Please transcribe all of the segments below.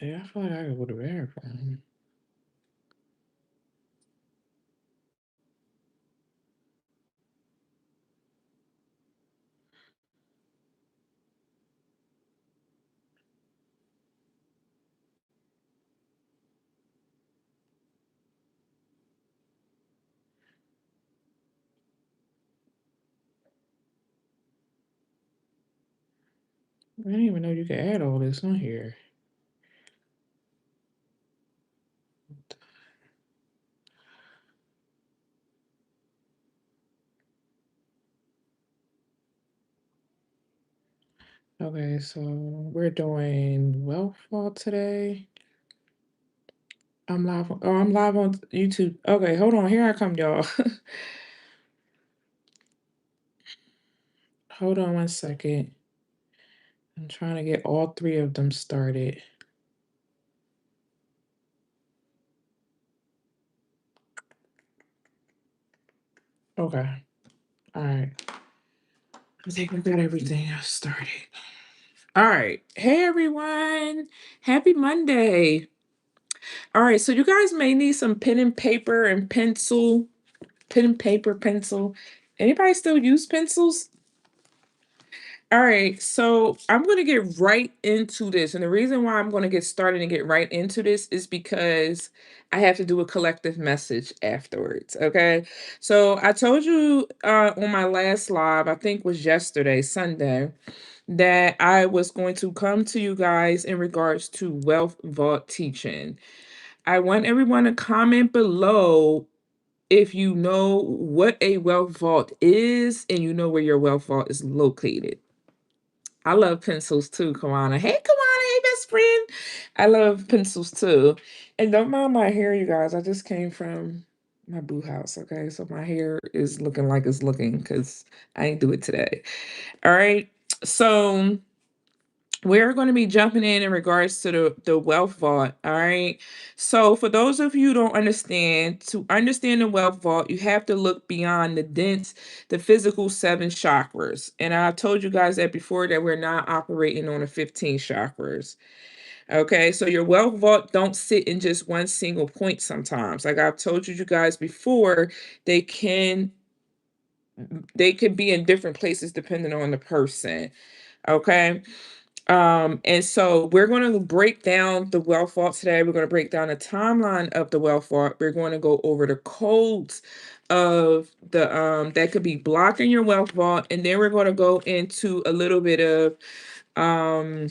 Yeah, I feel like I could go to bathroom. I didn't even know you could add all this on here. Okay, so we're doing wealth vault today. I'm live. Oh, I'm live on YouTube. Okay, hold on. Here I come, y'all. Hold on 1 second. I'm trying to get all three of them started. Okay. All right. I think we got everything started. All right. Hey, everyone. Happy Monday. All right. So, you guys may need some pen and paper and pencil. Pen and paper, pencil. Anybody still use pencils? All right, so I'm going to get right into this. And the reason why I'm going to get started and get right into this is because I have to do a collective message afterwards. Okay. So I told you on my last live, I think was yesterday, Sunday, that I was going to come to you guys in regards to Wealth Vault teaching. I want everyone to comment below if you know what a Wealth Vault is and you know where your Wealth Vault is located. I love pencils too, Kawana. Hey, Kawana. Hey, best friend. I love pencils too. And don't mind my hair, you guys. I just came from my boo house. Okay. So my hair is looking like it's looking because I ain't do it today. All right. So we're going to be jumping in regards to the wealth vault. All right. So for those of you who don't understand, to understand the wealth vault, you have to look beyond the physical seven chakras. And I told you guys that before, that we're not operating on the 15 chakras. Okay, so your wealth vault don't sit in just one single point sometimes. Like I've told you guys before, they can they could be in different places depending on the person. Okay. And so we're going to break down the wealth vault today. We're going to break down the timeline of the wealth vault. We're going to go over the codes of the that could be blocking your wealth vault, and then we're going to go into a little bit of um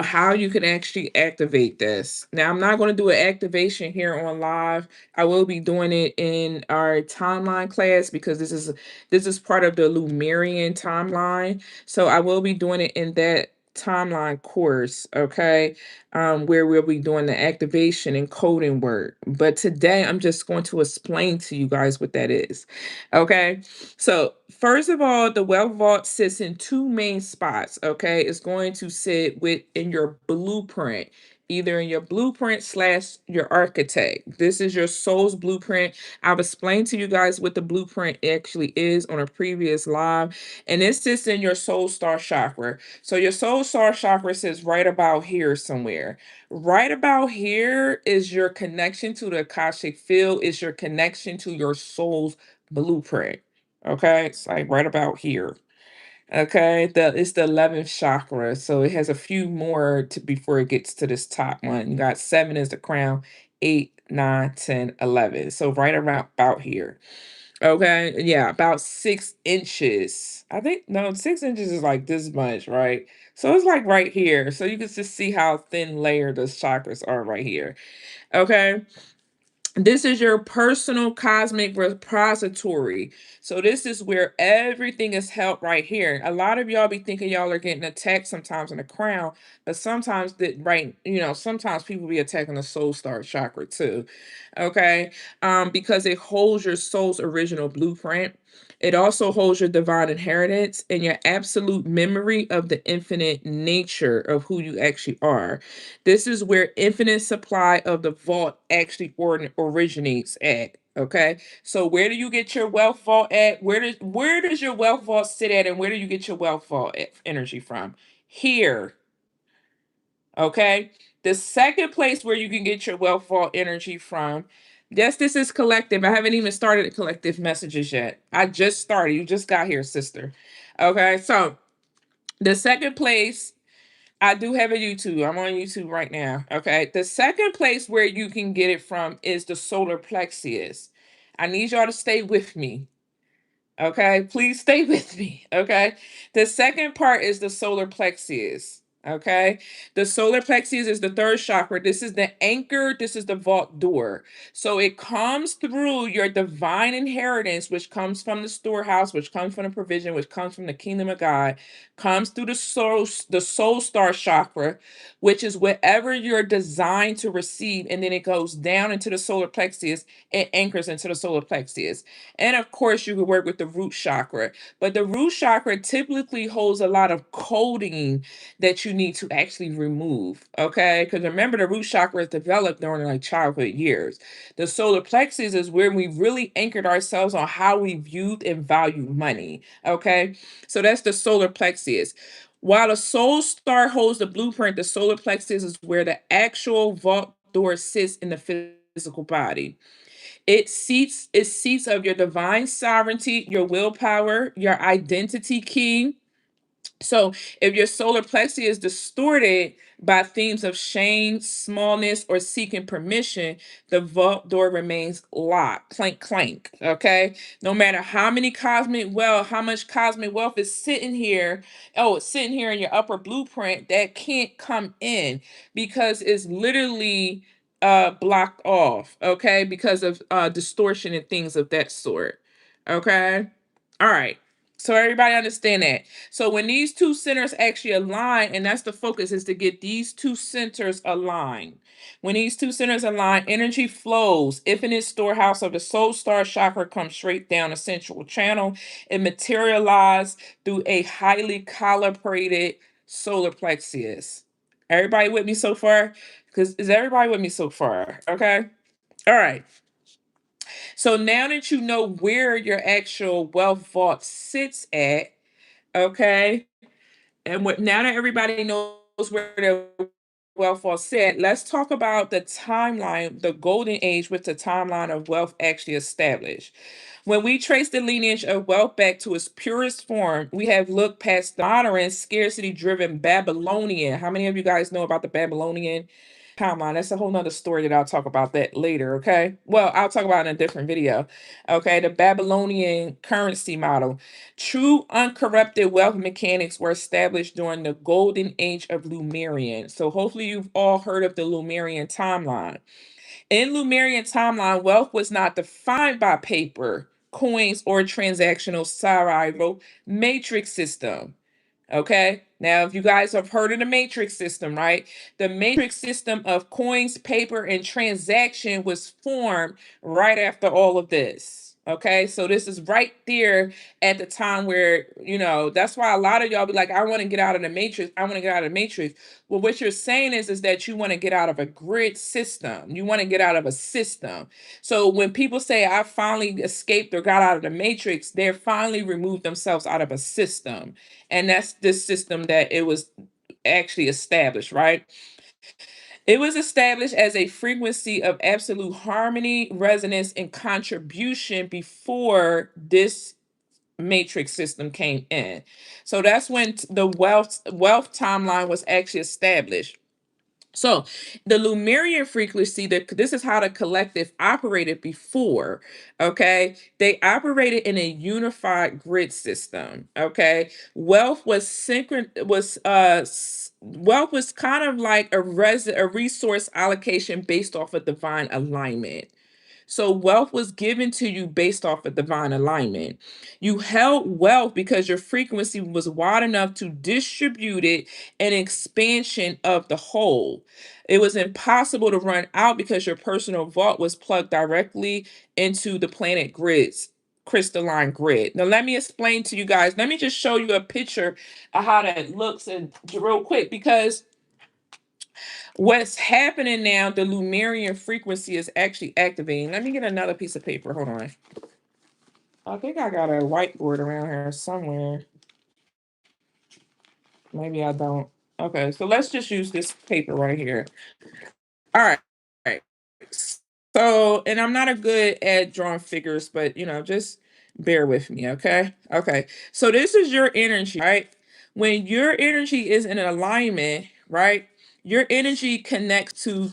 how you can actually activate this. Now, I'm not going to do an activation here on live. I will be doing it in our timeline class because this is part of the Lumerian timeline. So I will be doing it in that timeline course, okay, where we'll be doing the activation and coding work. But today I'm just going to explain to you guys what that is. Okay. So first of all, the wealth vault sits in two main spots. Okay, it's going to sit within your blueprint, either in your blueprint slash your architect. This is your soul's blueprint. I've explained to you guys what the blueprint actually is on a previous live, and it sits in your soul star chakra. So your soul star chakra sits right about here somewhere. Right about here is your connection to the Akashic field, is your connection to your soul's blueprint. Okay, it's like right about here. Okay, it's the 11th chakra, so it has a few more to before it gets to this top one. You got 7 is the crown, 8, 9, 10, 11. So right around about here. Okay, yeah, about 6 inches. I think no, 6 inches is like this much, right? So it's like right here. So you can just see how thin layered those chakras are right here. Okay. This is your personal cosmic repository. So this is where everything is held right here. A lot of y'all be thinking y'all are getting attacked sometimes in the crown, but sometimes sometimes people be attacking the soul star chakra too. Okay. Because it holds your soul's original blueprint. It also holds your divine inheritance and your absolute memory of the infinite nature of who you actually are. This is where infinite supply of the vault actually originates at. Okay, so where do you get your wealth vault at? Where does your wealth vault sit at, and where do you get your wealth vault energy from? Here. Okay. The second place where you can get your wealth vault energy from. Yes, this is collective. I haven't even started the collective messages yet. I just started. You just got here, sister. Okay. So the second place, I do have a YouTube. I'm on YouTube right now. Okay. The second place where you can get it from is the solar plexus. I need y'all to stay with me. Okay, please stay with me. Okay, the second part is the solar plexus. Okay, the solar plexus is the third chakra. This is the anchor, this is the vault door. So it comes through your divine inheritance, which comes from the storehouse, which comes from the provision, which comes from the kingdom of God, comes through the soul star chakra, which is whatever you're designed to receive, and then it goes down into the solar plexus. It anchors into the solar plexus. And of course, you could work with the root chakra, but the root chakra typically holds a lot of coding that you need to actually remove. Okay, because remember, the root chakra is developed during like childhood years. The solar plexus is where we really anchored ourselves on how we viewed and valued money. Okay, so that's the solar plexus. While the soul star holds the blueprint, the solar plexus is where the actual vault door sits in the physical body. It seats of your divine sovereignty, your willpower, your identity key. So if your solar plexus is distorted by themes of shame, smallness, or seeking permission, the vault door remains locked. Clank, clank. Okay. No matter how much cosmic wealth is sitting here, it's sitting here in your upper blueprint, that can't come in because it's literally blocked off. Okay, because of distortion and things of that sort. Okay. All right. So everybody understand that. So when these two centers actually align, and that's the focus, is to get these two centers aligned. When these two centers align, energy flows. Infinite storehouse of the soul star chakra comes straight down the central channel and materialize through a highly calibrated solar plexus. Everybody with me so far? Because is everybody with me so far? Okay. All right. So now that you know where your actual wealth vault sits at, okay, and what now that everybody knows where their wealth vault sit, let's talk about the timeline, the golden age, with the timeline of wealth actually established. When we trace the lineage of wealth back to its purest form, we have looked past the modern scarcity driven Babylonian. How many of you guys know about the Babylonian timeline? That's a whole nother story that I'll talk about that later. Okay. Well, I'll talk about it in a different video. Okay. The Babylonian currency model. True uncorrupted wealth mechanics were established during the golden age of Lumerian. So hopefully you've all heard of the Lumerian timeline. In Lumerian timeline, wealth was not defined by paper, coins, or transactional spiral matrix system. Okay. Now, if you guys have heard of the matrix system, right? The matrix system of coins, paper, and transaction was formed right after all of this. Okay. So this is right there at the time where, that's why a lot of y'all be like, I want to get out of the matrix. I want to get out of the matrix. Well, what you're saying is that you want to get out of a grid system. You want to get out of a system. So when people say I finally escaped or got out of the matrix, they're finally removed themselves out of a system. And that's this system that it was actually established, right? It was established as a frequency of absolute harmony, resonance, and contribution before this matrix system came in. So that's when the wealth timeline was actually established. So the Lemurian frequency, this is how the collective operated before. Okay. They operated in a unified grid system. Okay. Wealth was kind of like a resource allocation based off of divine alignment. So wealth was given to you based off of divine alignment. You held wealth because your frequency was wide enough to distribute it an expansion of the whole. It was impossible to run out because your personal vault was plugged directly into the planet grid's crystalline grid. Now let me explain to you guys. Let me just show you a picture of how that looks and real quick, because what's happening now, the Lumerian frequency is actually activating. Let me get another piece of paper. Hold on. I think I got a whiteboard around here somewhere. Maybe I don't. Okay, so let's just use this paper right here. All right. All right. So, and I'm not a good at drawing figures, but just bear with me, okay? Okay. So this is your energy, right? When your energy is in alignment, right? Your energy connects to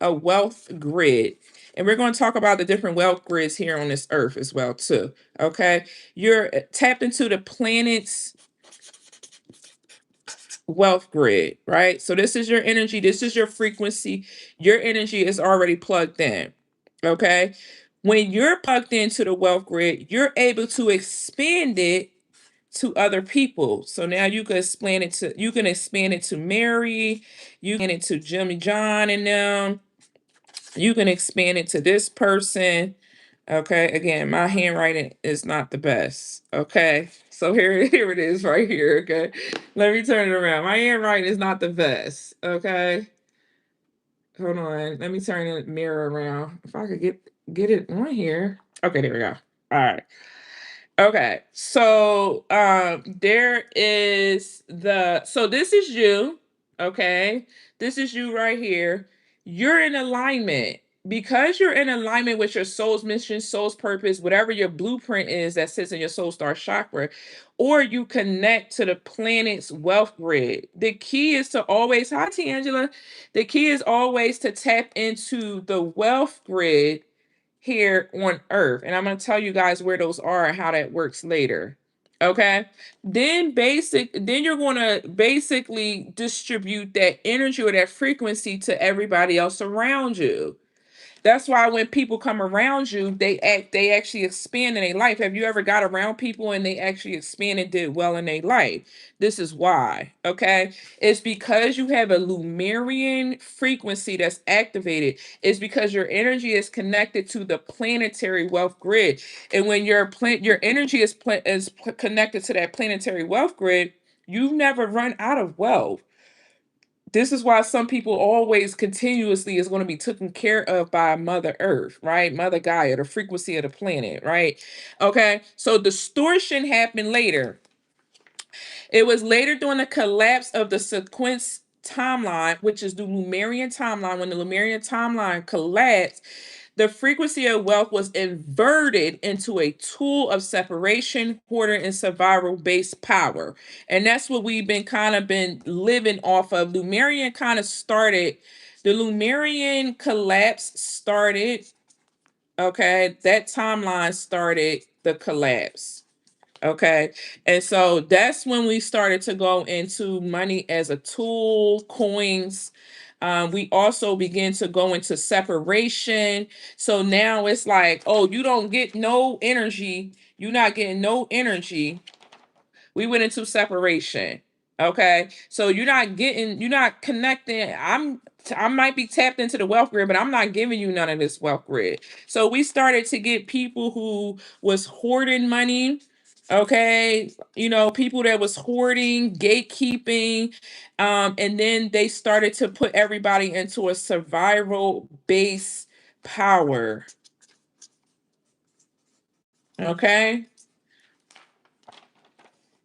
a wealth grid. And we're going to talk about the different wealth grids here on this earth as well, too. Okay. You're tapped into the planet's wealth grid, right? So this is your energy, this is your frequency. Your energy is already plugged in. Okay. When you're plugged into the wealth grid, you're able to expand it to other people. So now you can expand it to Mary, you can expand it to Jimmy John and them, you can expand it to this person. Okay, again, my handwriting is not the best. Okay, so here it is right here. Okay, let me turn it around. My handwriting is not the best. Okay, hold on. Let me turn the mirror around. If I could get it on here. Okay, there we go. All right. Okay, so there is so this is you, okay? This is you right here. You're in alignment. Because you're in alignment with your soul's mission, soul's purpose, whatever your blueprint is that sits in your soul star chakra, or you connect to the planet's wealth grid. The key is to always, hi Angela. The key is always to tap into the wealth grid here on earth. And I'm going to tell you guys where those are and how that works later. Okay. Then you're going to basically distribute that energy or that frequency to everybody else around you. That's why when people come around you, they actually expand in their life. Have you ever got around people and they actually expand and did well in their life? This is why. Okay. It's because you have a Lumerian frequency that's activated. It's because your energy is connected to the planetary wealth grid. And when your energy is connected to that planetary wealth grid, you never run out of wealth. This is why some people always continuously is going to be taken care of by Mother Earth, right? Mother Gaia, the frequency of the planet, right? Okay. So distortion happened later. It was later during the collapse of the sequence timeline, which is the Lumerian timeline. When the Lumerian timeline collapsed, the frequency of wealth was inverted into a tool of separation, hoarding, and survival based power. And that's what we've been living off of. The Lumerian collapse started, okay, that timeline started the collapse. Okay. And so that's when we started to go into money as a tool, coins. We also begin to go into separation. So now it's like, oh, you don't get no energy. You're not getting no energy. We went into separation. Okay. So you're not connecting. I might be tapped into the wealth grid, but I'm not giving you none of this wealth grid. So we started to get people who was hoarding money. Okay. People that was hoarding, gatekeeping. And then they started to put everybody into a survival based power. Okay.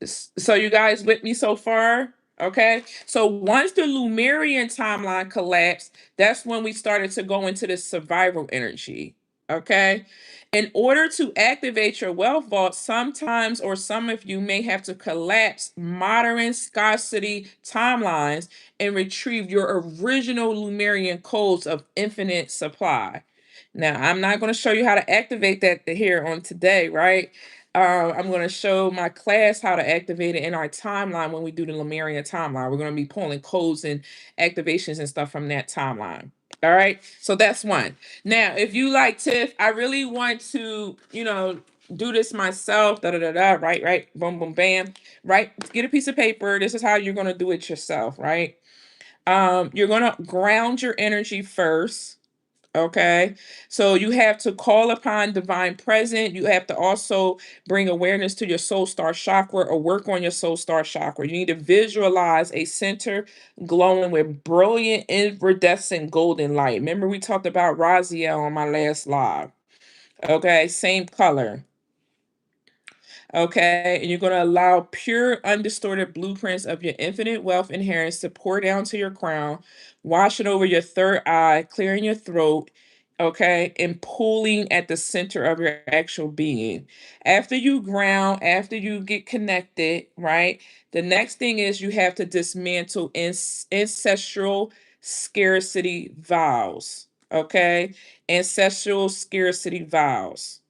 So you guys with me so far? Okay. So once the Lumerian timeline collapsed, that's when we started to go into the survival energy. Okay. In order to activate your wealth vault, sometimes or some of you may have to collapse modern scarcity timelines and retrieve your original Lumerian codes of infinite supply. Now, I'm not going to show you how to activate that here on today, right? I'm going to show my class how to activate it in our timeline when we do the Lemurian timeline. We're going to be pulling codes and activations and stuff from that timeline. All right. So that's one. Now, if you like Tiff, I really want to, do this myself. Da da da da. Right, right. Boom, boom, bam. Right. Get a piece of paper. This is how you're going to do it yourself. Right. You're going to ground your energy first. Okay. So you have to call upon divine present. You have to also bring awareness to your soul star chakra or work on your soul star chakra. You need to visualize a center glowing with brilliant iridescent golden light. Remember, we talked about Raziel on my last live. Okay. Same color. Okay, and you're going to allow pure, undistorted blueprints of your infinite wealth inheritance to pour down to your crown, washing over your third eye, clearing your throat, okay, and pulling at the center of your actual being. After you ground, after you get connected, right, the next thing is you have to dismantle ancestral scarcity vows, okay, ancestral scarcity vows.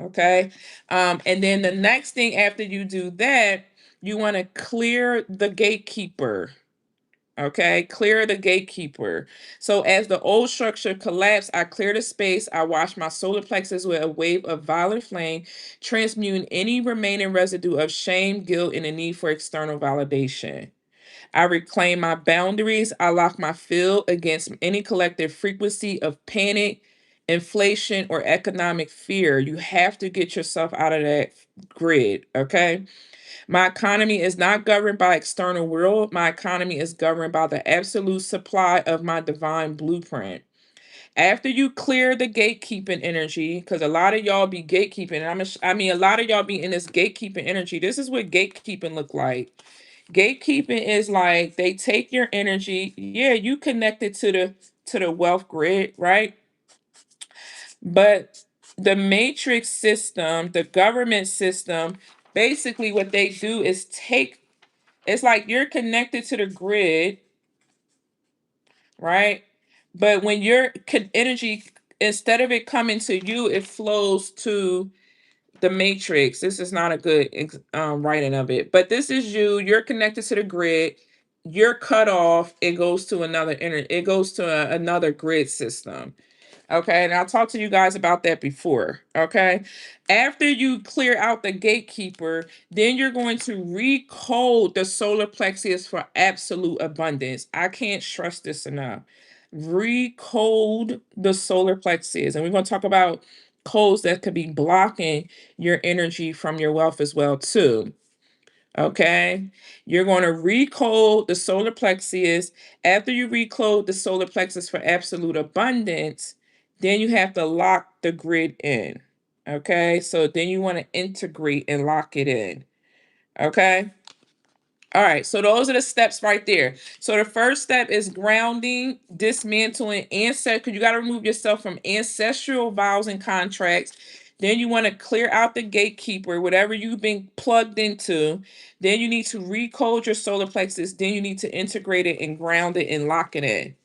Okay. And then the next thing after you do that, you want to clear the gatekeeper. Okay, clear the gatekeeper. So as the old structure collapsed, I clear the space. I wash my solar plexus with a wave of violet flame, transmuting any remaining residue of shame, guilt, and the need for external validation. I reclaim my boundaries. I lock my field against any collective frequency of panic, inflation, or economic fear. You have to get yourself out of that grid, okay? My economy is not governed by external world. My economy is governed by the absolute supply of my divine blueprint. After you clear the gatekeeping energy, because a lot of y'all be gatekeeping, and I mean, a lot of y'all be in this gatekeeping energy. This is what gatekeeping look like. Gatekeeping is like they take your energy. Yeah, you connected to the wealth grid, right? But the matrix system, the government system, basically what they do is take, it's like you're connected to the grid, right? But when your energy, instead of it coming to you, it flows to the matrix. This is not a good writing of it, but this is you. You're connected to the grid. You're cut off. It goes to another it goes to another grid system. Okay, and I'll talk to you guys about that before. Okay, after you clear out the gatekeeper, then you're going to recode the solar plexus for absolute abundance. I can't stress this enough. Recode the solar plexus, and we're going to talk about codes that could be blocking your energy from your wealth as well too. Okay, you're going to recode the solar plexus. After you recode the solar plexus for absolute abundance, then you have to lock the grid in. Okay, so then you want to integrate and lock it in. Okay. All right, so those are the steps right there. So the first step is grounding, dismantling ancestral. You got to remove yourself from ancestral vows and contracts. Then you want to clear out the gatekeeper, whatever you've been plugged into. Then you need to recode your solar plexus. Then you need to integrate it and ground it and lock it in.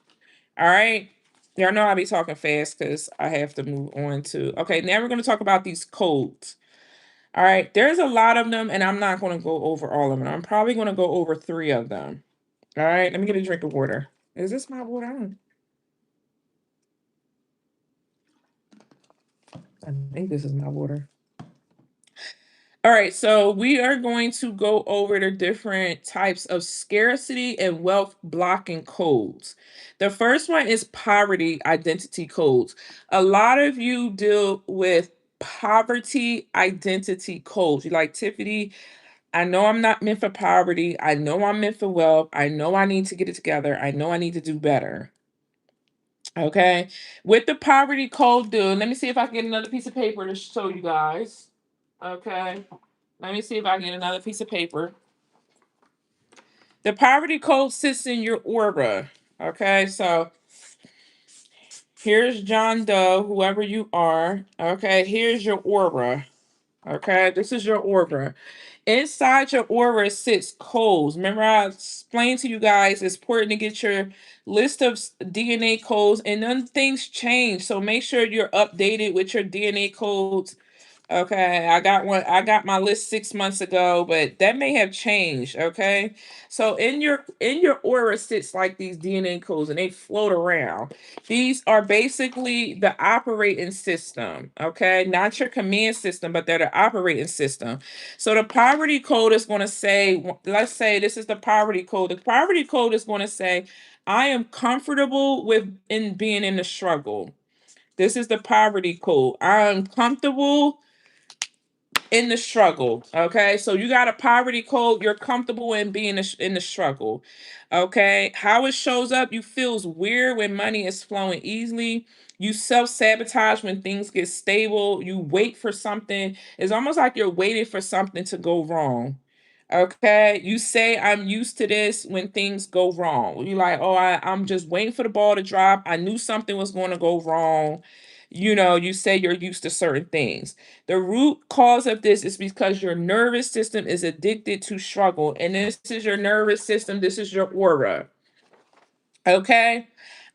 All right. Y'all know I'll be talking fast because I have to move on to. Okay, now we're going to talk about these codes. All right, there's a lot of them, and I'm not going to go over all of them. I'm probably going to go over 3 of them. All right, let me get a drink of water. Is this my water? I think this is my water. All right, so we are going to go over the different types of scarcity and wealth blocking codes. The first one is poverty identity codes. A lot of you deal with poverty identity codes. You like Tiffany, I know I'm not meant for poverty. I know I'm meant for wealth. I know I need to get it together. I know I need to do better. Okay. With the poverty code, dude, let me see if I can get another piece of paper to show you guys. Okay. Let me see if I can get another piece of paper. The poverty code sits in your aura. Okay. So here's John Doe, whoever you are. Okay. Here's your aura. Okay. This is your aura. Inside your aura sits codes. Remember, I explained to you guys it's important to get your list of DNA codes, and then things change. So make sure you're updated with your DNA codes. Okay, I got one. I got my list 6 months ago, but that may have changed. Okay, so in your aura sits like these DNA codes, and they float around. These are basically the operating system. Okay, not your command system, but they're the operating system. So the poverty code is going to say, let's say this is the poverty code. The poverty code is going to say, I am comfortable with in being in the struggle. This is the poverty code. I am comfortable in the struggle. Okay, so you got a poverty code. You're comfortable in being in the struggle. Okay, how it shows up, you feels weird when money is flowing easily. You self-sabotage when things get stable. You wait for something. It's almost like you're waiting for something to go wrong. Okay, you say I'm used to this when things go wrong. You're like, oh, I'm just waiting for the ball to drop. I knew something was going to go wrong. You say you're used to certain things. The root cause of this is because your nervous system is addicted to struggle. And this is your nervous system, this is your aura. Okay.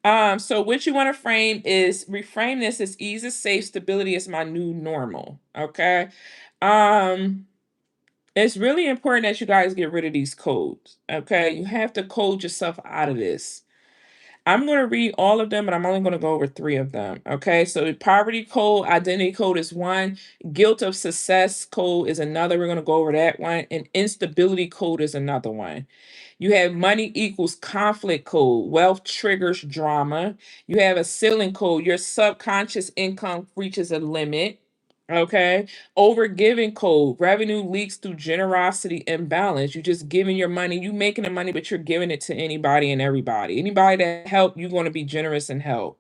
So what you want to reframe this as ease is safe, stability is my new normal. Okay. Um, it's really important that you guys get rid of these codes. Okay. You have to code yourself out of this. I'm going to read all of them, but I'm only going to go over 3 of them. Okay. So poverty code, identity code is one. Guilt of success code is another. We're going to go over that one. And instability code is another one. You have money equals conflict code. Wealth triggers drama. You have a ceiling code. Your subconscious income reaches a limit. Okay. Over giving code. Revenue leaks through generosity imbalance. You just giving your money. You making the money, but you're giving it to anybody and everybody. Anybody that help, you're going to be generous and help.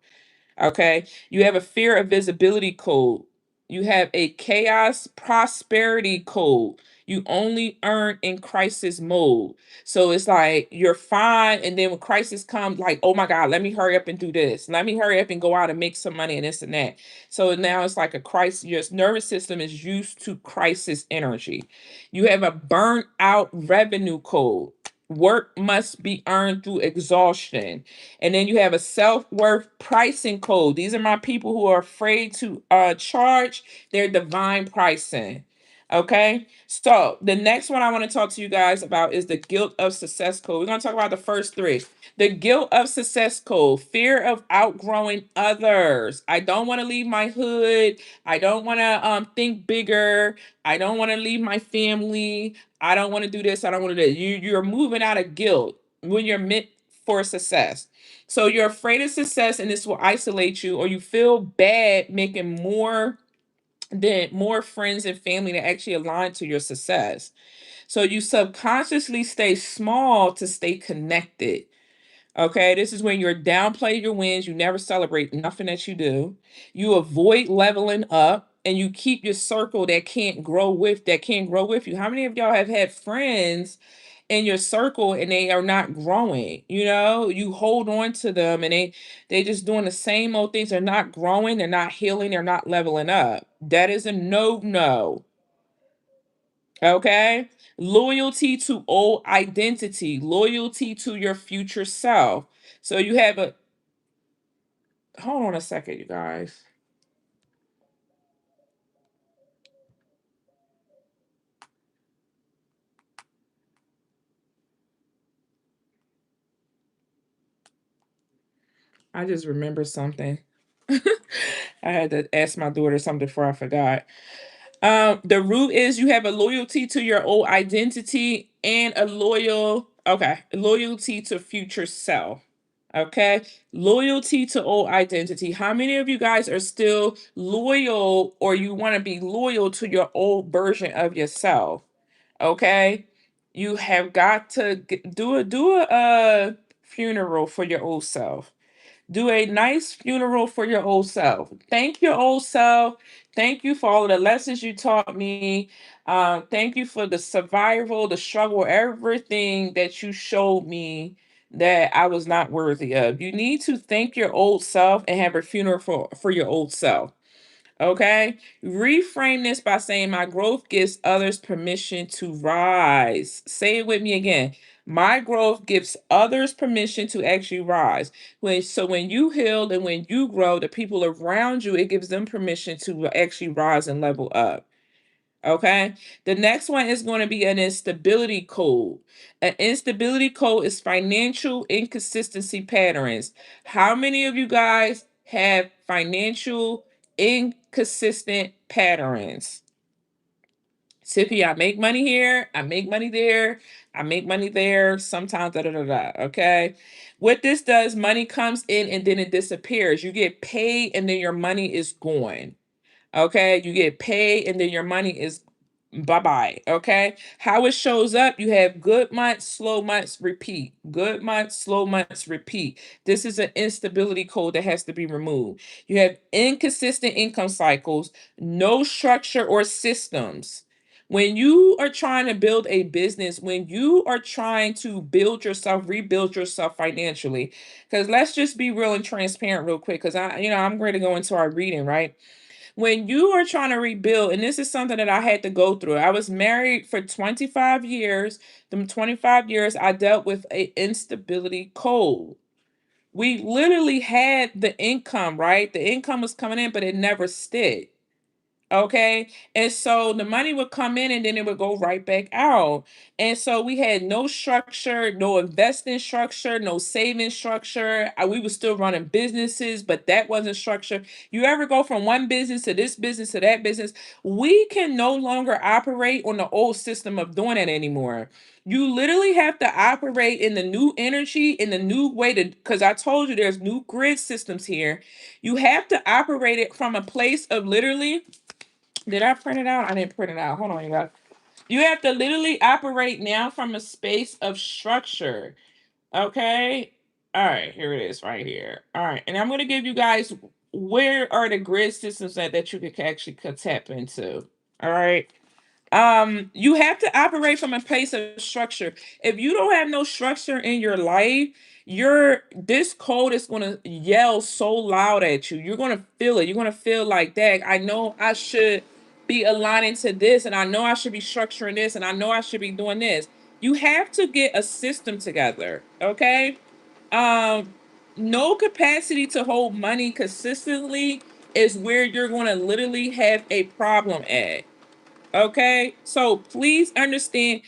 Okay. You have a fear of visibility code. You have a chaos prosperity code. You only earn in crisis mode. So it's like you're fine. And then when crisis comes, like, oh my God, let me hurry up and do this. Let me hurry up and go out and make some money and this and that. So now it's like a crisis. Your nervous system is used to crisis energy. You have a burnt out revenue code. Work must be earned through exhaustion. And then you have a self-worth pricing code. These are my people who are afraid to charge their divine pricing. Okay. So the next one I want to talk to you guys about is the guilt of success code. We're going to talk about the first 3. The guilt of success code, fear of outgrowing others. I don't want to leave my hood. I don't want to think bigger. I don't want to leave my family. I don't want to do this. I don't want to do that. You're moving out of guilt when you're meant for success. So you're afraid of success and this will isolate you, or you feel bad making more friends and family that actually align to your success. So you subconsciously stay small to stay connected. Okay, this is when you're downplay your wins, you never celebrate nothing that you do. You avoid leveling up and you keep your circle that can't grow with you. How many of y'all have had friends in your circle and they are not growing? You hold on to them and they just doing the same old things. They're not growing, they're not healing, they're not leveling up. That is a no. Okay. Loyalty to old identity, loyalty to your future self. So you have a hold on a second, you guys. I just remember something. I had to ask my daughter something before I forgot. The root is you have a loyalty to your old identity and loyalty to future self. Okay, loyalty to old identity. How many of you guys are still loyal, or you want to be loyal to your old version of yourself? Okay, you have got to do a funeral for your old self. Do a nice funeral for your old self. Thank your old self. Thank you for all of the lessons you taught me. Thank you for the survival, the struggle, everything that you showed me that I was not worthy of. You need to thank your old self and have a funeral for your old self. Okay. Reframe this by saying, my growth gives others permission to rise. Say it with me again. My growth gives others permission to actually rise. When you heal and when you grow, the people around you, it gives them permission to actually rise and level up. Okay. The next one is going to be an instability code. An instability code is financial inconsistency patterns. How many of you guys have financial inconsistent patterns? Tiffy, I make money here, I make money there, I make money there, sometimes da da da da. Okay. What this does, money comes in and then it disappears. You get paid and then your money is gone. Okay, you get paid and then your money is bye-bye. Okay. How it shows up, you have good months, slow months, repeat. Good months, slow months, repeat. This is an instability code that has to be removed. You have inconsistent income cycles, no structure or systems. When you are trying to build a business, when you are trying to build yourself, rebuild yourself financially, because let's just be real and transparent real quick, because I'm ready to go into our reading, right? When you are trying to rebuild, and this is something that I had to go through. I was married for 25 years. Them 25 years, I dealt with a instability code. We literally had the income, right? The income was coming in, but it never stayed. Okay. And so the money would come in and then it would go right back out. And so we had no structure, no investing structure, no saving structure. We were still running businesses, but that wasn't structure. You ever go from one business to this business to that business? We can no longer operate on the old system of doing it anymore. You literally have to operate in the new energy, in the new way to, because I told you there's new grid systems here. You have to operate it from a place of literally, did I print it out? I didn't print it out. Hold on, you guys. You have to literally operate now from a space of structure. Okay. All right, here it is right here. All right. And I'm going to give you guys where are the grid systems that you can actually tap into. All right. You have to operate from a place of structure. If you don't have no structure in your life, your this code is going to yell so loud at you. You're going to feel it. You're going to feel like that. I know I should be aligning to this, and I know I should be structuring this, and I know I should be doing this. You have to get a system together. Okay. um no capacity to hold money consistently is where you're going to literally have a problem at. Okay, so please understand,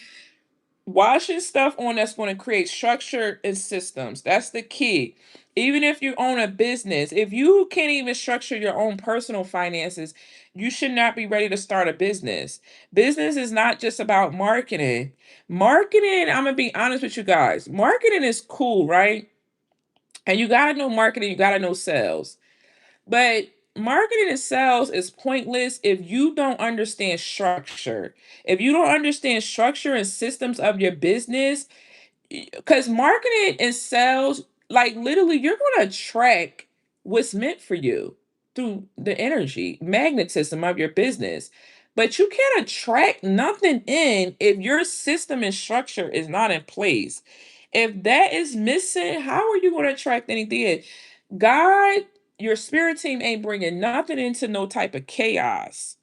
washing stuff on that's going to create structure and systems. That's the key. Even if you own a business, if you can't even structure your own personal finances, you should not be ready to start a business. Business is not just about marketing. Marketing, I'm going to be honest with you guys, marketing is cool, right? And you got to know marketing, you got to know sales. But marketing and sales is pointless if you don't understand structure. If you don't understand structure and systems of your business, because marketing and sales, like literally, you're going to track what's meant for you through the energy, magnetism of your business. But you can't attract nothing in if your system and structure is not in place. If that is missing, how are you going to attract anything in? God, your spirit team ain't bringing nothing into no type of chaos.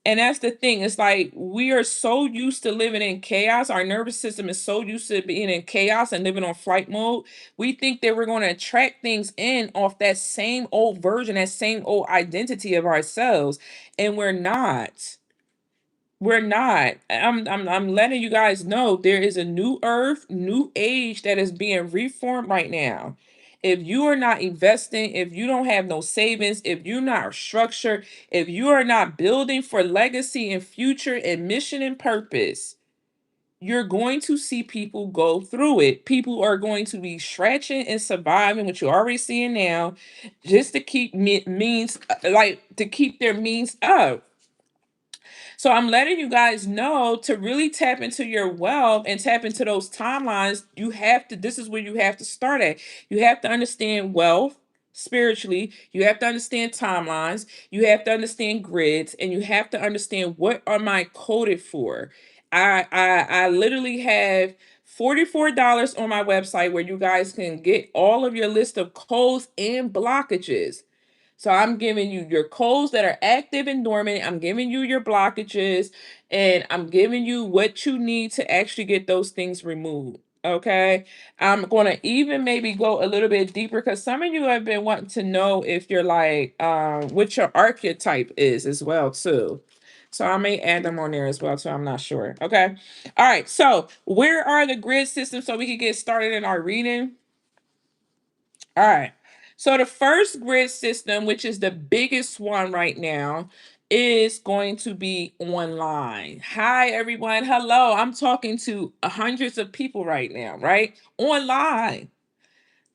And that's the thing. It's like we are so used to living in chaos. Our nervous system is so used to being in chaos and living on flight mode. We think that we're going to attract things in off that same old version, that same old identity of ourselves. And we're not. We're not. I'm letting you guys know there is a new earth, new age that is being reformed right now. If you are not investing, if you don't have no savings, if you're not structured, if you are not building for legacy and future and mission and purpose, you're going to see people go through it. People are going to be stretching and surviving, what you're already seeing now, just to keep means, like to keep their means up. So I'm letting you guys know to really tap into your wealth and tap into those timelines. You have to, this is where you have to start at. You have to understand wealth spiritually. You have to understand timelines. You have to understand grids, and you have to understand what am I coded for. I literally have $44 on my website where you guys can get all of your list of codes and blockages. So I'm giving you your codes that are active and dormant. I'm giving you your blockages, and I'm giving you what you need to actually get those things removed. Okay. I'm going to even maybe go a little bit deeper because some of you have been wanting to know if you're like, what your archetype is as well, too. So I may add them on there as well, too. I'm not sure. Okay. All right. So where are the grid systems so we can get started in our reading? All right. So the first grid system, which is the biggest one right now, is going to be online. Hi, everyone. Hello. I'm talking to hundreds of people right now, right? Online.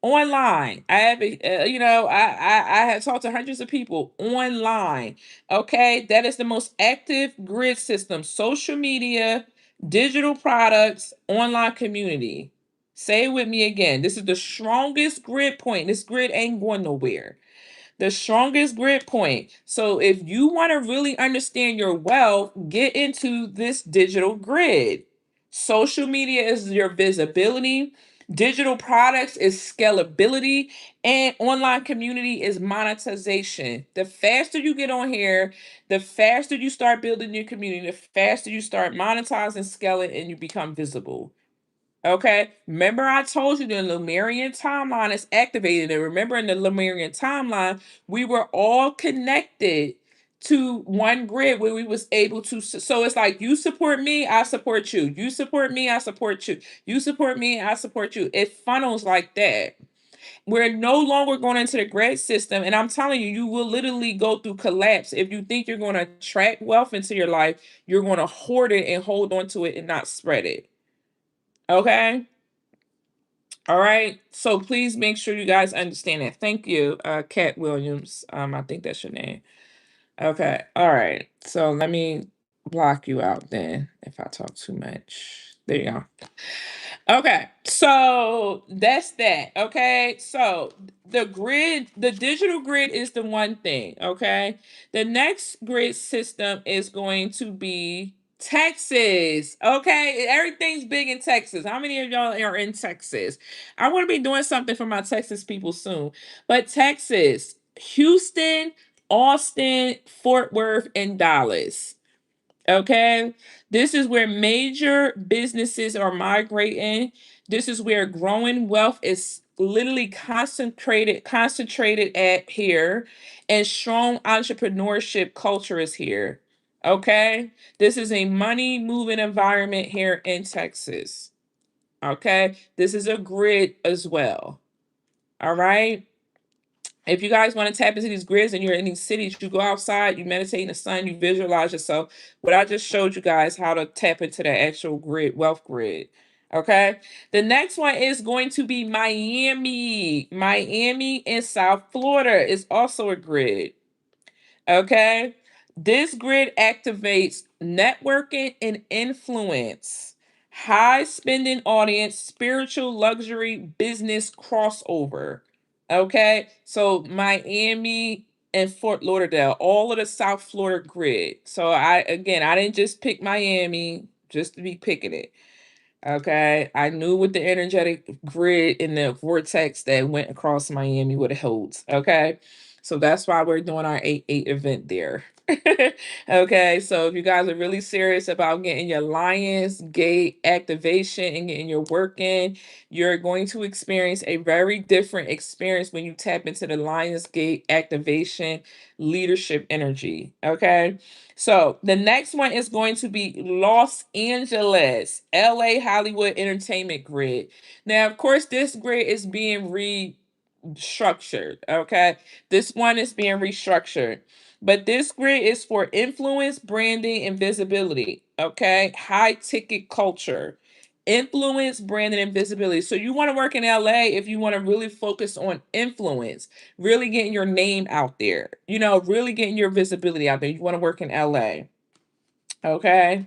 online. I have, I have talked to hundreds of people online. Okay, that is the most active grid system: social media, digital products, online community. Say it with me again. This is the strongest grid point. This grid ain't going nowhere. The strongest grid point. So if you want to really understand your wealth, get into this digital grid. Social media is your visibility, digital products is scalability, and online community is monetization. The faster you get on here, the faster you start building your community, the faster you start monetizing, scaling, and you become visible. Okay. Remember, I told you the Lemurian timeline is activated. And remember, in the Lemurian timeline, we were all connected to one grid where we was able to. So it's like, you support me, I support you. You support me, I support you. You support me, I support you. It funnels like that. We're no longer going into the grid system. And I'm telling you, you will literally go through collapse. If you think you're going to attract wealth into your life, you're going to hoard it and hold on to it and not spread it. Okay. All right. So please make sure you guys understand that. Thank you, Kat Williams. I think that's your name. Okay. All right. So let me block you out then if I talk too much. There you go. Okay, so that's that. Okay, so the grid, the digital grid is the one thing. Okay, the next grid system is going to be Texas. Okay, everything's big in Texas. How many of y'all are in Texas? I want to be doing something for my Texas people soon. But Texas, Houston, Austin, Fort Worth, and Dallas. Okay. This is where major businesses are migrating. This is where growing wealth is literally concentrated at here, and strong entrepreneurship culture is here. Okay. This is a money moving environment here in Texas. Okay. This is a grid as well. All right. If you guys want to tap into these grids and you're in these cities, you go outside, you meditate in the sun, you visualize yourself. What I just showed you guys how to tap into the actual grid, wealth grid. Okay. The next one is going to be Miami. Miami in South Florida is also a grid. Okay. This grid activates networking and influence, high spending audience, spiritual luxury, business crossover. Okay. So Miami and Fort Lauderdale, all of the South Florida grid. So I didn't just pick Miami just to be picking it. Okay, I knew what the energetic grid in the vortex that went across Miami would holds. Okay, so that's why we're doing our 8-8 event there. Okay, so if you guys are really serious about getting your Lions Gate activation and getting your work in, you're going to experience a very different experience when you tap into the Lions Gate activation leadership energy. Okay, so the next one is going to be Los Angeles, LA Hollywood Entertainment Grid. Now, of course, this grid is being restructured. Okay. This one is being restructured. But this grid is for influence, branding, and visibility. Okay. High ticket culture. Influence, branding, and visibility. So you want to work in LA if you want to really focus on influence, really getting your name out there, really getting your visibility out there. You want to work in LA. Okay.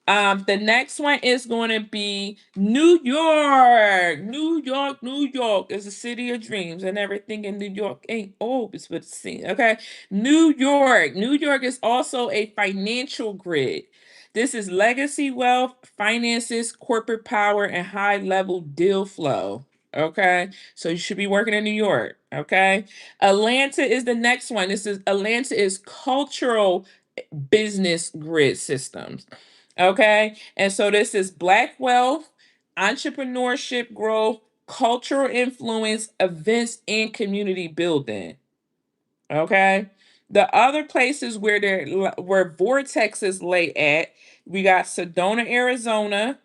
The next one is going to be New York. New York, New York is a city of dreams, and everything in New York ain't always what it seems. Okay. New York. New York is also a financial grid. This is legacy wealth, finances, corporate power, and high level deal flow. Okay. So you should be working in New York. Okay. Atlanta is the next one. Atlanta is cultural business grid systems. Okay. And so this is Black wealth, entrepreneurship growth, cultural influence, events, and community building. Okay. The other places where vortexes lay at, we got Sedona, Arizona.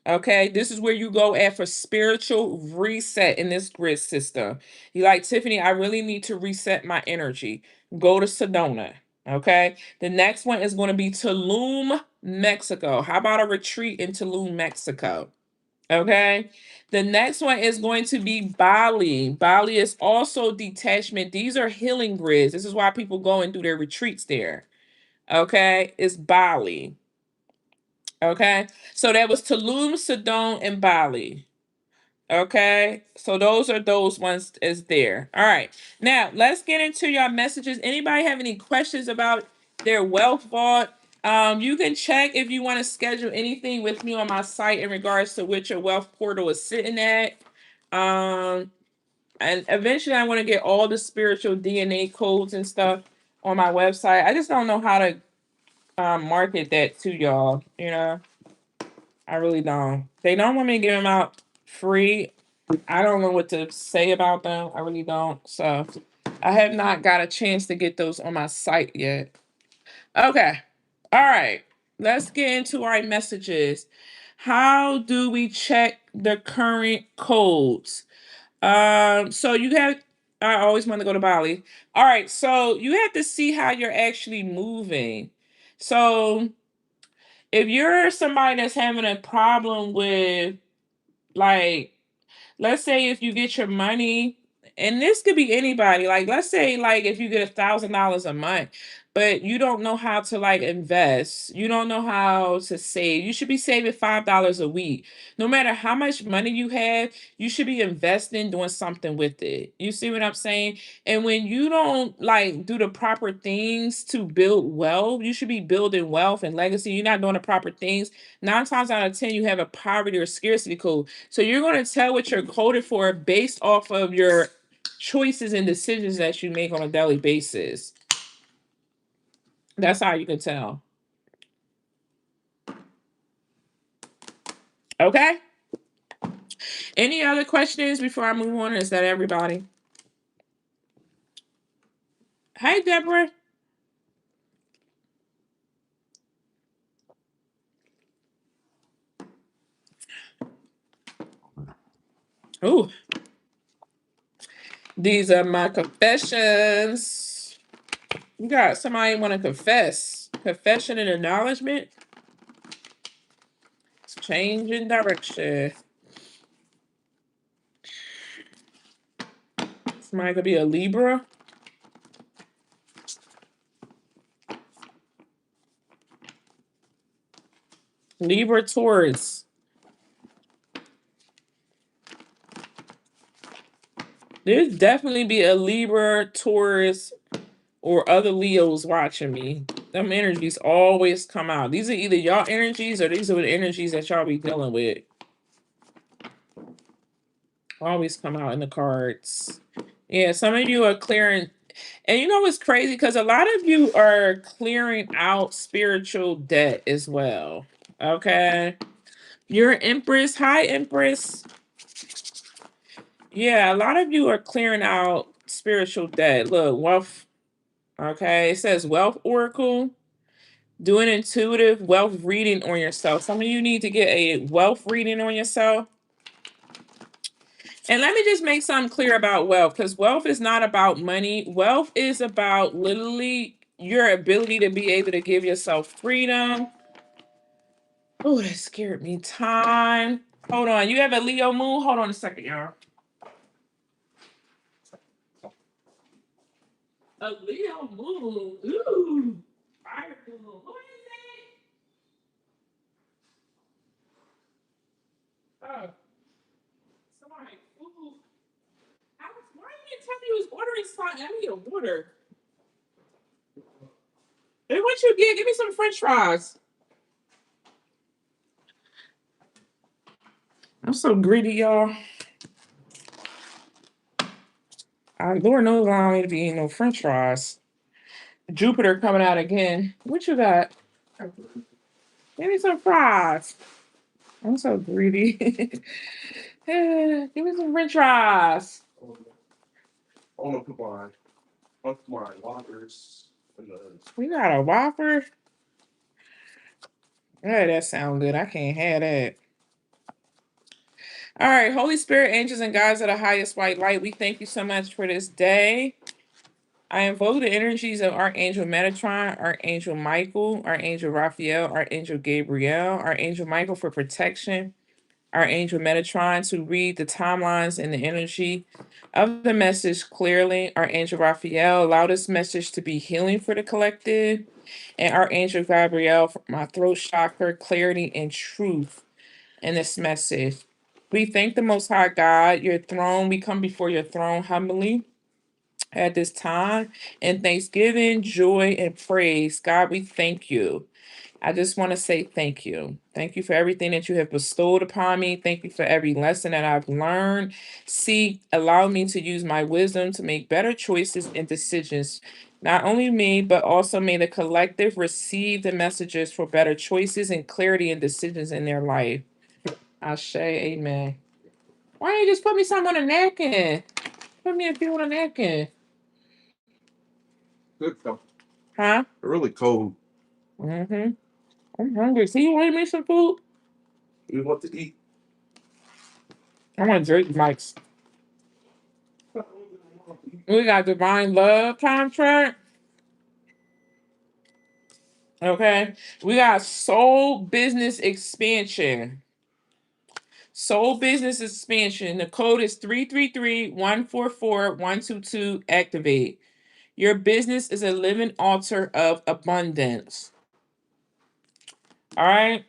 Okay, this is where you go at for spiritual reset in this grid system. You like, Tiffany, I really need to reset my energy. Go to Sedona. Okay, the next one is going to be Tulum, Mexico. How about a retreat in Tulum, Mexico? Okay. The next one is going to be Bali. Bali is also detachment. These are healing grids. This is why people go and do their retreats there. Okay. It's Bali. Okay. So that was Tulum, Sedona, and Bali. Okay. So those are those ones is there. All right. Now let's get into your messages. Anybody have any questions about their wealth vault? You can check if you want to schedule anything with me on my site in regards to which your wealth portal is sitting at. Um, and eventually I want to get all the spiritual DNA codes and stuff on my website. I just don't know how to market that to y'all, you know. I really don't. They don't want me to give them out free. I don't know what to say about them. I really don't. So I have not got a chance to get those on my site yet. Okay. All right. Let's get into our messages. How do we check the current codes? So you have I always want to go to Bali. All right, so you have to see how you're actually moving. So if you're somebody that's having a problem with, like, let's say if you get your money, and this could be anybody, like let's say like if you get $1,000 a month, but you don't know how to like invest, you don't know how to save. You should be saving $5 a week. No matter how much money you have, you should be investing, doing something with it. You see what I'm saying? And when you don't like do the proper things to build wealth, you should be building wealth and legacy. You're not doing the proper things. 9 times out of 10, you have a poverty or scarcity code. So you're going to tell what you're coded for based off of your choices and decisions that you make on a daily basis. That's how you can tell. Okay. Any other questions before I move on? Is that everybody? Hey, Deborah. Oh, these are my confessions. You got somebody want to confess? Confession and acknowledgement. It's changing direction. Somebody could be a Libra. Libra Taurus. There's definitely be a Libra, Taurus, or other Leos watching me. Them energies always come out. These are either y'all energies or these are the energies that y'all be dealing with. Always come out in the cards. Yeah, some of you are clearing. And you know what's crazy? Because a lot of you are clearing out spiritual debt as well. Okay. You're Empress. Hi, Empress. Yeah, a lot of you are clearing out spiritual debt. Look, wealth. Okay. It says wealth oracle. Do an intuitive wealth reading on yourself. Some of you need to get a wealth reading on yourself. And let me just make something clear about wealth, because wealth is not about money. Wealth is about literally your ability to be able to give yourself freedom. Oh, that scared me. Time. Hold on. You have a Leo moon? Hold on a second, y'all. A Leo moon. Ooh. Fire moon. What is that? Oh, somebody. Ooh. Why you didn't tell me you was ordering something? I need a water. Hey, what you get? Give me some French fries. I'm so greedy, y'all. Lord knows I don't need to be eating no French fries. Jupiter coming out again. What you got? Give me some fries. I'm so greedy. Give me some French fries. I want to put my whoppers. We got a Whopper. Yeah, that sounds good. I can't have that. All right, Holy Spirit, angels, and guides of the highest white light, we thank you so much for this day. I invoke the energies of Archangel Metatron, Archangel Michael, Archangel Raphael, Archangel Gabriel, Archangel Michael for protection, our angel Metatron to read the timelines and the energy of the message clearly. Our angel Raphael allow this message to be healing for the collective. And our angel Gabrielle for my throat chakra, clarity and truth in this message. We thank the Most High God, your throne. We come before your throne humbly at this time in thanksgiving, joy, and praise. God, we thank you. I just want to say thank you. Thank you for everything that you have bestowed upon me. Thank you for every lesson that I've learned. See, allow me to use my wisdom to make better choices and decisions. Not only me, but also may the collective receive the messages for better choices and clarity and decisions in their life. Ashe, amen. Why don't you just put me something on a napkin? Put me a few on a napkin. Good though. Huh? Really cold. Mm-hmm. I'm hungry. See, you want to make some food? You want to eat? I want to drink Mike's. We got Divine Love contract. Okay. We got Soul Business Expansion. Soul Business Expansion. The code is 333-144-122. Activate. Your business is a living altar of abundance. All right.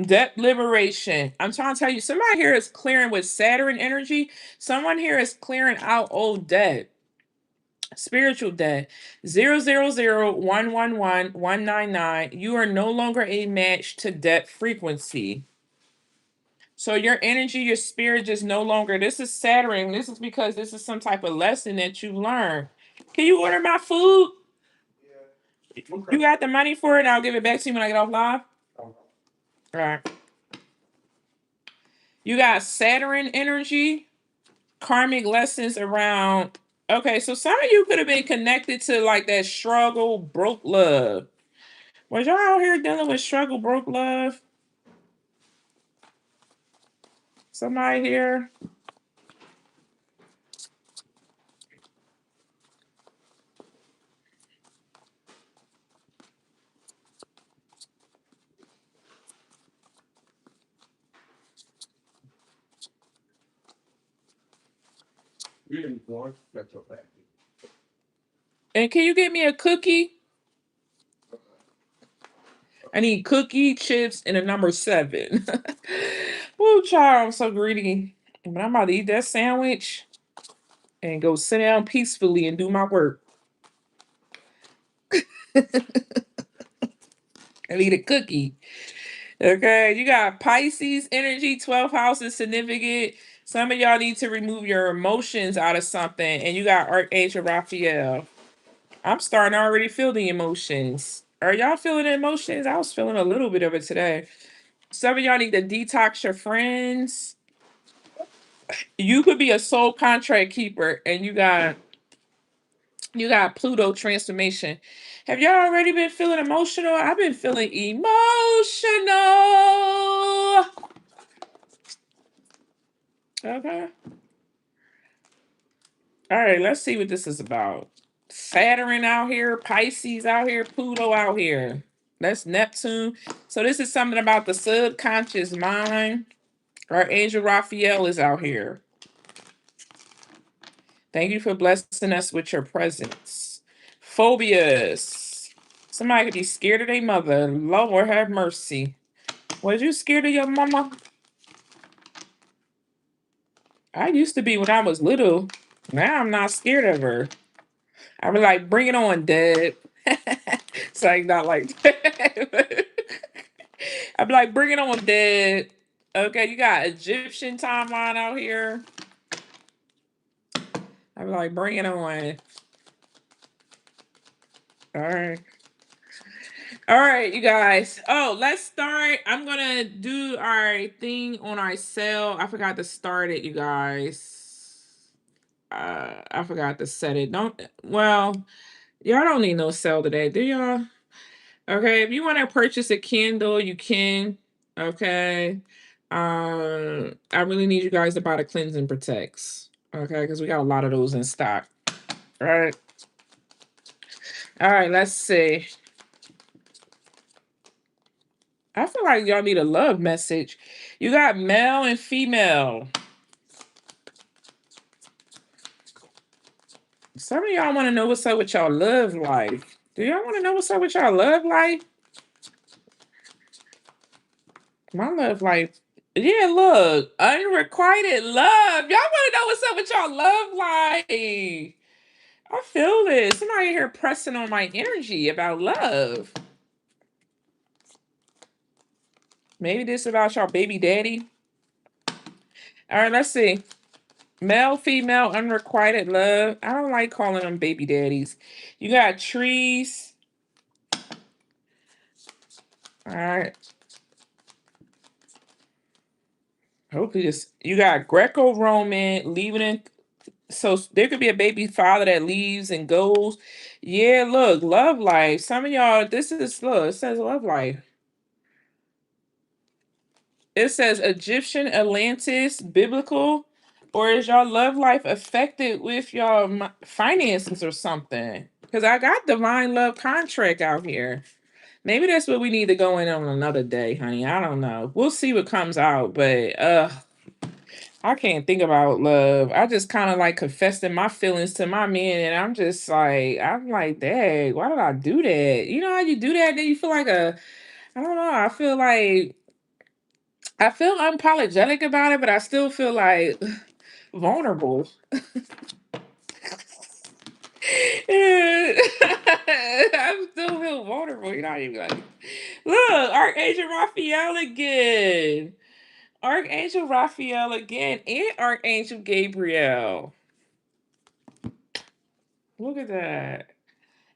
Debt liberation. I'm trying to tell you, somebody here is clearing with Saturn energy. Someone here is clearing out old debt. Spiritual debt 000111199. You are no longer a match to debt frequency. So your energy, your spirit just no longer. This is Saturn. This is because this is some type of lesson that you learn. Can you order my food? Yeah. You got the money for it, and I'll give it back to you when I get off live. All right. You got Saturn energy, karmic lessons around. Okay, so some of you could have been connected to like that struggle, broke love. Was y'all out here dealing with struggle, broke love? Somebody here? Really warm. That's your fact. And can you get me a cookie? I need cookie, chips, and a number 7. Woo, child, I'm so greedy. But I'm about to eat that sandwich and go sit down peacefully and do my work. I need a cookie. Okay, you got Pisces energy, 12th house is significant. Some of y'all need to remove your emotions out of something. And you got Archangel Raphael. I'm starting to already feel the emotions. Are y'all feeling the emotions? I was feeling a little bit of it today. Some of y'all need to detox your friends. You could be a soul contract keeper and you got Pluto transformation. Have y'all already been feeling emotional? I've been feeling emotional. Okay. All right, let's see what this is about. Saturn out here, Pisces out here, Pluto out here. That's Neptune. So this is something about the subconscious mind. Our angel Raphael is out here. Thank you for blessing us with your presence. Phobias. Somebody could be scared of their mother. Lord have mercy. Was you scared of your mama? I used to be when I was little. Now I'm not scared of her. I be like, bring it on, Dad. It's like not like that. I be like, bring it on, Dad. Okay, you got Egyptian timeline out here. I be like, bring it on. All right. All right, you guys. Oh, let's start. I'm gonna do our thing on our cell. I forgot to start it, you guys. I forgot to set it. Don't well, y'all don't need no cell today, do y'all? Okay, if you want to purchase a candle, you can. Okay. I really need you guys to buy the cleanse and protects. Okay, because we got a lot of those in stock. All right. All right, let's see. I feel like y'all need a love message. You got male and female. Some of y'all want to know what's up with y'all love life. Do y'all want to know what's up with y'all love life? My love life. Yeah, look, unrequited love. Y'all want to know what's up with y'all love life? I feel this. Somebody here pressing on my energy about love. Maybe this about y'all baby daddy. All right, let's see. Male, female, unrequited love. I don't like calling them baby daddies. You got trees. All right. Hopefully this. You got Greco-Roman leaving in. So there could be a baby father that leaves and goes. Yeah, look, love life. Some of y'all, this is look. It says love life. It says Egyptian, Atlantis, biblical, or is y'all love life affected with y'all finances or something? Because I got divine love contract out here. Maybe that's what we need to go in on another day, honey. I don't know. We'll see what comes out, but I can't think about love. I just kind of like confessing my feelings to my man, and I'm like, dang, why did I do that? You know how you do that? Then you feel like I don't know. I feel unapologetic about it, but I still feel like vulnerable. I still feel vulnerable. You know, you like, look, Archangel Raphael again. Archangel Raphael again, and Archangel Gabriel. Look at that.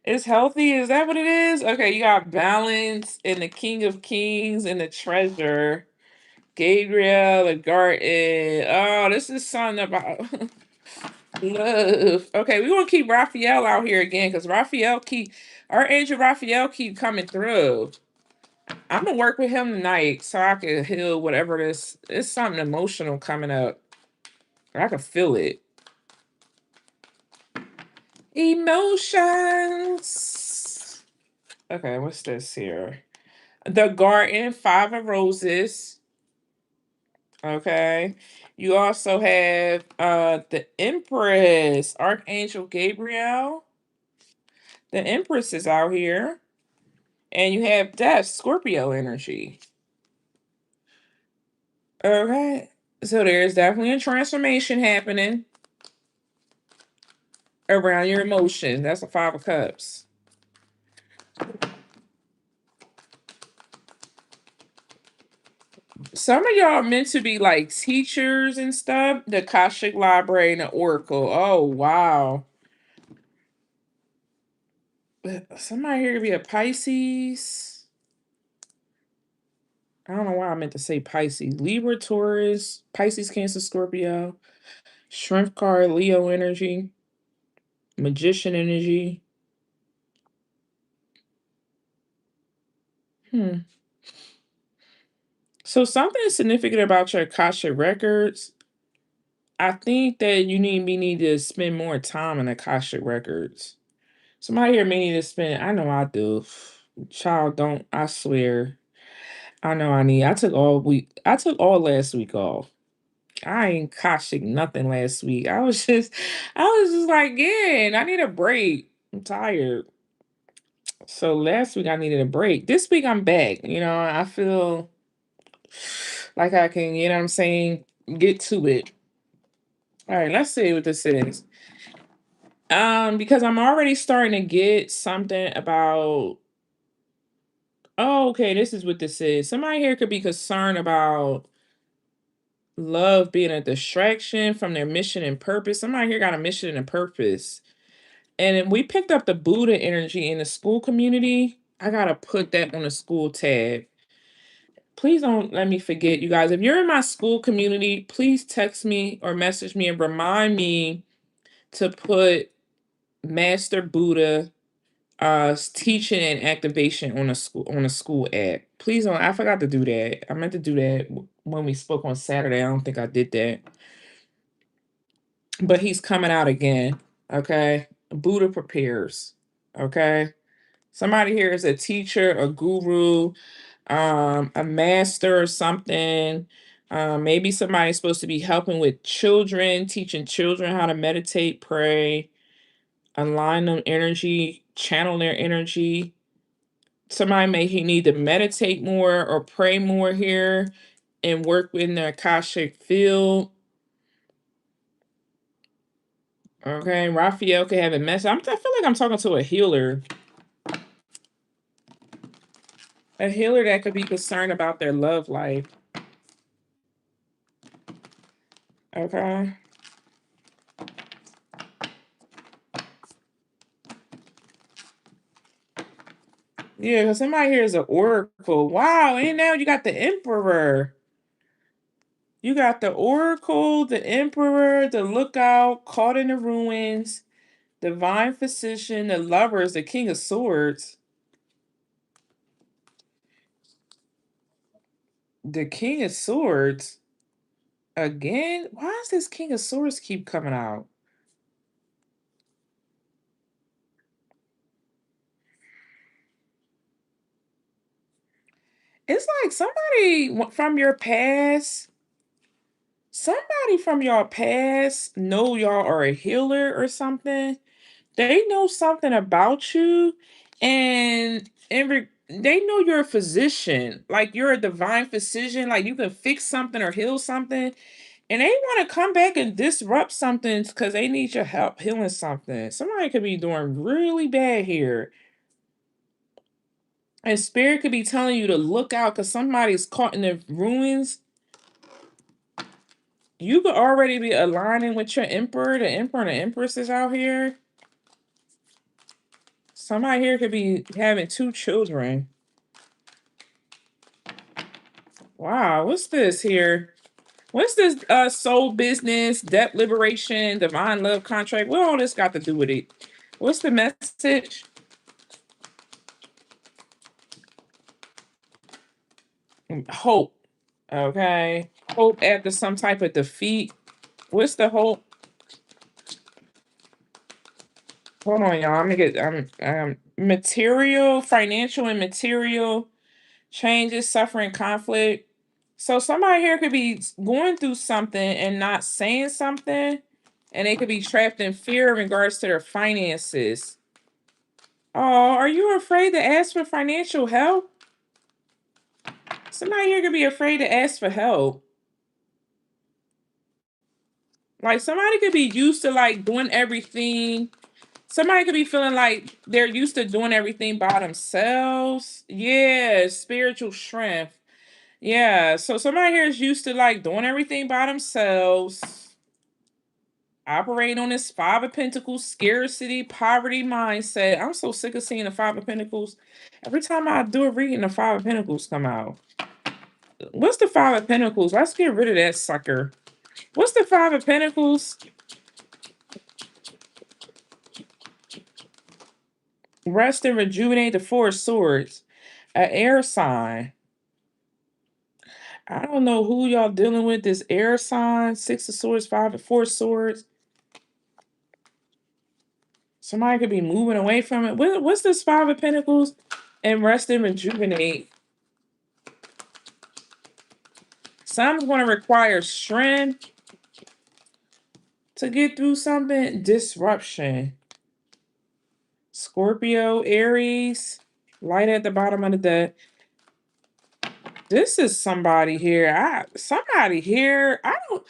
It's healthy. Is that what it is? Okay, you got balance and the King of Kings and the treasure. Gabriel, the garden. Oh, this is something about love. Okay, we want to keep Raphael out here again because Archangel Raphael keep coming through. I'm gonna work with him tonight so I can heal whatever this. It's something emotional coming up. I can feel it. Emotions. Okay, what's this here? The Garden, Five of Roses. Okay. You also have the Empress, Archangel Gabriel. The Empress is out here. And you have Death, Scorpio energy. Okay. So there's definitely a transformation happening around your emotions. That's a Five of Cups. Some of y'all are meant to be like teachers and stuff. The Akashic Library and the Oracle. Oh, wow. Somebody here could be a Pisces. I don't know why I meant to say Pisces. Libra, Taurus, Pisces, Cancer, Scorpio, Shrimp card, Leo energy, Magician energy. Hmm. So something significant about your Akashic records. I think that need to spend more time in Akashic records. Somebody here may need to spend. I know I do. Child, don't. I swear. I know I need. I took all week. I took all last week off. I ain't Akashic nothing last week. I was just like, yeah, I need a break. I'm tired. So last week I needed a break. This week I'm back. You know, I feel like I can, you know what I'm saying, get to it. All right, let's see what this is. Because I'm already starting to get something about. Oh, okay, this is what this is. Somebody here could be concerned about love being a distraction from their mission and purpose. Somebody here got a mission and a purpose. And then we picked up the Buddha energy in the school community. I gotta put that on the school tab. Please don't let me forget, you guys. If you're in my school community, please text me or message me and remind me to put Master Buddha teaching and activation on a school app. Please don't. I forgot to do that. I meant to do that when we spoke on Saturday. I don't think I did that. But he's coming out again. Okay. Buddha prepares. Okay. Somebody here is a teacher, a guru, a master or something. Maybe somebody's supposed to be helping with children, teaching children how to meditate, pray, align them energy, channel their energy. Somebody may need to meditate more or pray more here and work in the Akashic field. Okay, Raphael could have a message. I feel like I'm talking to a healer. A healer that could be concerned about their love life. Okay. Yeah, because somebody here is an oracle. Wow, and now you got the emperor. You got the oracle, the emperor, the lookout, caught in the ruins, divine physician, the lovers, the king of swords. The king of swords. Again? Why does this king of swords keep coming out? It's like from your past, somebody from your past know y'all are a healer or something. They know something about you, and they know you're a physician, like you're a divine physician, like you can fix something or heal something, and they want to come back and disrupt something because they need your help healing something. Somebody could be doing really bad here, and spirit could be telling you to look out because somebody's caught in the ruins. You could already be aligning with your emperor. The emperor and the empress is out here. Somebody here could be having two children. Wow, what's this here? What's this soul business, debt liberation, divine love contract? What all this got to do with it? What's the message? Hope. Okay. Hope after some type of defeat. What's the hope? Hold on, y'all. I'm gonna get material, financial and material changes, suffering, conflict. So somebody here could be going through something and not saying something, and they could be trapped in fear in regards to their finances. Oh, are you afraid to ask for financial help? Somebody here could be afraid to ask for help. Like somebody could be used to like doing everything. Somebody could be feeling like they're used to doing everything by themselves. Yeah, spiritual strength. Yeah, so somebody here is used to like doing everything by themselves, operate on this Five of Pentacles, scarcity, poverty mindset. I'm so sick of seeing the Five of Pentacles. Every time I do a reading, the Five of Pentacles come out. What's the Five of Pentacles? Let's get rid of that sucker. What's the Five of Pentacles? Rest and rejuvenate, the Four of Swords. An air sign. I don't know who y'all dealing with. This air sign, Six of Swords, Five of Four Swords. Somebody could be moving away from it. What's this Five of Pentacles? And rest and rejuvenate. Some's going to require strength to get through something. Disruption. Scorpio, Aries, light at the bottom of the deck. This is somebody here. I don't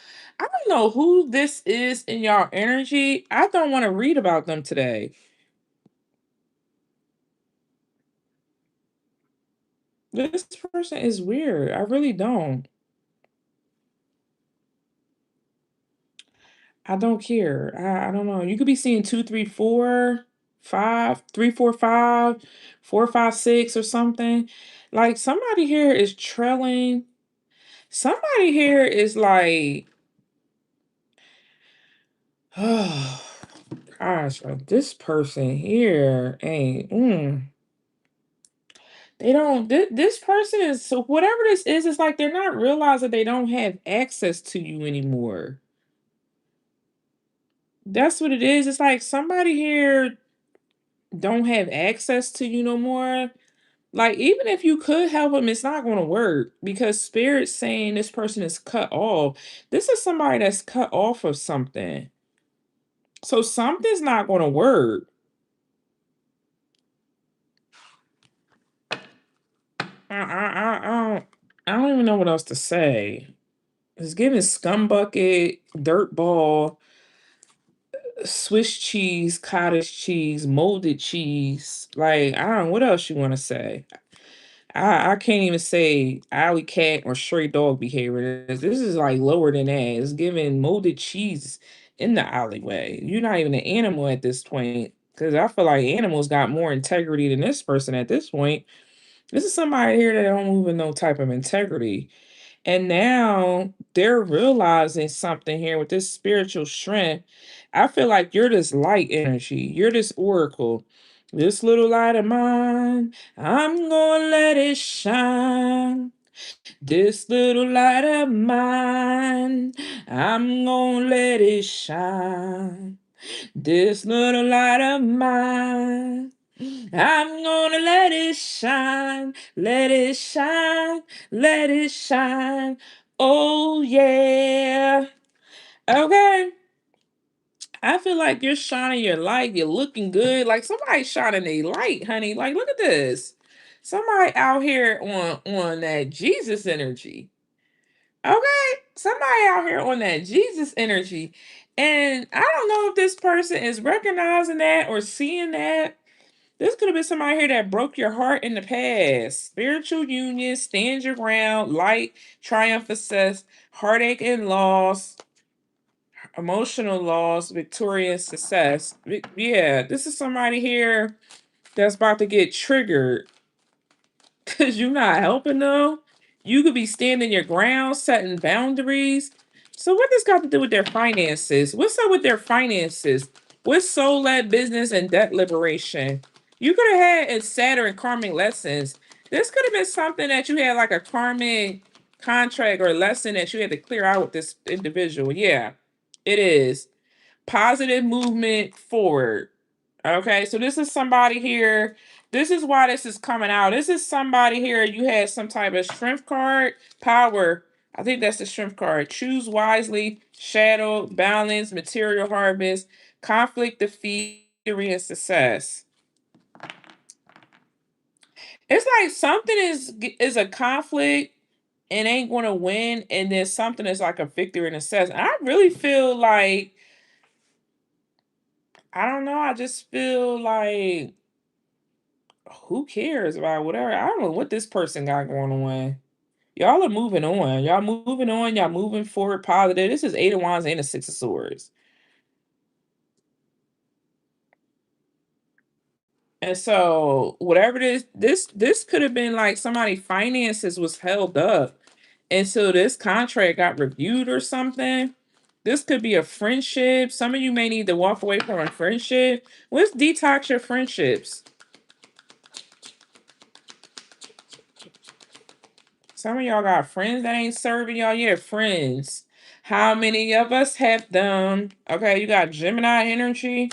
know who this is in y'all energy. I don't want to read about them today. This person is weird. I really don't. I don't care. I don't know. You could be seeing 2, 3, 4, 5, 3, 4, 5, 4, 5, 6, or something. Like somebody here is trailing. Somebody here is like, oh gosh, like this person here ain't. They don't. This person is so whatever this is. It's like they're not realizing they don't have access to you anymore. That's what it is. It's like somebody here don't have access to you no more. Like, even if you could help them, it's not going to work because spirit's saying this person is cut off. This is somebody that's cut off of something. So something's not going to work. I don't even know what else to say. It's giving scumbucket, dirt ball, Swiss cheese, cottage cheese, molded cheese. Like, I don't know what else you want to say. I can't even say alley cat or stray dog behavior. This is like lower than that. It's giving molded cheese in the alleyway. You're not even an animal at this point. Because I feel like animals got more integrity than this person at this point. This is somebody here that don't move with no type of integrity. And now they're realizing something here with this spiritual strength. I feel like you're this light energy. You're this oracle. This little light of mine, I'm gonna let it shine. This little light of mine, I'm gonna let it shine. This little light of mine, I'm gonna let it shine, let it shine, let it shine. Oh, yeah. Okay. I feel like you're shining your light. You're looking good. Like somebody's shining a light, honey. Like, look at this. Somebody out here on that Jesus energy. Okay. Somebody out here on that Jesus energy. And I don't know if this person is recognizing that or seeing that. This could have been somebody here that broke your heart in the past. Spiritual union, stand your ground, light, triumph, success, heartache and loss, emotional loss, victorious success. Yeah, this is somebody here that's about to get triggered because you're not helping them. You could be standing your ground, setting boundaries. So what this got to do with their finances? What's up with their finances? What's soul led business and debt liberation? You could have had a Saturn karmic lessons. This could have been something that you had like a karmic contract or lesson that you had to clear out with this individual. Yeah, it is positive movement forward. Okay, so this is somebody here. This is why this is coming out. This is somebody here. You had some type of strength card, power. I think that's the strength card. Choose wisely, shadow, balance, material harvest, conflict, defeat, victory, and success. It's like something is a conflict and ain't gonna win, and then something is like a victory and a success. And I really feel like I don't know. I just feel like who cares about whatever? I don't know what this person got going on. Y'all are moving on. Y'all moving on. Y'all moving forward positive. This is Eight of Wands and the Six of Swords. And so whatever this could have been like somebody finances was held up. And so this contract got reviewed or something. This could be a friendship. Some of you may need to walk away from a friendship. Let's detox your friendships. Some of y'all got friends that ain't serving y'all. Yeah, friends. How many of us have them? Okay, you got Gemini energy,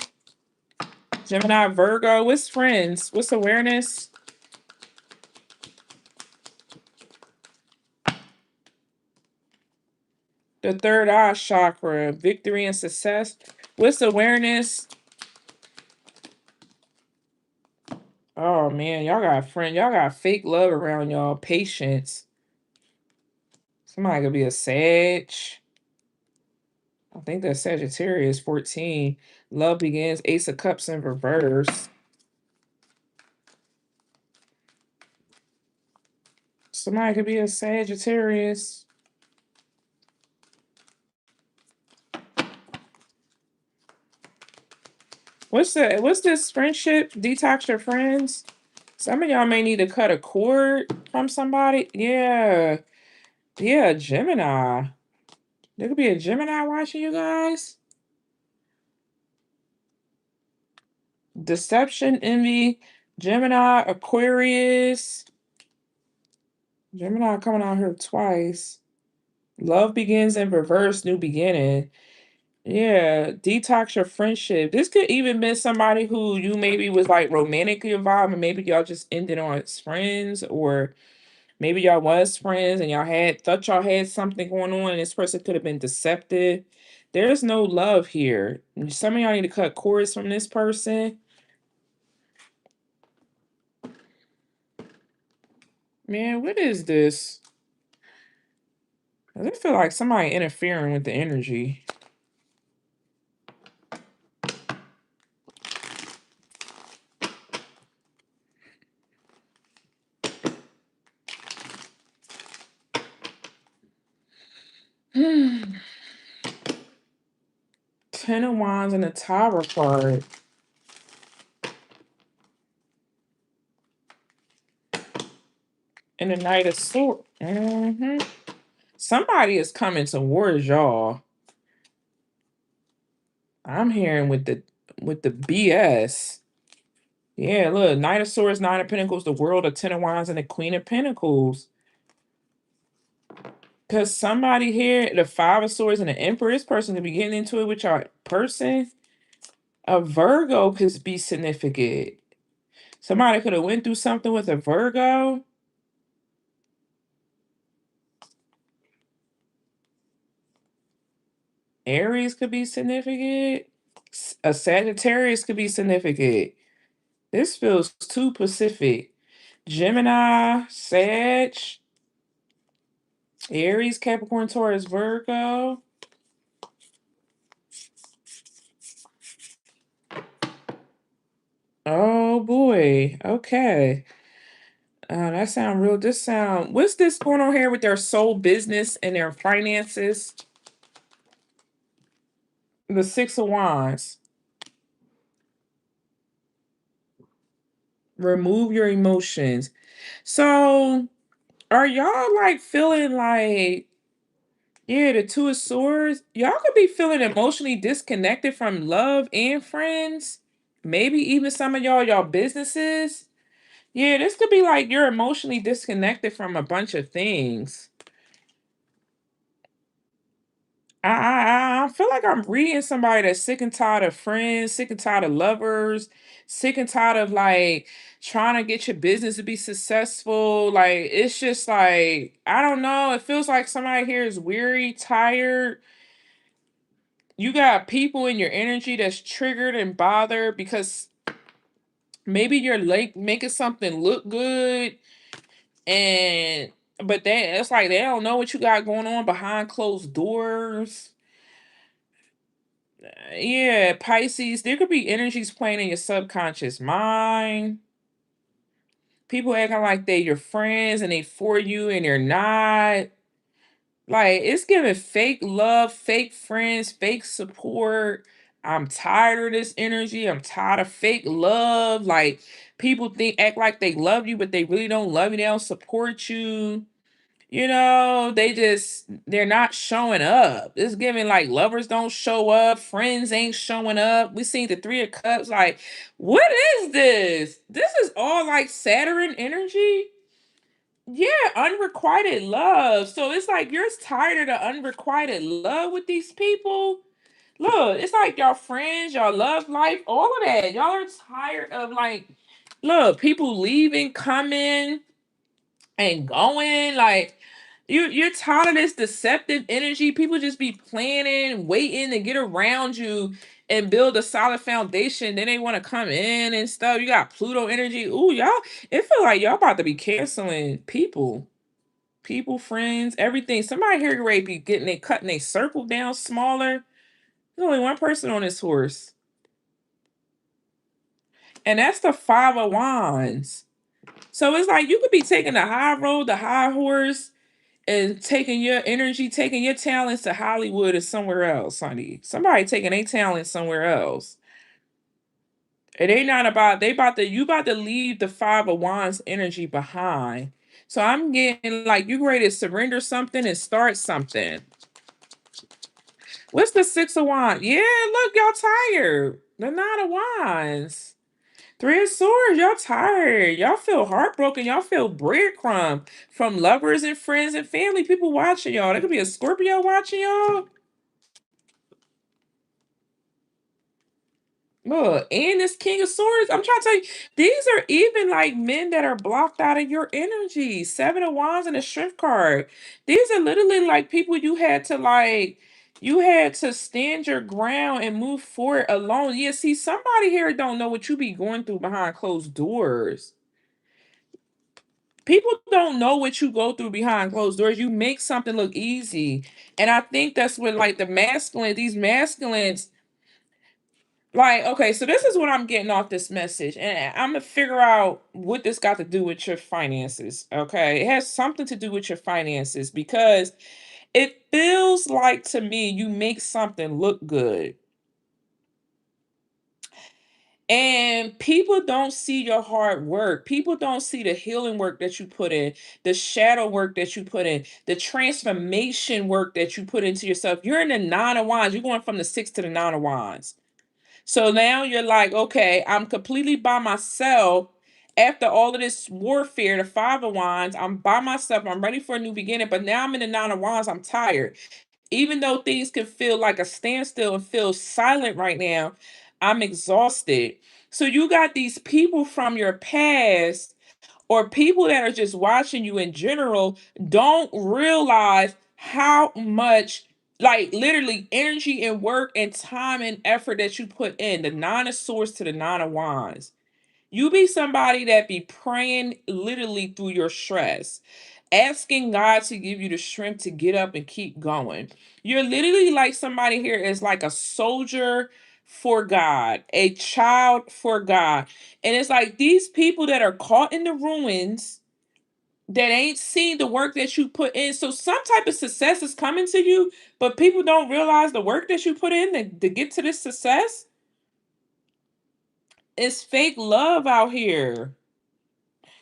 Gemini Virgo. What's friends? What's awareness? The third eye chakra, victory and success. What's awareness? Oh man, y'all got friend. Y'all got fake love around y'all. Patience. Somebody could be a Sag. I think that's Sagittarius 14. Love begins. Ace of Cups in reverse. Somebody could be a Sagittarius. What's this friendship? Detox your friends. Some of y'all may need to cut a cord from somebody. Yeah. Yeah, Gemini. There could be a Gemini watching you guys. Deception, envy, Gemini, Aquarius. Gemini coming out here twice. Love begins in reverse, new beginning. Yeah, detox your friendship. This could even been somebody who you maybe was like romantically involved, and maybe y'all just ended on as friends, or maybe y'all was friends and y'all had thought y'all had something going on, and this person could have been deceptive. There's no love here. Some of y'all need to cut cords from this person. Man, what is this? I feel like somebody interfering with the energy. Ten of Wands and the Tower card. And the Knight of Swords. Somebody is coming towards y'all. I'm hearing with the BS. Yeah, look, Knight of Swords, Nine of Pentacles, the World, of Ten of Wands, and the Queen of Pentacles. Because somebody here, the Five of Swords and the Emperor, this person could be getting into it with your person. A Virgo could be significant. Somebody could have went through something with a Virgo. Aries could be significant. A Sagittarius could be significant. This feels too Pacific. Gemini, Sag, Aries, Capricorn, Taurus, Virgo. Oh boy. Okay. That sound real. What's this going on here with their soul business and their finances? The Six of Wands. Remove your emotions. So, are y'all like feeling like, yeah, the Two of Swords? Y'all could be feeling emotionally disconnected from love and friends. Maybe even some of y'all businesses. Yeah, this could be like you're emotionally disconnected from a bunch of things. I feel like I'm reading somebody that's sick and tired of friends, sick and tired of lovers, sick and tired of like trying to get your business to be successful. Like it's just like I don't know. It feels like somebody here is weary, tired. You got people in your energy that's triggered and bothered because maybe you're like making something look good, and but it's like they don't know what you got going on behind closed doors. Yeah, Pisces, there could be energies playing in your subconscious mind. People acting like they your friends and they for you and they're not. Like it's giving fake love, fake friends, fake support. I'm tired of this energy. I'm tired of fake love. Like people act like they love you, but they really don't love you. They don't support you. They're not showing up. It's giving like lovers don't show up, friends ain't showing up. We seen the Three of Cups. Like, what is this? This is all like Saturn energy. Yeah, unrequited love. So it's like you're tired of the unrequited love with these people. Look, it's like y'all friends, y'all love life, all of that. Y'all are tired of like, look, people leaving, coming and going. Like you're tired of this deceptive energy. People just be planning, waiting to get around you and build a solid foundation. Then they want to come in and stuff. You got Pluto energy. Ooh, y'all, it feel like y'all about to be canceling people. People, friends, everything. Somebody here ready to be getting they cutting a circle down smaller. There's only one person on this horse. And that's the Five of Wands. So it's like you could be taking the high road, the high horse, and taking your energy, taking your talents to Hollywood or somewhere else, honey. Somebody taking their talents somewhere else. And they about to you about to leave the Five of Wands energy behind. So I'm getting like you ready to surrender something and start something. What's the Six of Wands? Yeah, look, y'all tired. The Nine of Wands. Three of Swords, y'all tired. Y'all feel heartbroken. Y'all feel breadcrumb from lovers and friends and family. People watching y'all. There could be a Scorpio watching y'all. Look, and this King of Swords. I'm trying to tell you, these are even like men that are blocked out of your energy. Seven of Wands and a Strength card. These are literally like people you had to stand your ground and move forward alone. Yeah, see, somebody here don't know what you be going through behind closed doors. People don't know what you go through behind closed doors. You make something look easy. And I think that's what like these masculines, like, okay, so this is what I'm getting off this message, and I'm gonna figure out what this got to do with your finances. Okay, it has something to do with your finances because it feels like to me you make something look good, and people don't see your hard work. People don't see the healing work that you put in, the shadow work that you put in, the transformation work that you put into yourself. You're in the Nine of Wands. You're going from the Six to the Nine of Wands. So now you're like, okay, I'm completely by myself. After all of this warfare, the Five of Wands, I'm by myself. I'm ready for a new beginning. But now I'm in the Nine of Wands. I'm tired. Even though things can feel like a standstill and feel silent right now, I'm exhausted. So you got these people from your past or people that are just watching you in general don't realize how much, like, literally energy and work and time and effort that you put in. The Nine of Swords to the Nine of Wands. You be somebody that be praying literally through your stress, asking God to give you the strength to get up and keep going. You're literally like somebody here is like a soldier for God, a child for God. And it's like these people that are caught in the ruins that ain't seen the work that you put in. So some type of success is coming to you, but people don't realize the work that you put in to get to this success. It's fake love out here.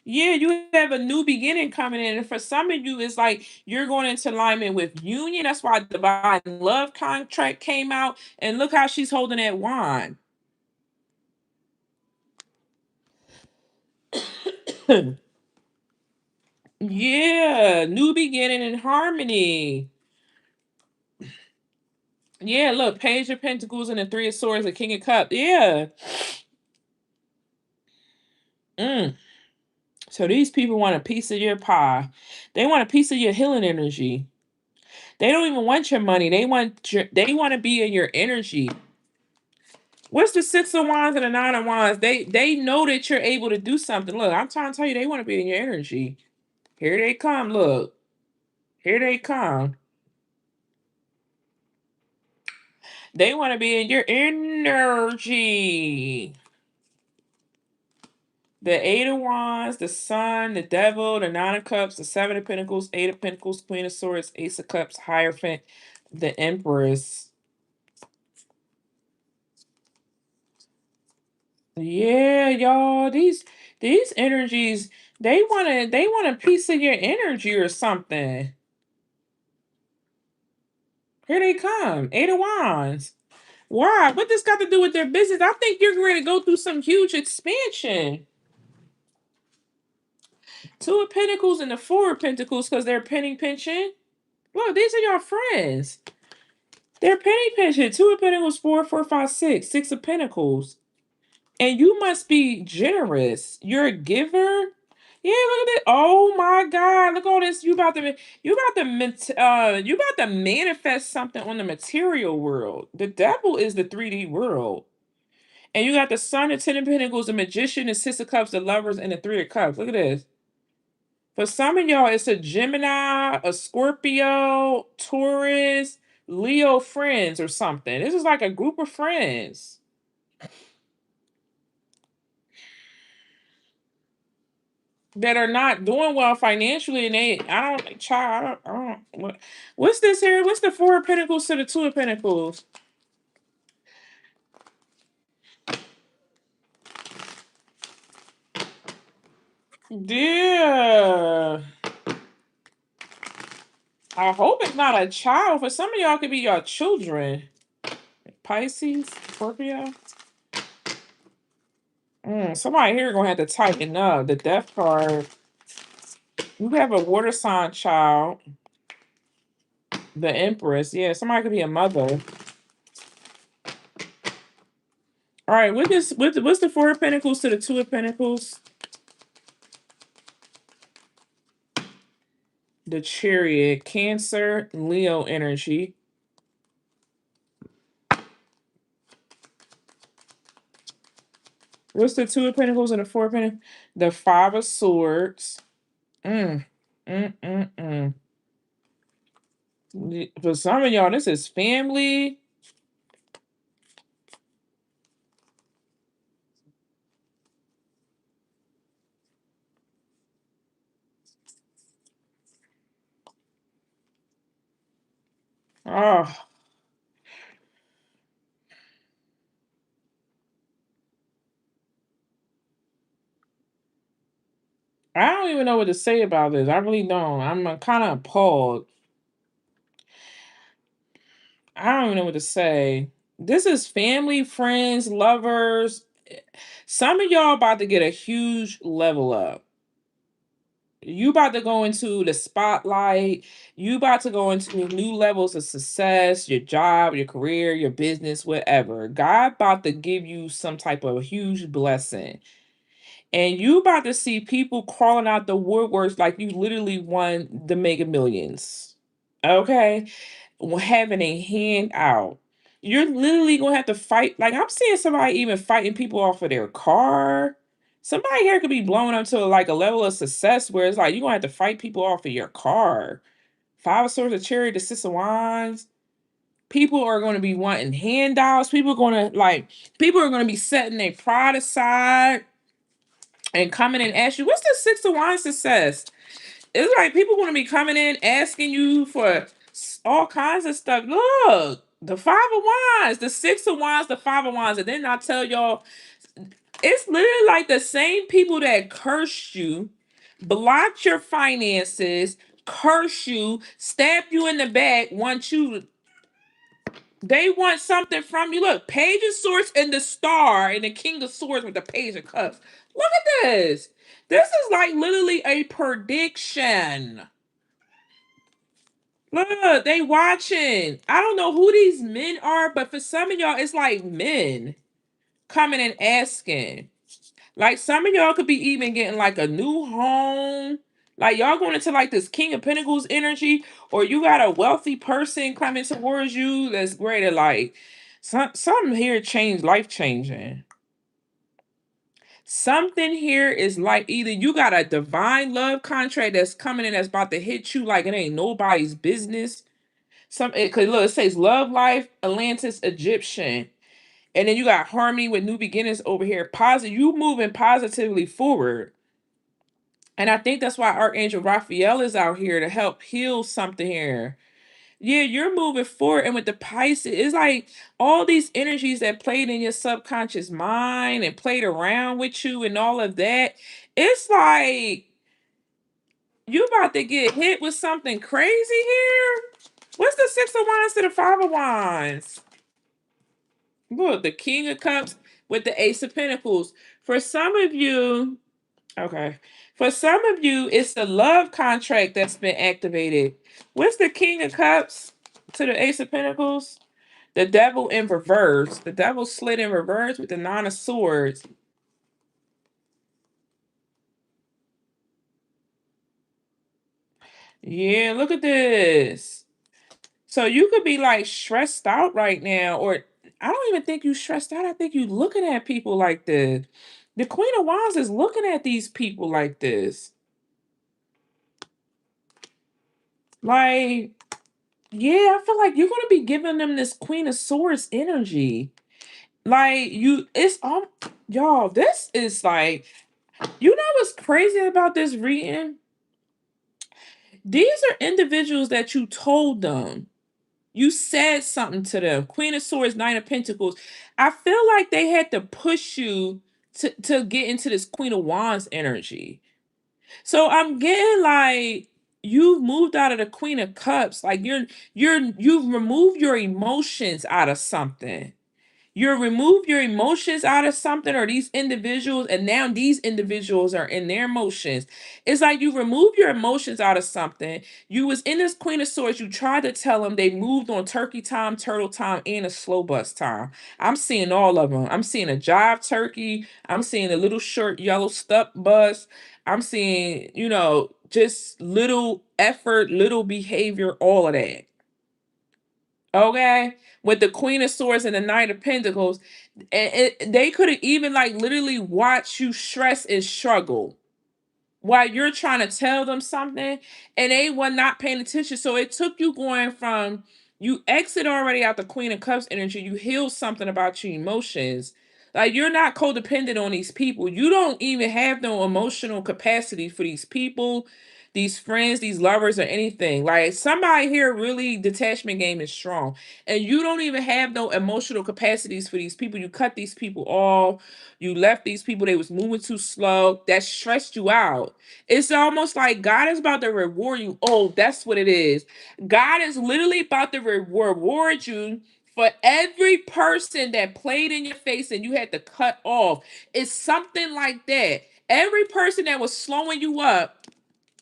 Yeah, you have a new beginning coming in. And for some of you, it's like you're going into alignment with union. That's why the divine love contract came out. And look how she's holding that wand. Yeah, new beginning and harmony. Yeah, look, Page of Pentacles and the Three of Swords, the King of Cups. Yeah. Mm. So these people want a piece of your pie. They want a piece of your healing energy. They don't even want your money. They want to be in your energy. What's the Six of Wands and the Nine of Wands? They know that you're able to do something. Look, I'm trying to tell you, they want to be in your energy. Here they come. Look, here they come. They want to be in your energy. The Eight of Wands, the Sun, the Devil, the Nine of Cups, the Seven of Pentacles, Eight of Pentacles, Queen of Swords, Ace of Cups, Hierophant, the Empress. Yeah, y'all. These energies, they want a piece of your energy or something. Here they come. Eight of Wands. Why? What this got to do with their business? I think you're going to go through some huge expansion. Two of Pentacles and the Four of Pentacles because they're penny pinching. Look, these are your friends. They're penny pinching. Two of Pentacles, four, four, five, six. Six of Pentacles. And you must be generous. You're a giver. Yeah, look at that. Oh my God. Look at all this. You about to manifest something on the material world. The devil is the 3D world. And you got the Sun, the Ten of Pentacles, the Magician, the Six of Cups, the Lovers, and the Three of Cups. Look at this. For some of y'all, it's a Gemini, a Scorpio, Taurus, Leo friends or something. This is like a group of friends that are not doing well financially, and I don't, child, I what's this here? What's the Four of Pentacles to the Two of Pentacles? Yeah. I hope it's not a child. For some of y'all, it could be your children. Pisces, Scorpio. Somebody here gonna have to tighten up. The Death card. You have a water sign child. The Empress. Yeah, somebody could be a mother. All right, what's the Four of Pentacles to the Two of Pentacles? The Chariot, Cancer, Leo energy. What's the Two of Pentacles and the Four of Pentacles? The Five of Swords. Mm. Mm, mm, mm. For some of y'all, this is family. Oh, I don't even know what to say about this. I really don't. I'm kind of appalled. I don't even know what to say. This is family, friends, lovers. Some of y'all about to get a huge level up. You about to go into the spotlight. You about to go into new levels of success, your job, your career, your business, whatever. God about to give you some type of huge blessing. And you about to see people crawling out the woodworks like you literally won the Mega Millions. Okay? Having a handout. You're literally gonna have to fight. Like I'm seeing somebody even fighting people off of their car. Somebody here could be blown up to like a level of success where it's like you're gonna have to fight people off of your car. Five of Swords of Chariot, the Six of Wands. People are going to be wanting handouts. People are going to be setting their pride aside and coming and ask you, what's the Six of Wands success? It's like people want to be coming in asking you for all kinds of stuff. Look, the Five of Wands, the Six of Wands, the Five of Wands, and then I tell y'all, it's literally like the same people that cursed you, blocked your finances, curse you, stab you in the back, want you. They want something from you. Look, Page of Swords and the Star and the King of Swords with the Page of Cups. Look at this. This is like literally a prediction. Look, they watching. I don't know who these men are, but for some of y'all, it's like men coming and asking. Like some of y'all could be even getting like a new home. Like y'all going into like this King of Pentacles energy, or you got a wealthy person coming towards you that's greater. Like something here change, life changing. Something here is like either you got a divine love contract that's coming in that's about to hit you like it ain't nobody's business. Cause look, it says love life, Atlantis, Egyptian. And then you got harmony with new beginnings over here. Positive, you moving positively forward. And I think that's why Archangel Raphael is out here to help heal something here. Yeah, you're moving forward. And with the Pisces, it's like all these energies that played in your subconscious mind and played around with you and all of that. It's like you about to get hit with something crazy here. What's the Six of Wands to the Five of Wands? Look, the King of Cups with the Ace of Pentacles. For some of you, okay. For some of you, it's the love contract that's been activated. What's the King of Cups to the Ace of Pentacles? The Devil in reverse. The Devil slid in reverse with the Nine of Swords. Yeah, look at this. So you could be like stressed out right now, or I don't even think you stressed out. I think you looking at people like this. The Queen of Wands is looking at these people like this. Like, yeah, I feel like you're gonna be giving them this Queen of Swords energy. Like it's y'all. This is like, you know what's crazy about this reading? These are individuals that you told them. You said something to them. Queen of Swords, Nine of Pentacles. I feel like they had to push you to get into this Queen of Wands energy. So I'm getting like you've moved out of the Queen of Cups. Like you've removed your emotions out of something. You remove your emotions out of something or these individuals, and now these individuals are in their emotions. It's like you remove your emotions out of something. You was in this Queen of Swords. You tried to tell them they moved on turkey time, turtle time, and a slow bus time. I'm seeing all of them. I'm seeing a jive turkey. I'm seeing a little short yellow stuck bus. I'm seeing, just little effort, little behavior, all of that. Okay, with the Queen of Swords and the Knight of Pentacles, they could have even like literally watched you stress and struggle while you're trying to tell them something, and they were not paying attention. So it took you going from you exit already out the Queen of Cups energy, you heal something about your emotions. Like you're not codependent on these people. You don't even have no emotional capacity for these people, these friends, these lovers, or anything. Like somebody here really detachment game is strong. And you don't even have no emotional capacities for these people. You cut these people off. You left these people, they was moving too slow. That stressed you out. It's almost like God is about to reward you. Oh, that's what it is. God is literally about to reward you for every person that played in your face and you had to cut off. It's something like that. Every person that was slowing you up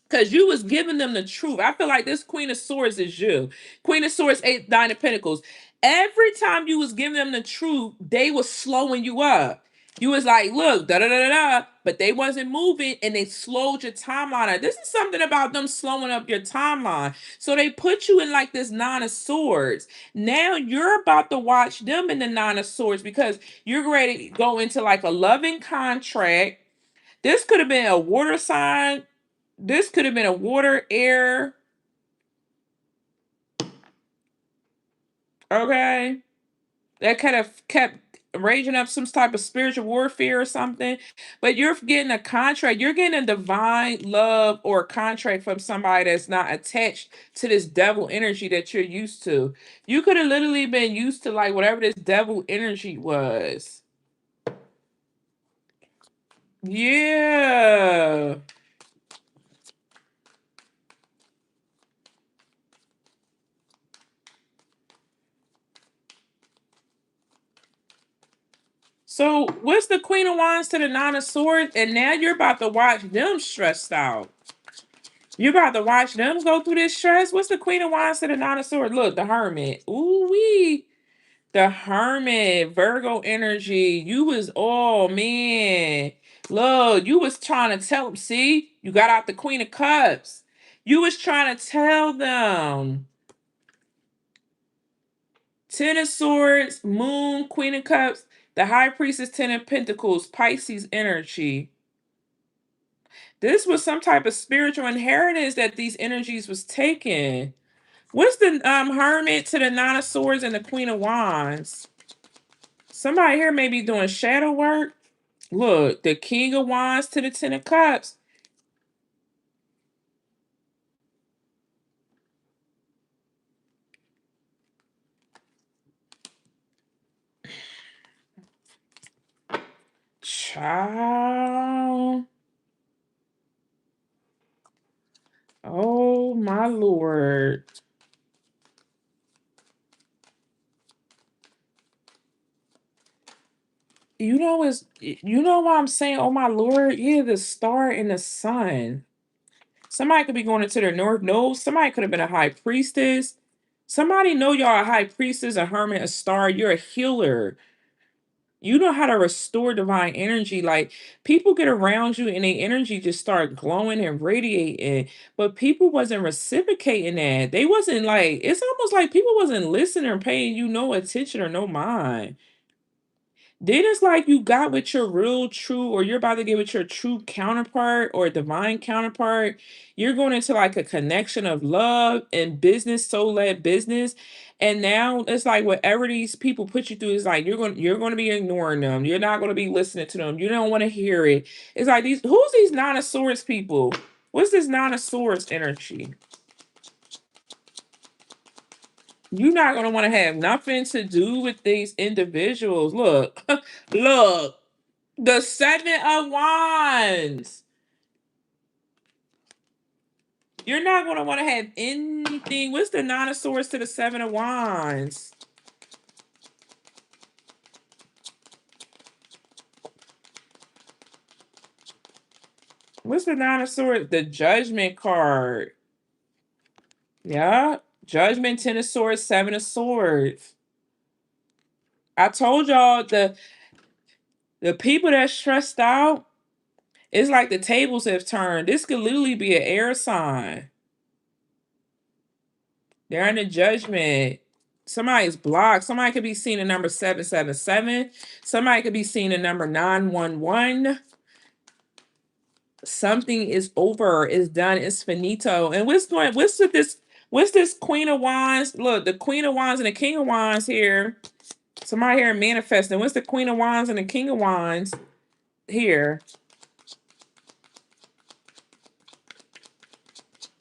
because you was giving them the truth. I feel like this Queen of Swords is you. Queen of Swords, 8, 9 of Pentacles. Every time you was giving them the truth, they was slowing you up. You was like, look, da da da da da, but they wasn't moving and they slowed your timeline. This is something about them slowing up your timeline. So they put you in like this 9 of Swords. Now you're about to watch them in the 9 of Swords because you're ready to go into like a loving contract. This could have been a water sign. This could have been a water, air. Okay. That kind of kept raging up some type of spiritual warfare or something. But you're getting a contract. You're getting a divine love or a contract from somebody that's not attached to this devil energy that you're used to. You could have literally been used to like whatever this devil energy was. Yeah. So what's the Queen of Wands to the 9 of Swords? And now you're about to watch them stressed out. You're about to watch them go through this stress. What's the Queen of Wands to the 9 of Swords? Look, the Hermit. Ooh wee. The Hermit, Virgo energy. You was, oh man. Look, you was trying to tell them. See, you got out the Queen of Cups. You was trying to tell them. 10 of Swords, Moon, Queen of Cups, the High Priestess, 10 of Pentacles, Pisces energy. This was some type of spiritual inheritance that these energies was taking. What's the Hermit to the 9 of Swords and the Queen of Wands? Somebody here may be doing shadow work. Look, the King of Wands to the 10 of Cups. Child. Oh my Lord. You know why I'm saying, oh my Lord? Yeah, the star and the sun. Somebody could be going into their North Node. Somebody could have been a High Priestess. Somebody know y'all a High Priestess, a Hermit, a star. You're a healer. You know how to restore divine energy. Like people get around you and their energy just start glowing and radiating. But people wasn't reciprocating that. They wasn't like, it's almost like people wasn't listening or paying you no attention or no mind. Then it's like you got with your real true, or you're about to get with your true counterpart or divine counterpart. You're going into like a connection of love and business, soul led business. And now it's like whatever these people put you through is like you're going to be ignoring them. You're not going to be listening to them. You don't want to hear it. It's like who's these 9 of Swords people? What's this 9 of Swords energy? You're not going to want to have nothing to do with these individuals. Look, look. The 7 of Wands. You're not going to want to have anything. What's the 9 of Swords to the 7 of Wands? What's the Nine of Swords? The Judgment card. Yeah. Judgment, Ten of Swords, Seven of Swords. I told y'all the people that's stressed out, it's like the tables have turned. This could literally be an air sign. They're in the judgment. Somebody's blocked. Somebody could be seeing the number 777. Somebody could be seeing the number 911. Something is over, is done, is finito. And what's this Queen of Wands? Look, the Queen of Wands and the King of Wands here. Somebody here manifesting. What's the Queen of Wands and the King of Wands here?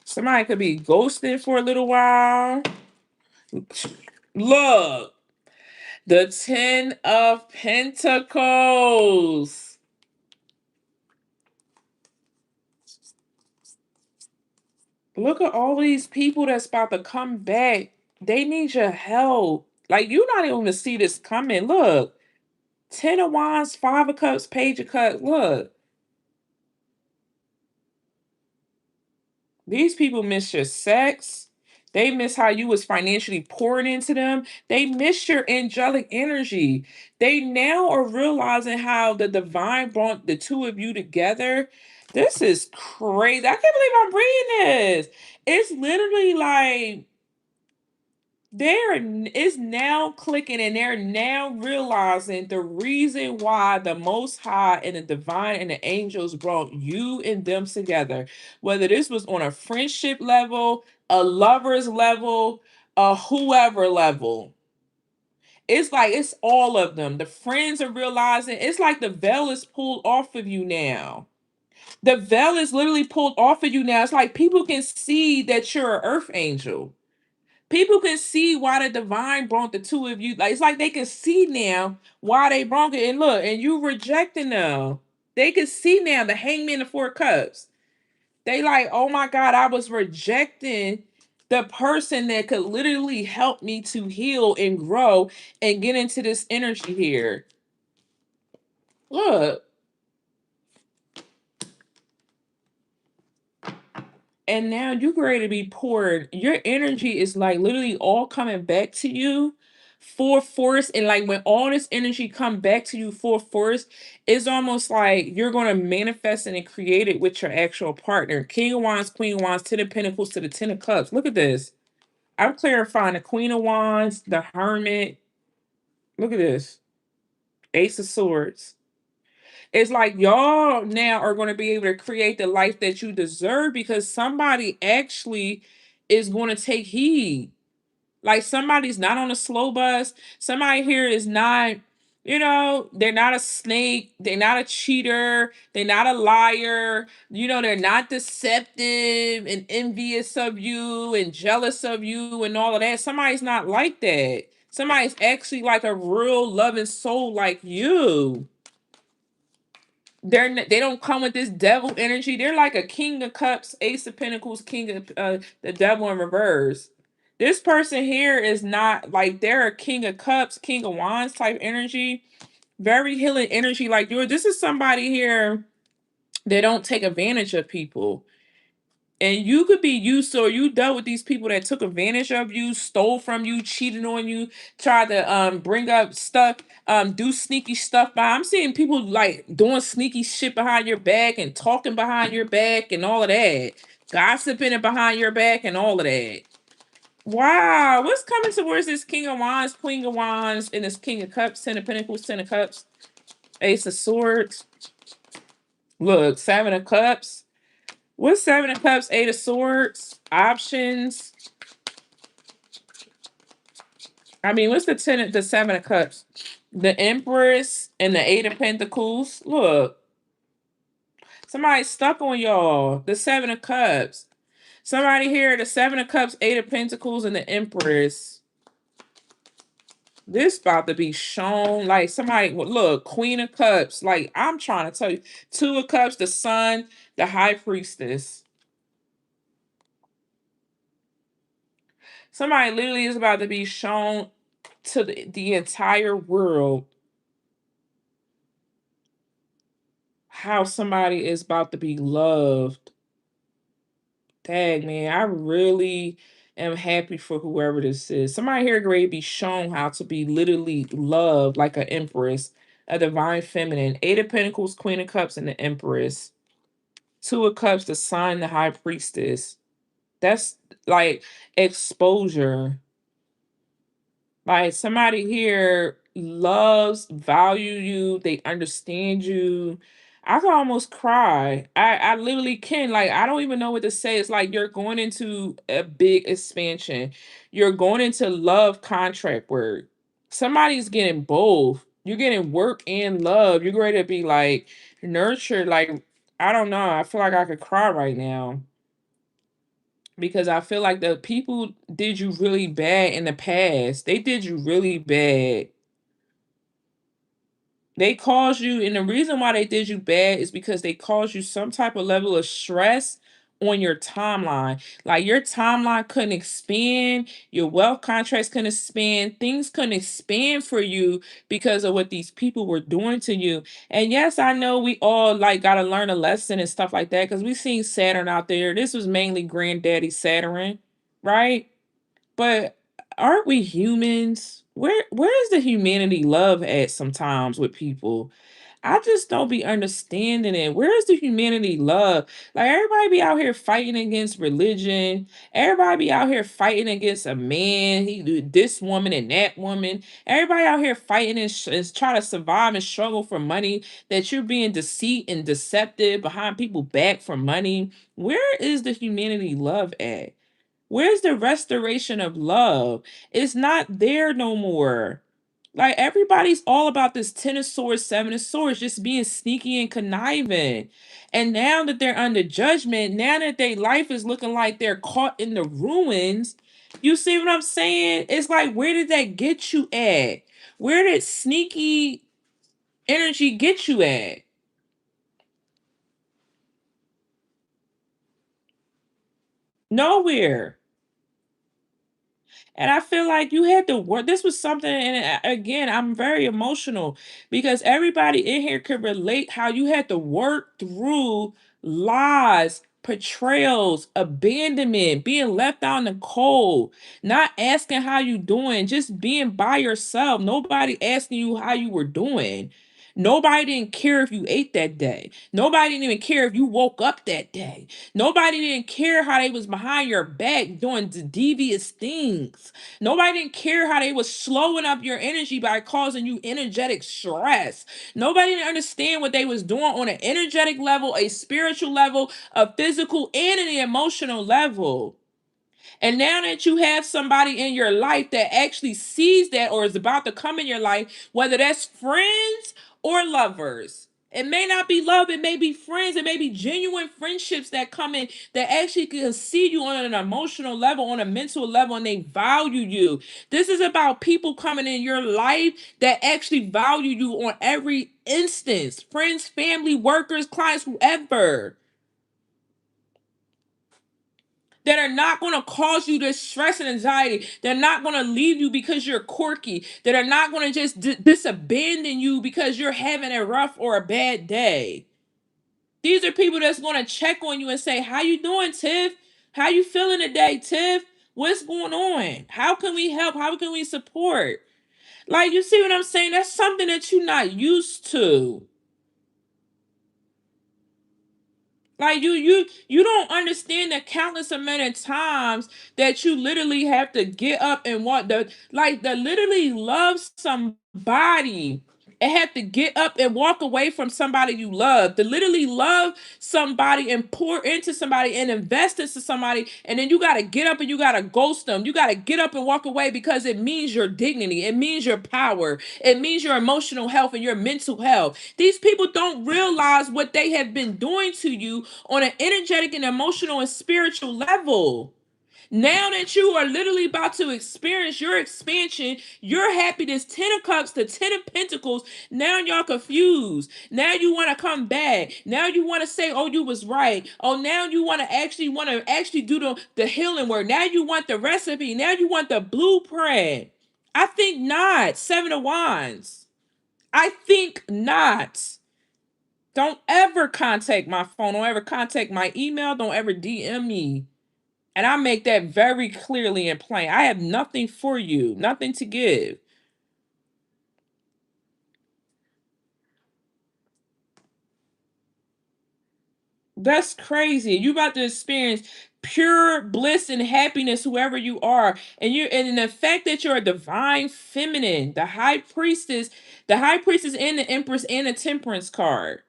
Somebody could be ghosting for a little while. Look, the Ten of Pentacles. Look at all these people that's about to come back. They need your help. Like, you're not even gonna see this coming. Look, Ten of Wands, Five of Cups, Page of Cups. Look, these people miss your sex. They miss how you was financially pouring into them. They miss your angelic energy. They now are realizing how the divine brought the two of you together. This is crazy. I can't believe I'm reading this. It's literally like is now clicking, and they're now realizing the reason why the Most High and the divine and the angels brought you and them together, whether this was on a friendship level, a lover's level, a whoever level. It's like it's all of them. The friends are realizing it's like the veil is pulled off of you now. The veil is literally pulled off of you now. It's like people can see that you're an earth angel. People can see why the divine brought the two of you. Like, it's like they can see now why they brought it. And look, and you rejecting them. They can see now the Hangman, the Four Cups. They like, oh my God, I was rejecting the person that could literally help me to heal and grow and get into this energy here. Look. And now you're ready to be poured. Your energy is like literally all coming back to you full force. And like when all this energy come back to you full force, it's almost like you're going to manifest it and create it with your actual partner. King of Wands, Queen of Wands, Ten of Pentacles to the Ten of Cups. Look at this. I'm clarifying the Queen of Wands, the Hermit. Look at this. Ace of Swords. It's like y'all now are going to be able to create the life that you deserve because somebody actually is going to take heed. Like somebody's not on a slow bus. Somebody here is not, they're not a snake. They're not a cheater. They're not a liar. They're not deceptive and envious of you and jealous of you and all of that. Somebody's not like that. Somebody's actually like a real loving soul like you. They don't come with this devil energy. They're like a King of Cups, Ace of Pentacles, King of the devil in reverse. This person here is not like they're a King of Cups, King of Wands type energy. Very healing energy like yours. This is somebody here that don't take advantage of people. And you could be used to, or you dealt with these people that took advantage of you, stole from you, cheated on you, tried to bring up stuff, do sneaky stuff by. I'm seeing people like doing sneaky shit behind your back and talking behind your back and all of that. Gossiping and behind your back and all of that. Wow, what's coming towards this King of Wands, Queen of Wands, and this King of Cups, Ten of Pentacles, Ten of Cups, Ace of Swords. Look, Seven of Cups. What's Seven of Cups, Eight of Swords? Options. I mean, what's the Seven of Cups? The Empress and the Eight of Pentacles. Look, somebody stuck on y'all. The Seven of Cups. Somebody here, the Seven of Cups, Eight of Pentacles, and the Empress. This about to be shown like somebody. Look, Queen of Cups. Like I'm trying to tell you, Two of Cups, the Sun, the High Priestess. Somebody literally is about to be shown to the entire world how somebody is about to be loved. Dang, man, I really am happy for whoever this is. Somebody here great be shown how to be literally loved like an empress, a divine feminine. Eight of Pentacles, Queen of Cups, and the Empress. Two of Cups, the sign, the High Priestess. That's like exposure. Like somebody here loves, value you, they understand you. I can almost cry. I literally can. Like, I don't even know what to say. It's like you're going into a big expansion. You're going into love contract work. Somebody's getting both. You're getting work and love. You're ready to be like nurtured. Like, I don't know. I feel like I could cry right now because I feel like the people did you really bad in the past. They did you really bad. They caused you, and the reason why they did you bad is because they caused you some type of level of stress on your timeline. Like your timeline couldn't expand, your wealth contracts couldn't expand, things couldn't expand for you because of what these people were doing to you. And yes, I know we all like gotta learn a lesson and stuff like that because we seen Saturn out there. This was mainly granddaddy Saturn, right? But aren't we humans? Where's the humanity love at sometimes with people? I just don't be understanding it. Where's the humanity love? Like everybody be out here fighting against religion. Everybody be out here fighting against a man. He do this woman and that woman. Everybody out here fighting and is trying to survive and struggle for money. That you're being deceit and deceptive behind people back for money. Where is the humanity love at? Where's the restoration of love? It's not there no more. Like everybody's all about this Ten of Swords, Seven of Swords, just being sneaky and conniving. And now that they're under judgment, now that their life is looking like they're caught in the ruins, you see what I'm saying? It's like, where did that get you at? Where did sneaky energy get you at? Nowhere. And I feel like you had to work. This was something, and again, I'm very emotional because everybody in here could relate how you had to work through lies, betrayals, abandonment, being left out in the cold, not asking how you doing, just being by yourself. Nobody asking you how you were doing. Nobody didn't care if you ate that day. Nobody didn't even care if you woke up that day. Nobody didn't care how they was behind your back doing devious things. Nobody didn't care how they was slowing up your energy by causing you energetic stress. Nobody didn't understand what they was doing on an energetic level, a spiritual level, a physical, and an emotional level. And now that you have somebody in your life that actually sees that or is about to come in your life, whether that's friends or lovers, it may not be love, it may be friends, it may be genuine friendships that come in that actually can see you on an emotional level, on a mental level, and they value you. This is about people coming in your life that actually value you on every instance friends, family, workers, clients, whoever that are not going to cause you this stress and anxiety. They're not going to leave you because you're quirky. That are not going to just disabandon you because you're having a rough or a bad day. These are people that's going to check on you and say, "How you doing, Tiff? How you feeling today, Tiff? What's going on? How can we help? How can we support?" Like, you see what I'm saying? That's something that you're not used to. Like you don't understand the countless amount of times that you literally have to get up and want the literally love somebody and have to get up and walk away from somebody you love, to literally love somebody and pour into somebody and invest into somebody, and then you gotta get up and you gotta ghost them. You gotta get up and walk away because it means your dignity, it means your power, it means your emotional health and your mental health. These people don't realize what they have been doing to you on an energetic and emotional and spiritual level. Now that you are literally about to experience your expansion, your happiness, 10 of cups to 10 of pentacles, now y'all confused. Now you want to come back. Now you want to say, oh, you was right. Oh, now you want to actually do the healing work. Now you want the recipe. Now you want the blueprint. I think not. Seven of Wands. I think not. Don't ever contact my phone. Don't ever contact my email. Don't ever DM me. And I make that very clearly and plain. I have nothing for you, nothing to give. That's crazy. You about to experience pure bliss and happiness, whoever you are. And the fact that you're a divine feminine, the high priestess and the empress and the temperance card.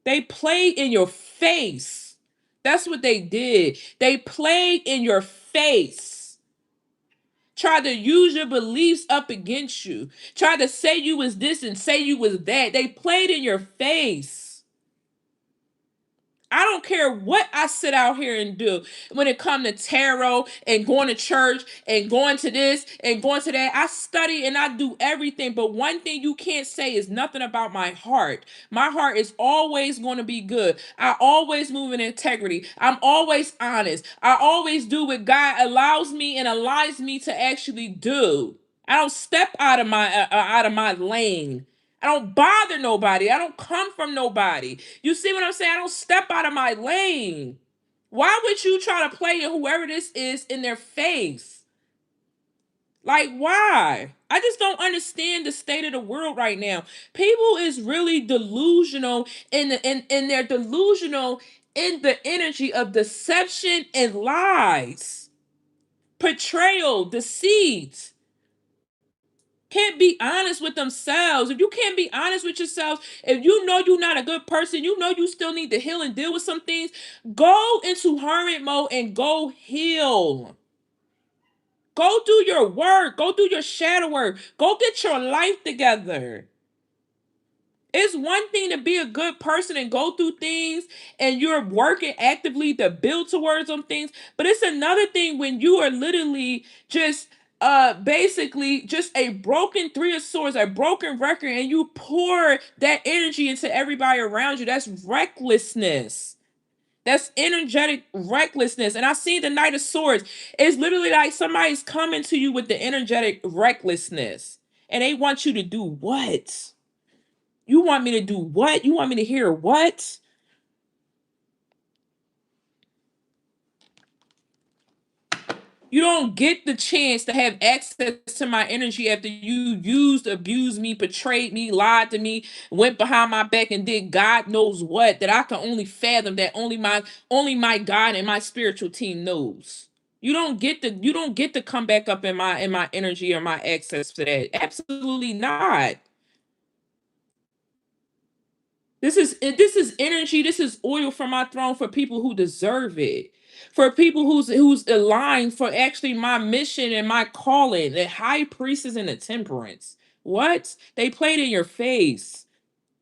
They played in your face. That's what they did. They played in your face. Tried to use your beliefs up against you. Tried to say you was this and say you was that. They played in your face. I don't care what I sit out here and do when it comes to tarot and going to church and going to this and going to that. I study and I do everything. But one thing you can't say is nothing about my heart. My heart is always going to be good. I always move in integrity. I'm always honest. I always do what God allows me and aligns me to actually do. I don't step out of my lane. I don't bother nobody. I don't come from nobody. You see what I'm saying? I don't step out of my lane. Why would you try to play in whoever this is in their face? Like, why? I just don't understand the state of the world right now. People is really delusional in they're delusional in the energy of deception and lies, betrayal, deceit. Can't be honest with themselves. If you can't be honest with yourself, if you know you're not a good person, you know you still need to heal and deal with some things, go into hermit mode and go heal. Go do your work. Go do your shadow work. Go get your life together. It's one thing to be a good person and go through things and you're working actively to build towards some things, but it's another thing when you are literally just basically just a broken three of swords, a broken record, and you pour that energy into everybody around you. That's recklessness. That's energetic recklessness. And I see the Knight of Swords. It's literally like somebody's coming to you with the energetic recklessness. And they want you to do what? You want me to do what? You want me to hear what? You don't get the chance to have access to my energy after you used, abused me, betrayed me, lied to me, went behind my back and did God knows what that I can only fathom, that only my God and my spiritual team knows. You don't get to come back up in my energy or my access to that. Absolutely not. This is energy. This is oil from my throne for people who deserve it. For people who's aligned for actually my mission and my calling. The high priestess and the temperance. What? They played in your face.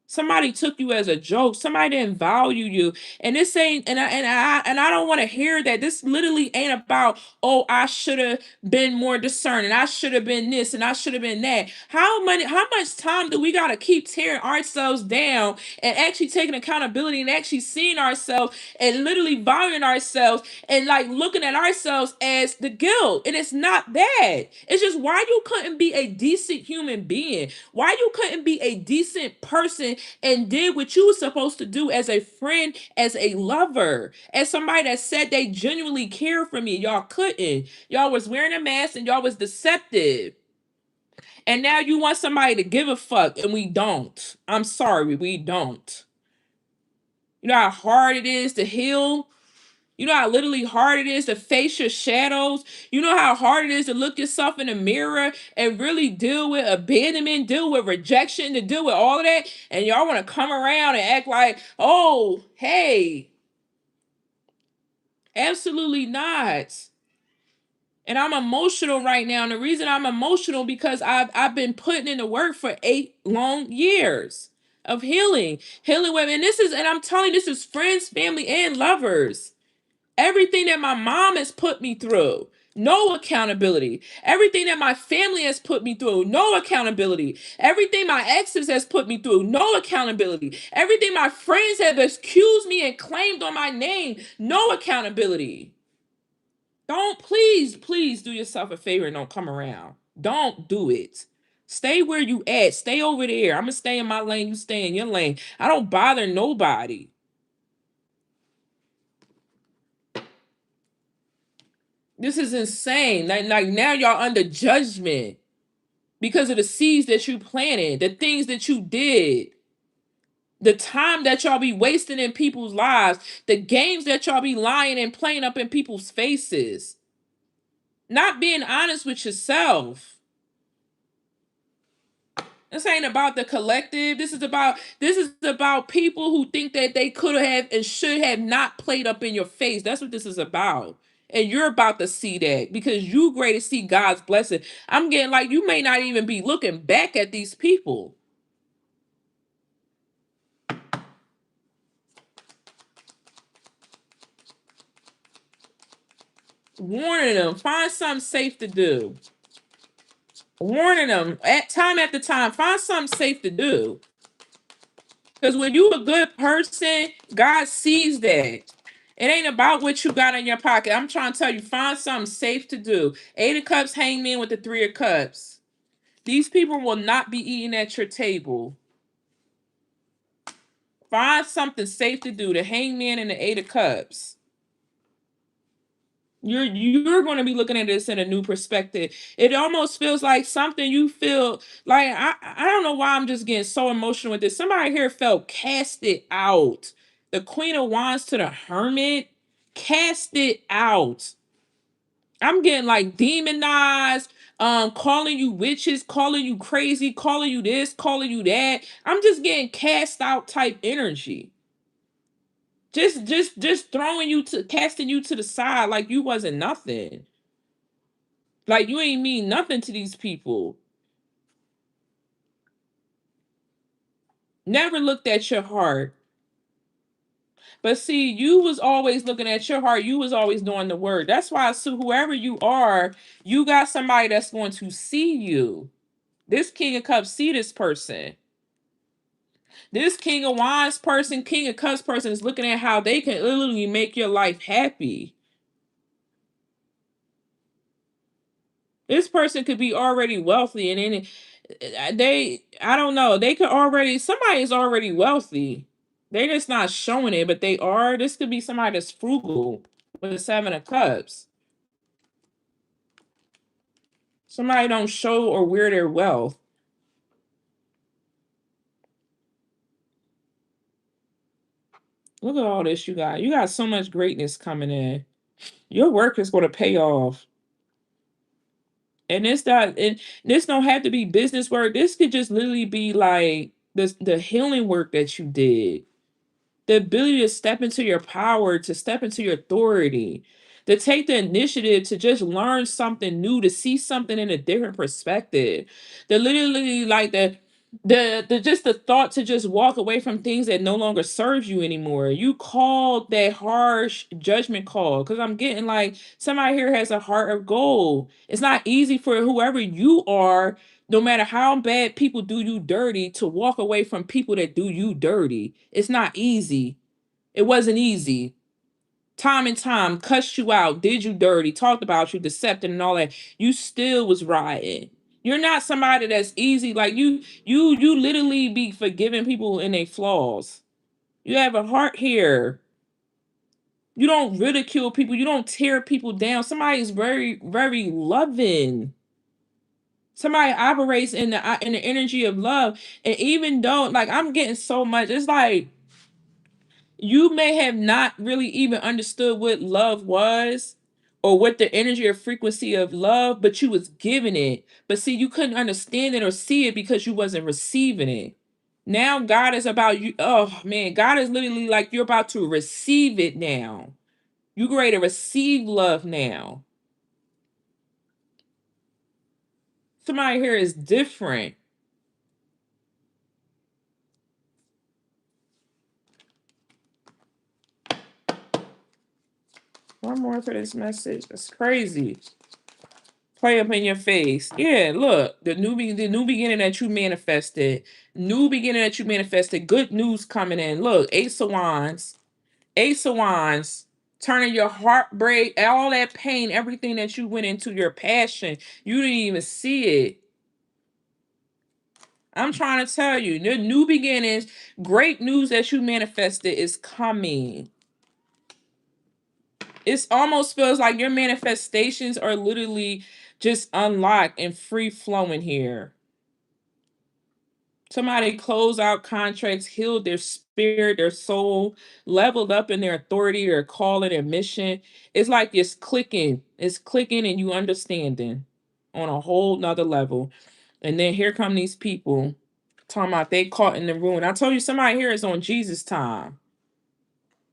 Somebody took you as a joke. Somebody didn't value you. And this ain't and I don't want to hear that. This literally ain't about, oh, I should have been more discerning. I should have been this and I should have been that. How much time do we gotta keep tearing ourselves down and actually taking accountability and actually seeing ourselves and literally valuing ourselves and like looking at ourselves as the guilt? And it's not that. It's just why you couldn't be a decent human being. Why you couldn't be a decent person and did what you were supposed to do as a friend, as a lover, as somebody that said they genuinely care for me. Y'all couldn't. Y'all was wearing a mask and y'all was deceptive. And now you want somebody to give a fuck and we don't. I'm sorry, we don't. You know how hard it is to heal? You know how literally hard it is to face your shadows. You know how hard it is to look yourself in the mirror and really deal with abandonment, deal with rejection, to deal with all of that. And y'all want to come around and act like, oh, hey, absolutely not. And I'm emotional right now. And the reason I'm emotional because I've been putting in the work for 8 long years of healing women. And I'm telling you, this is friends, family, and lovers. Everything that my mom has put me through, no accountability. Everything that my family has put me through, no accountability. Everything my exes has put me through, no accountability. Everything my friends have accused me and claimed on my name, no accountability. Don't, please do yourself a favor and don't come around. Don't do it. Stay where you at. Stay over there. I'm gonna stay in my lane. You stay in your lane. I don't bother nobody. This is insane. Like now y'all under judgment because of the seeds that you planted, the things that you did, the time that y'all be wasting in people's lives, the games that y'all be lying and playing up in people's faces, not being honest with yourself. This ain't about the collective. This is about people who think that they could have and should have not played up in your face. That's what this is about. And you're about to see that because you great to see God's blessing. I'm getting like you may not even be looking back at these people. Warning them, find something safe to do. Warning them at time after time, find something safe to do. Because when you a good person, God sees that. It ain't about what you got in your pocket. I'm trying to tell you, find something safe to do. Eight of Cups, Hangman with the Three of Cups. These people will not be eating at your table. Find something safe to do. The Hangman and the Eight of Cups. You're going to be looking at this in a new perspective. It almost feels like something you feel like I don't know why I'm just getting so emotional with this. Somebody here felt casted out. The Queen of Wands to the Hermit, casted out. I'm getting like demonized, calling you witches, calling you crazy, calling you this, calling you that. I'm just getting cast out type energy. Just throwing you to casting you to the side like you wasn't nothing. Like you ain't mean nothing to these people. Never looked at your heart. But see, you was always looking at your heart. You was always doing the word. That's why, so whoever you are, you got somebody that's going to see you. This King of Cups see this person. This King of Wands person, King of Cups person is looking at how they can literally make your life happy. This person could be already wealthy and then I don't know, they could already, somebody is already wealthy. They're just not showing it, but they are. This could be somebody that's frugal with the Seven of Cups. Somebody don't show or wear their wealth. Look at all this you got. You got so much greatness coming in. Your work is going to pay off. And this don't have to be business work. This could just literally be like the healing work that you did. The ability to step into your power, to step into your authority, to take the initiative to just learn something new, to see something in a different perspective. The literally like the just the thought to just walk away from things that no longer serves you anymore. You called that harsh judgment call because I'm getting like somebody here has a heart of gold. It's not easy for whoever you are, no matter how bad people do you dirty, to walk away from people that do you dirty. It's not easy. It wasn't easy. Time and time cussed you out, did you dirty, talked about you, deceptive and all that. You still was riding. You're not somebody that's easy. Like you literally be forgiving people in their flaws. You have a heart here. You don't ridicule people. You don't tear people down. Somebody is very, very loving. Somebody operates in the energy of love. And even though like I'm getting so much, it's like you may have not really even understood what love was or what the energy or frequency of love, but you was giving it. But see, you couldn't understand it or see it because you wasn't receiving it. Now God is about you. Oh man, God is literally like you're about to receive it now. You're ready to receive love now. Somebody here is different. One more for this message. That's crazy. Play up in your face. Yeah, look, the new beginning that you manifested. New beginning that you manifested. Good news coming in. Look, Ace of Wands. Ace of Wands. Turning your heartbreak, all that pain, everything that you went into, your passion. You didn't even see it. I'm trying to tell you, the new beginnings, great news that you manifested is coming. It almost feels like your manifestations are literally just unlocked and free flowing here. Somebody closed out contracts, healed their spirit, their soul, leveled up in their authority, their calling, their mission. It's like it's clicking, and you understanding on a whole nother level. And then here come these people talking about they caught in the ruin. I told you somebody here is on Jesus time.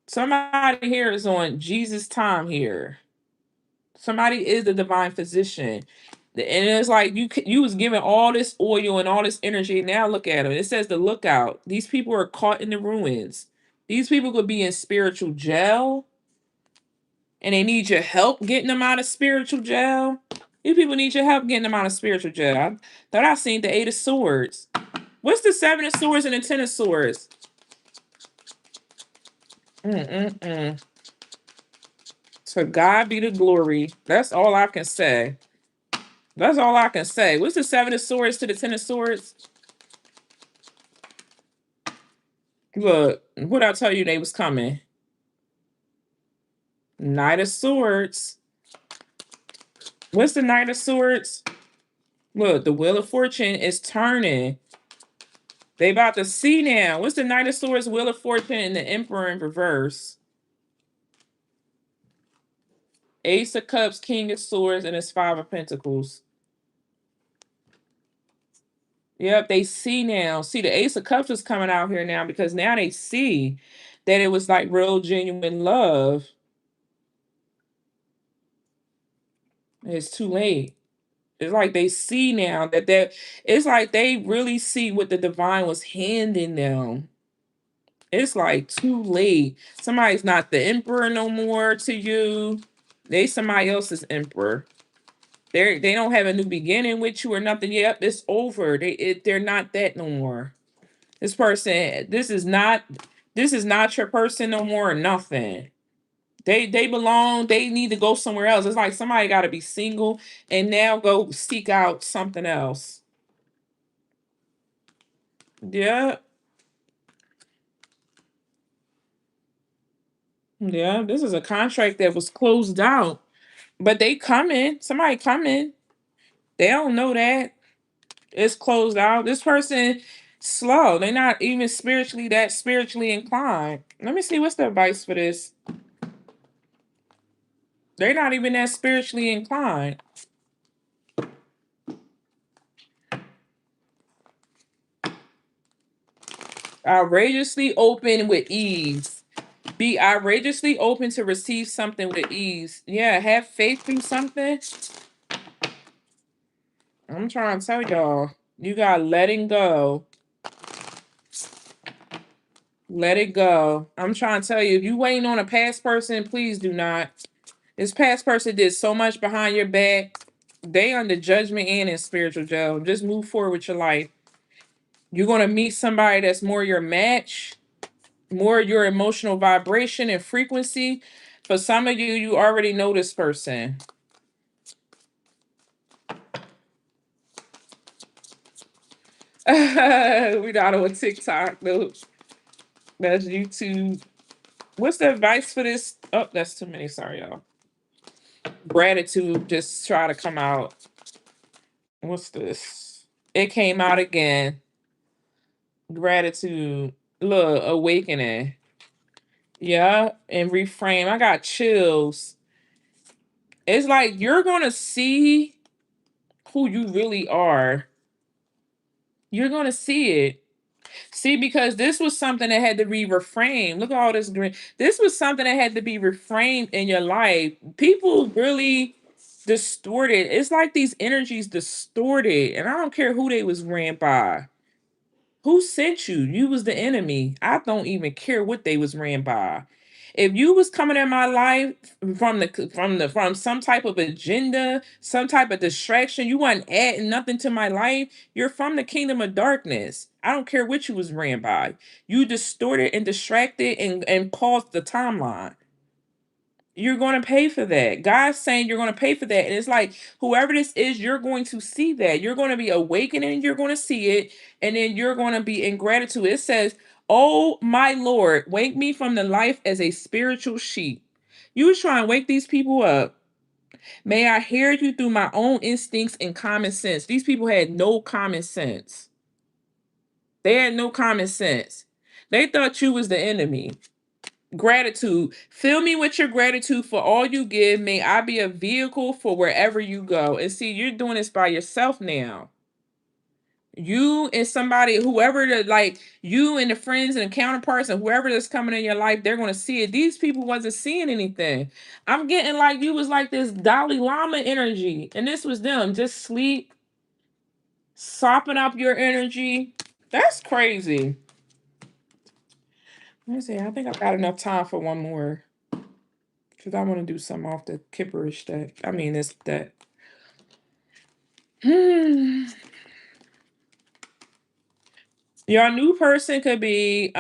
Somebody here is on Jesus time here. Somebody is the divine physician. And it's like you was given all this oil and all this energy. Now look at them. It says the lookout. These people are caught in the ruins. These people could be in spiritual jail, and they need your help getting them out of spiritual jail. These people need your help getting them out of spiritual jail. I thought I seen the 8 of Swords. What's the 7 of Swords and the 10 of Swords? Mm-mm-mm. To God be the glory. That's all I can say. That's all I can say. What's the 7 of Swords to the 10 of Swords? Look, what I tell you they was coming. Knight of Swords. What's the Knight of Swords? Look, the Wheel of Fortune is turning. They about to see now. What's the Knight of Swords, Wheel of Fortune, and the Emperor in reverse? Ace of Cups, King of Swords, and it's 5 of Pentacles. Yep, they see now. See, the Ace of Cups is coming out here now because now they see that it was like real genuine love. It's too late. It's like they see now that it's like they really see what the divine was handing them. It's like too late. Somebody's not the emperor no more to you. They somebody else's emperor. They don't have a new beginning with you or nothing. Yep, it's over. They're not that no more. This person, this is not your person no more or nothing. They belong, they need to go somewhere else. It's like somebody gotta be single and now go seek out something else. Yeah, yeah. This is a contract that was closed out. But they coming. Somebody coming. They don't know that. It's closed out. This person slow. They're not even spiritually inclined. Let me see what's the advice for this. They're not even that spiritually inclined. Outrageously open with ease. Be outrageously open to receive something with ease. Yeah, have faith in something. I'm trying to tell y'all. You got letting go. Let it go. I'm trying to tell you, if you waiting on a past person, please do not. This past person did so much behind your back. They under judgment and in spiritual jail. Just move forward with your life. You're gonna meet somebody that's more your match, more your emotional vibration and frequency. For some of you, you already know this person. We're not on TikTok though. That's YouTube. What's the advice for this? Oh, that's too many. Sorry, y'all. Gratitude just try to come out. What's this? It came out again. Gratitude. Look, awakening. Yeah, and reframe. I got chills. It's like you're gonna see who you really are. You're gonna see it. See, because this was something that had to be reframed. Look at all this green. This was something that had to be reframed in your life. People really distorted. It's like these energies distorted, and I don't care who they was ran by. Who sent you? You was the enemy. I don't even care what they was ran by. If you was coming in my life from some type of agenda, some type of distraction, you wasn't adding nothing to my life. You're from the kingdom of darkness. I don't care what you was ran by. You distorted and distracted and paused the timeline. You're going to pay for that. God's saying you're going to pay for that. And it's like, whoever this is, you're going to see that. You're going to be awakening. You're going to see it. And then you're going to be in gratitude. It says, "Oh, my Lord, wake me from the life as a spiritual sheep." You was trying to wake these people up. May I hear you through my own instincts and common sense. These people had no common sense. They had no common sense. They thought you was the enemy. Gratitude. Fill me with your gratitude for all you give. May I be a vehicle for wherever you go. And see, you're doing this by yourself now. You and somebody, whoever the like you and the friends and the counterparts and whoever that's coming in your life, they're gonna see it. These people wasn't seeing anything. I'm getting like you was like this Dalai Lama energy, and this was them just sleep, sopping up your energy. That's crazy. Let me see. I think I got enough time for one more. Because I want to do something off the kipperish that I mean it's that. Your new person could be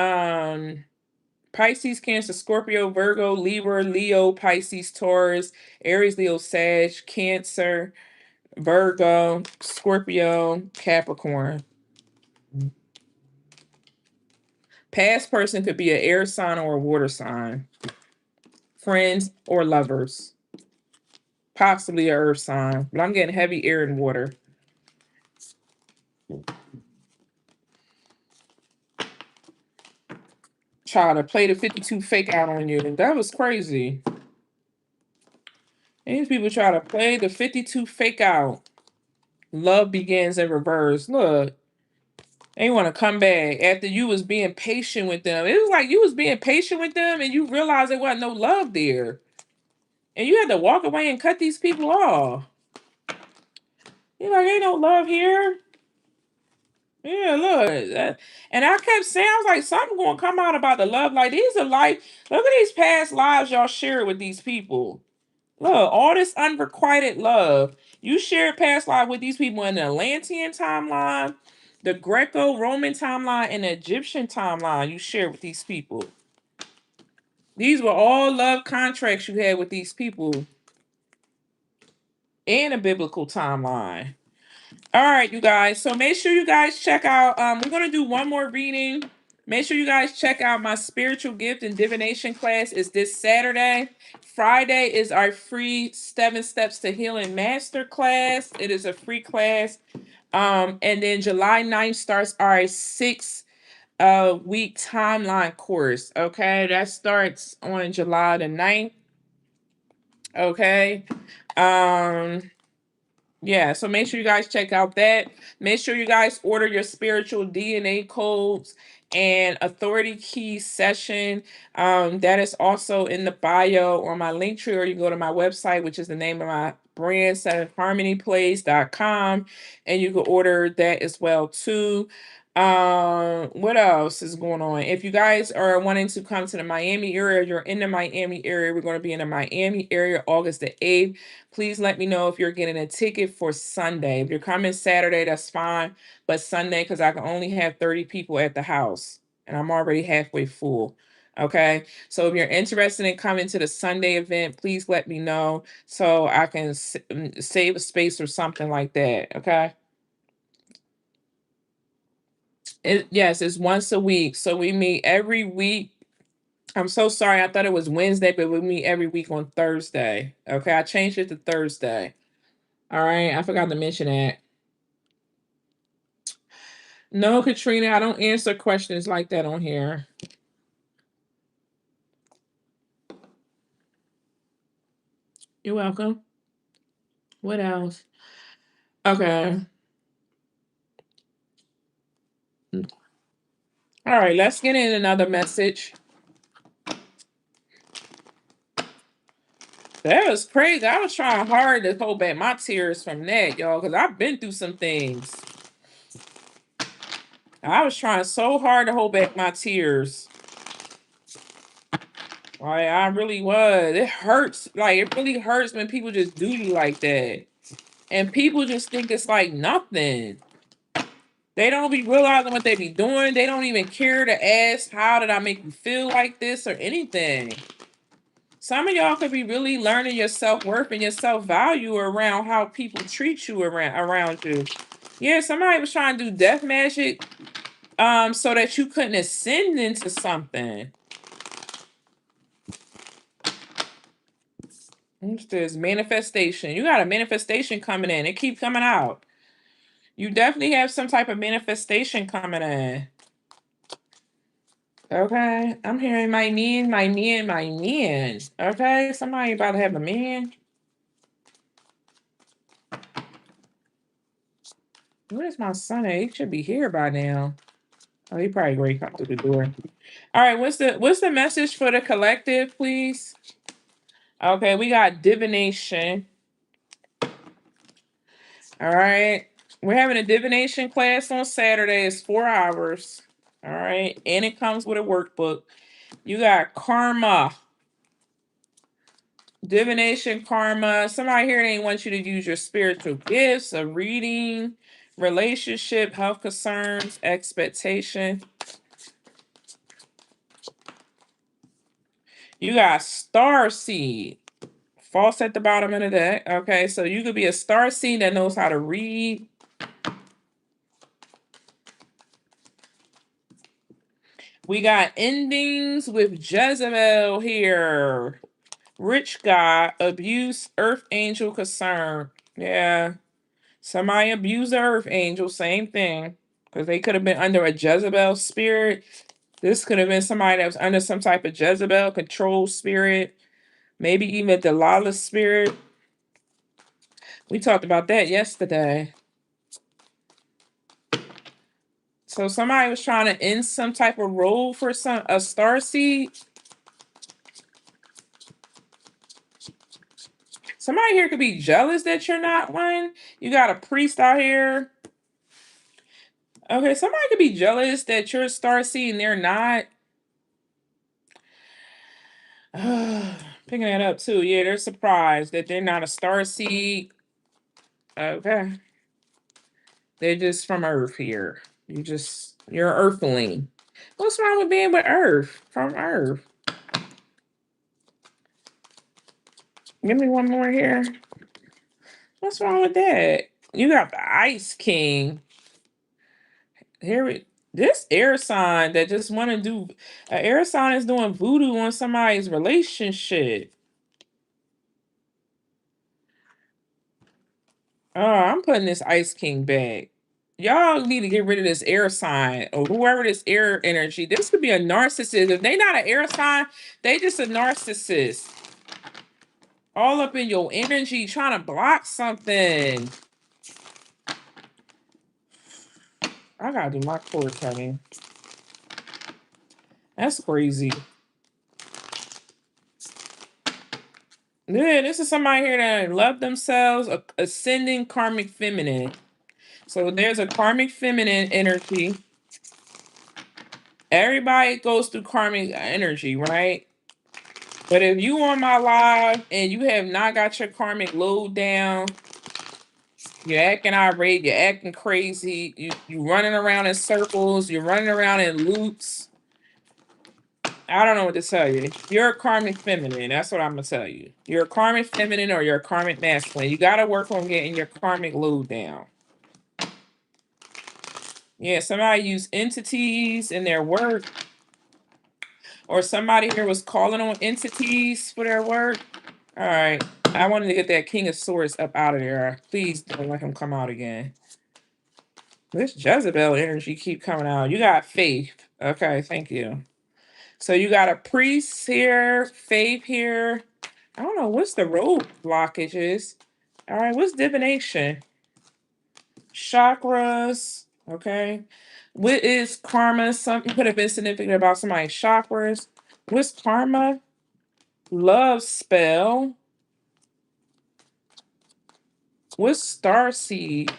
Pisces, Cancer, Scorpio, Virgo, Libra, Leo, Pisces, Taurus, Aries, Leo, Sag, Cancer, Virgo, Scorpio, Capricorn. Past person could be an air sign or a water sign. Friends or lovers. Possibly an earth sign. But I'm getting heavy air and water. Try to play the 52 fake out on you. That was crazy. These people try to play the 52 fake out. Love begins in reverse. Look, they want to come back after you was being patient with them. It was like you was being patient with them and you realized there wasn't no love there. And you had to walk away and cut these people off. You're like, ain't no love here. Yeah, look. And I kept saying, I was like, something going to come out about the love. Like, these are life. Look at these past lives y'all shared with these people. Look, all this unrequited love. You shared past life with these people in the Atlantean timeline, the Greco-Roman timeline, and the Egyptian timeline you shared with these people. These were all love contracts you had with these people in a biblical timeline. All right, you guys. So make sure you guys check out. We're gonna do one more reading. Make sure you guys check out my spiritual gift and divination class. Is this Saturday. Friday is our free 7 steps to healing master class. It is a free class. And then July 9th starts our 6 week timeline course. Okay, that starts on July the 9th. Okay. Um yeah, so make sure you guys check out that. Make sure you guys order your spiritual DNA codes and authority key session. That is also in the bio or my link tree, or you go to my website, which is the name of my brand, sevenharmonyplays.com, and you can order that as well too. What else is going on? If you guys are wanting to come to the Miami area, you're in the Miami area, we're going to be in the Miami area August the 8th. Please let me know if you're getting a ticket for Sunday. If you're coming Saturday, that's fine. But Sunday, because I can only have 30 people at the house and I'm already halfway full. Okay. So if you're interested in coming to the Sunday event, please let me know so I can save a space or something like that. Okay. Yes, it's once a week. So we meet every week. I'm so sorry. I thought it was Wednesday, but we meet every week on Thursday. Okay. I changed it to Thursday. All right, I forgot to mention that. No, Katrina, I don't answer questions like that on here. You're welcome. What else? Okay. All right, let's get in another message. That was crazy. I was trying hard to hold back my tears from that, y'all, because I've been through some things. I was trying so hard to hold back my tears. Like, I really was. It hurts. Like, it really hurts when people just do you like that. And people just think it's like nothing. They don't be realizing what they be doing. They don't even care to ask, how did I make you feel like this or anything? Some of y'all could be really learning your self-worth and your self-value around how people treat you around you. Yeah, somebody was trying to do death magic so that you couldn't ascend into something. What's this? Manifestation. You got a manifestation coming in. It keeps coming out. You definitely have some type of manifestation coming in. Okay. I'm hearing my man, my man, my man. Okay. Somebody about to have a man. Where's my son at? He should be here by now. Oh, he probably already come through the door. All right. What's the message for the collective, please? Okay, we got divination. All right. We're having a divination class on Saturday. It's 4 hours. All right. And it comes with a workbook. You got karma. Divination, karma. Somebody here they want you to use your spiritual gifts, a reading, relationship, health concerns, expectation. You got star seed. False at the bottom of the deck. Okay, so you could be a star seed that knows how to read. We got endings with Jezebel here. Rich guy, abuse, earth angel concern. Yeah. Somebody abused the earth angel, same thing. Because they could have been under a Jezebel spirit. This could have been somebody that was under some type of Jezebel control spirit. Maybe even Delilah spirit. We talked about that yesterday. So somebody was trying to end some type of role for a star seed. Somebody here could be jealous that you're not one. You got a priest out here. Okay, somebody could be jealous that you're a star seed and they're not. Picking that up too. Yeah, they're surprised that they're not a star seed. Okay. They're just from Earth here. You're an Earthling. What's wrong with being with Earth? From Earth. Give me one more here. What's wrong with that? You got the Ice King. This air sign that just want to do an air sign is doing voodoo on somebody's relationship. Oh, I'm putting this Ice King back. Y'all need to get rid of this air sign or whoever this air energy. This could be a narcissist. If they not an air sign, they just a narcissist. All up in your energy, trying to block something. I gotta do my cord cutting. That's crazy. Yeah, this is somebody here that love themselves, ascending karmic feminine. So there's a karmic feminine energy. Everybody goes through karmic energy, right? But if you on my live and you have not got your karmic load down, you're acting irate, you're acting crazy, you running around in circles, you're running around in loops. I don't know what to tell you. You're a karmic feminine. That's what I'm gonna tell you. You're a karmic feminine or you're a karmic masculine. You gotta work on getting your karmic load down. Yeah, somebody used entities in their work, or somebody here was calling on entities for their work. All right. I wanted to get that King of Swords up out of there. Please don't let him come out again. This Jezebel energy keep coming out. You got faith. Okay, thank you. So you got a priest here, faith here. I don't know what's the road blockages. All right, what's divination? Chakras. Okay. What is karma? Something could have been significant about somebody's chakras. What's karma? Love spell. What's star seed?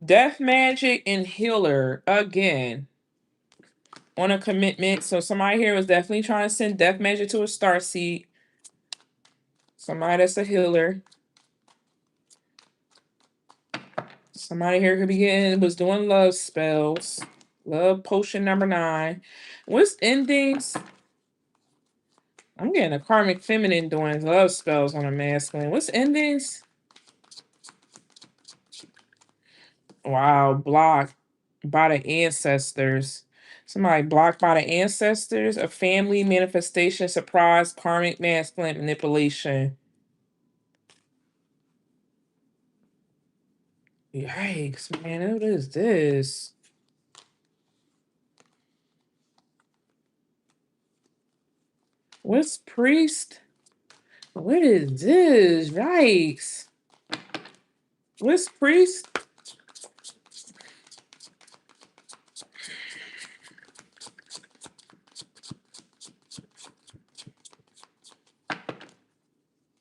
Death magic and healer again on a commitment. So somebody here was definitely trying to send death magic to a star seed. Somebody that's a healer. Somebody here could be was doing love spells. Love potion number 9. What's endings? I'm getting a karmic feminine doing love spells on a masculine. What's endings? Wow, blocked by the ancestors. Somebody blocked by the ancestors, a family manifestation, surprise, karmic masculine manipulation. Yikes, man, what is this? What's priest? What is this? Yikes. What's priest?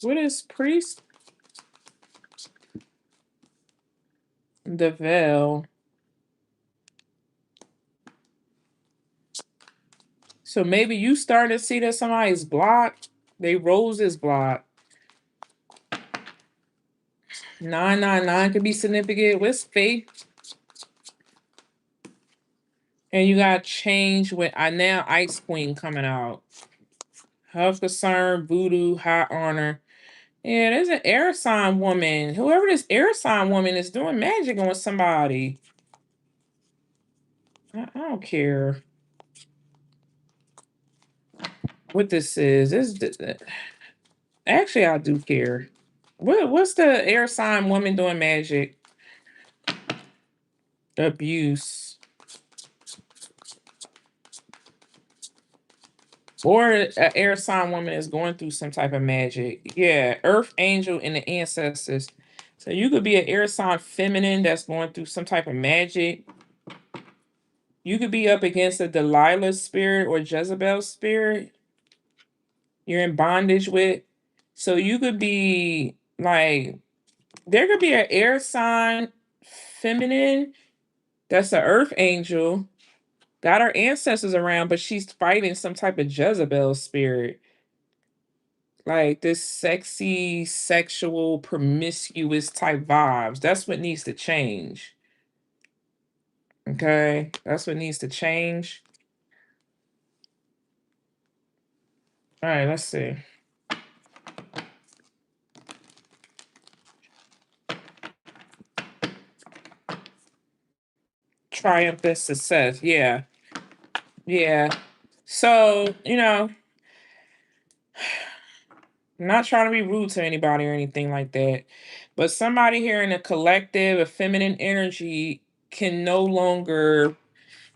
What is priest? The veil. So maybe you starting to see that somebody's blocked. They rose is blocked. 999 could be significant. What's faith? And you got change with I now Ice Queen coming out. Health concern, voodoo, high honor. Yeah, there's an air sign woman. Whoever this air sign woman is doing magic on somebody. I don't care what this is. Actually, I do care. What's the air sign woman doing magic? Abuse. Or an air sign woman is going through some type of magic. Yeah, earth angel and the ancestors. So you could be an air sign feminine that's going through some type of magic. You could be up against a Delilah spirit or Jezebel spirit you're in bondage with. So you could be like, there could be an air sign feminine that's an earth angel, got her ancestors around, but she's fighting some type of Jezebel spirit. Like this sexy, sexual, promiscuous type vibes. That's what needs to change. Okay, that's what needs to change. All right, let's see. Triumphant success. Yeah. Yeah. So, I'm not trying to be rude to anybody or anything like that, but somebody here in a collective, a feminine energy can no longer.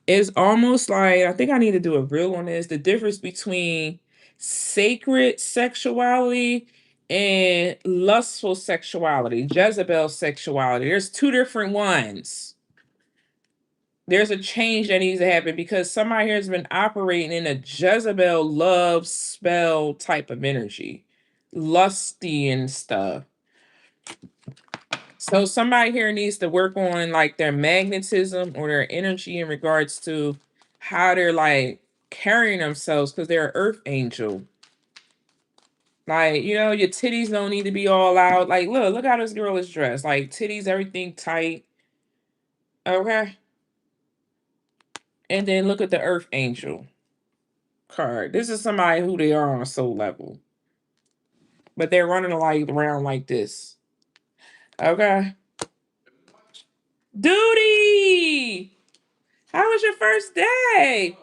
It's almost like I think I need to do a reel on this. The difference between sacred sexuality and lustful sexuality, Jezebel sexuality. There's two different ones. There's a change that needs to happen because somebody here has been operating in a Jezebel love spell type of energy, lusty and stuff. So somebody here needs to work on like their magnetism or their energy in regards to how they're like carrying themselves because they're an earth angel. Like, your titties don't need to be all out. Like, look how this girl is dressed. Like titties, everything tight. Okay. And then look at the earth angel card. This is somebody who they are on a soul level. But they're running like around like this. Okay. Duty! How was your first day?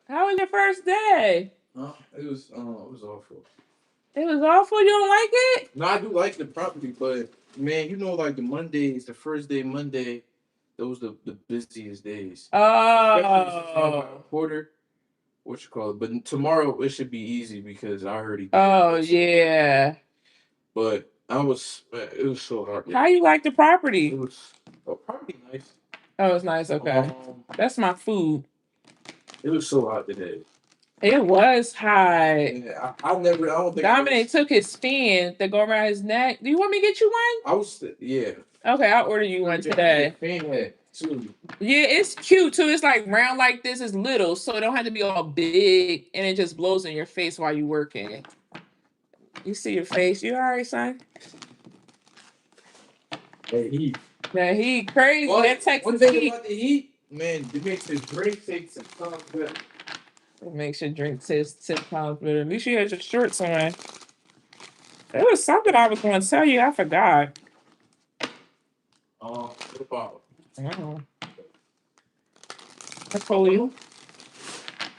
How was your first day? It was awful. It was awful. You don't like it? No, I do like the property, but man, like the Mondays, the first day Monday, those the busiest days. Oh. Quarter, what you call it? But tomorrow it should be easy because I already. Oh yeah. But it was so hard. How you like the property? It was property nice. Oh, it's nice. Okay, that's my food. It was so hot today. It was hot. Yeah, I don't think Dominic took his fan to go around his neck. Do you want me to get you one? Yeah. Okay, I'll order you one today. Fan had too. Yeah, it's cute too. It's like round like this. It's little, so it don't have to be all big, and it just blows in your face while you working. You see your face. You all right, son? Hey, The heat crazy. But that Texas one thing heat. about the heat, man, it makes the drink taste 6 times better. It makes your drink taste 10 times better. At least you had your shorts on. There was something I was going to tell you. I forgot. What about? Oh. I told you.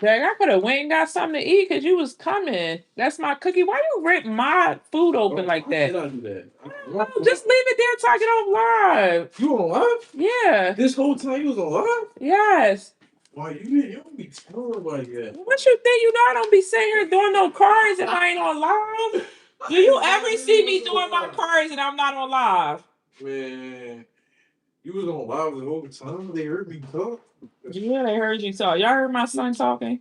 Dang, I could have went and got something to eat because you was coming. That's my cookie. Why you rip my food open like that? Did I do that? No, just leave it there till I get on live. You on live? Yeah. This whole time you was on live? Yes. Why you don't be telling like that? What you think? You know I don't be sitting here doing no cards if I ain't on live. Do you ever see me doing my cards and I'm not on live? Man, you was on live the whole time. They heard me talk. Yeah, they heard you talk. Y'all heard my son talking?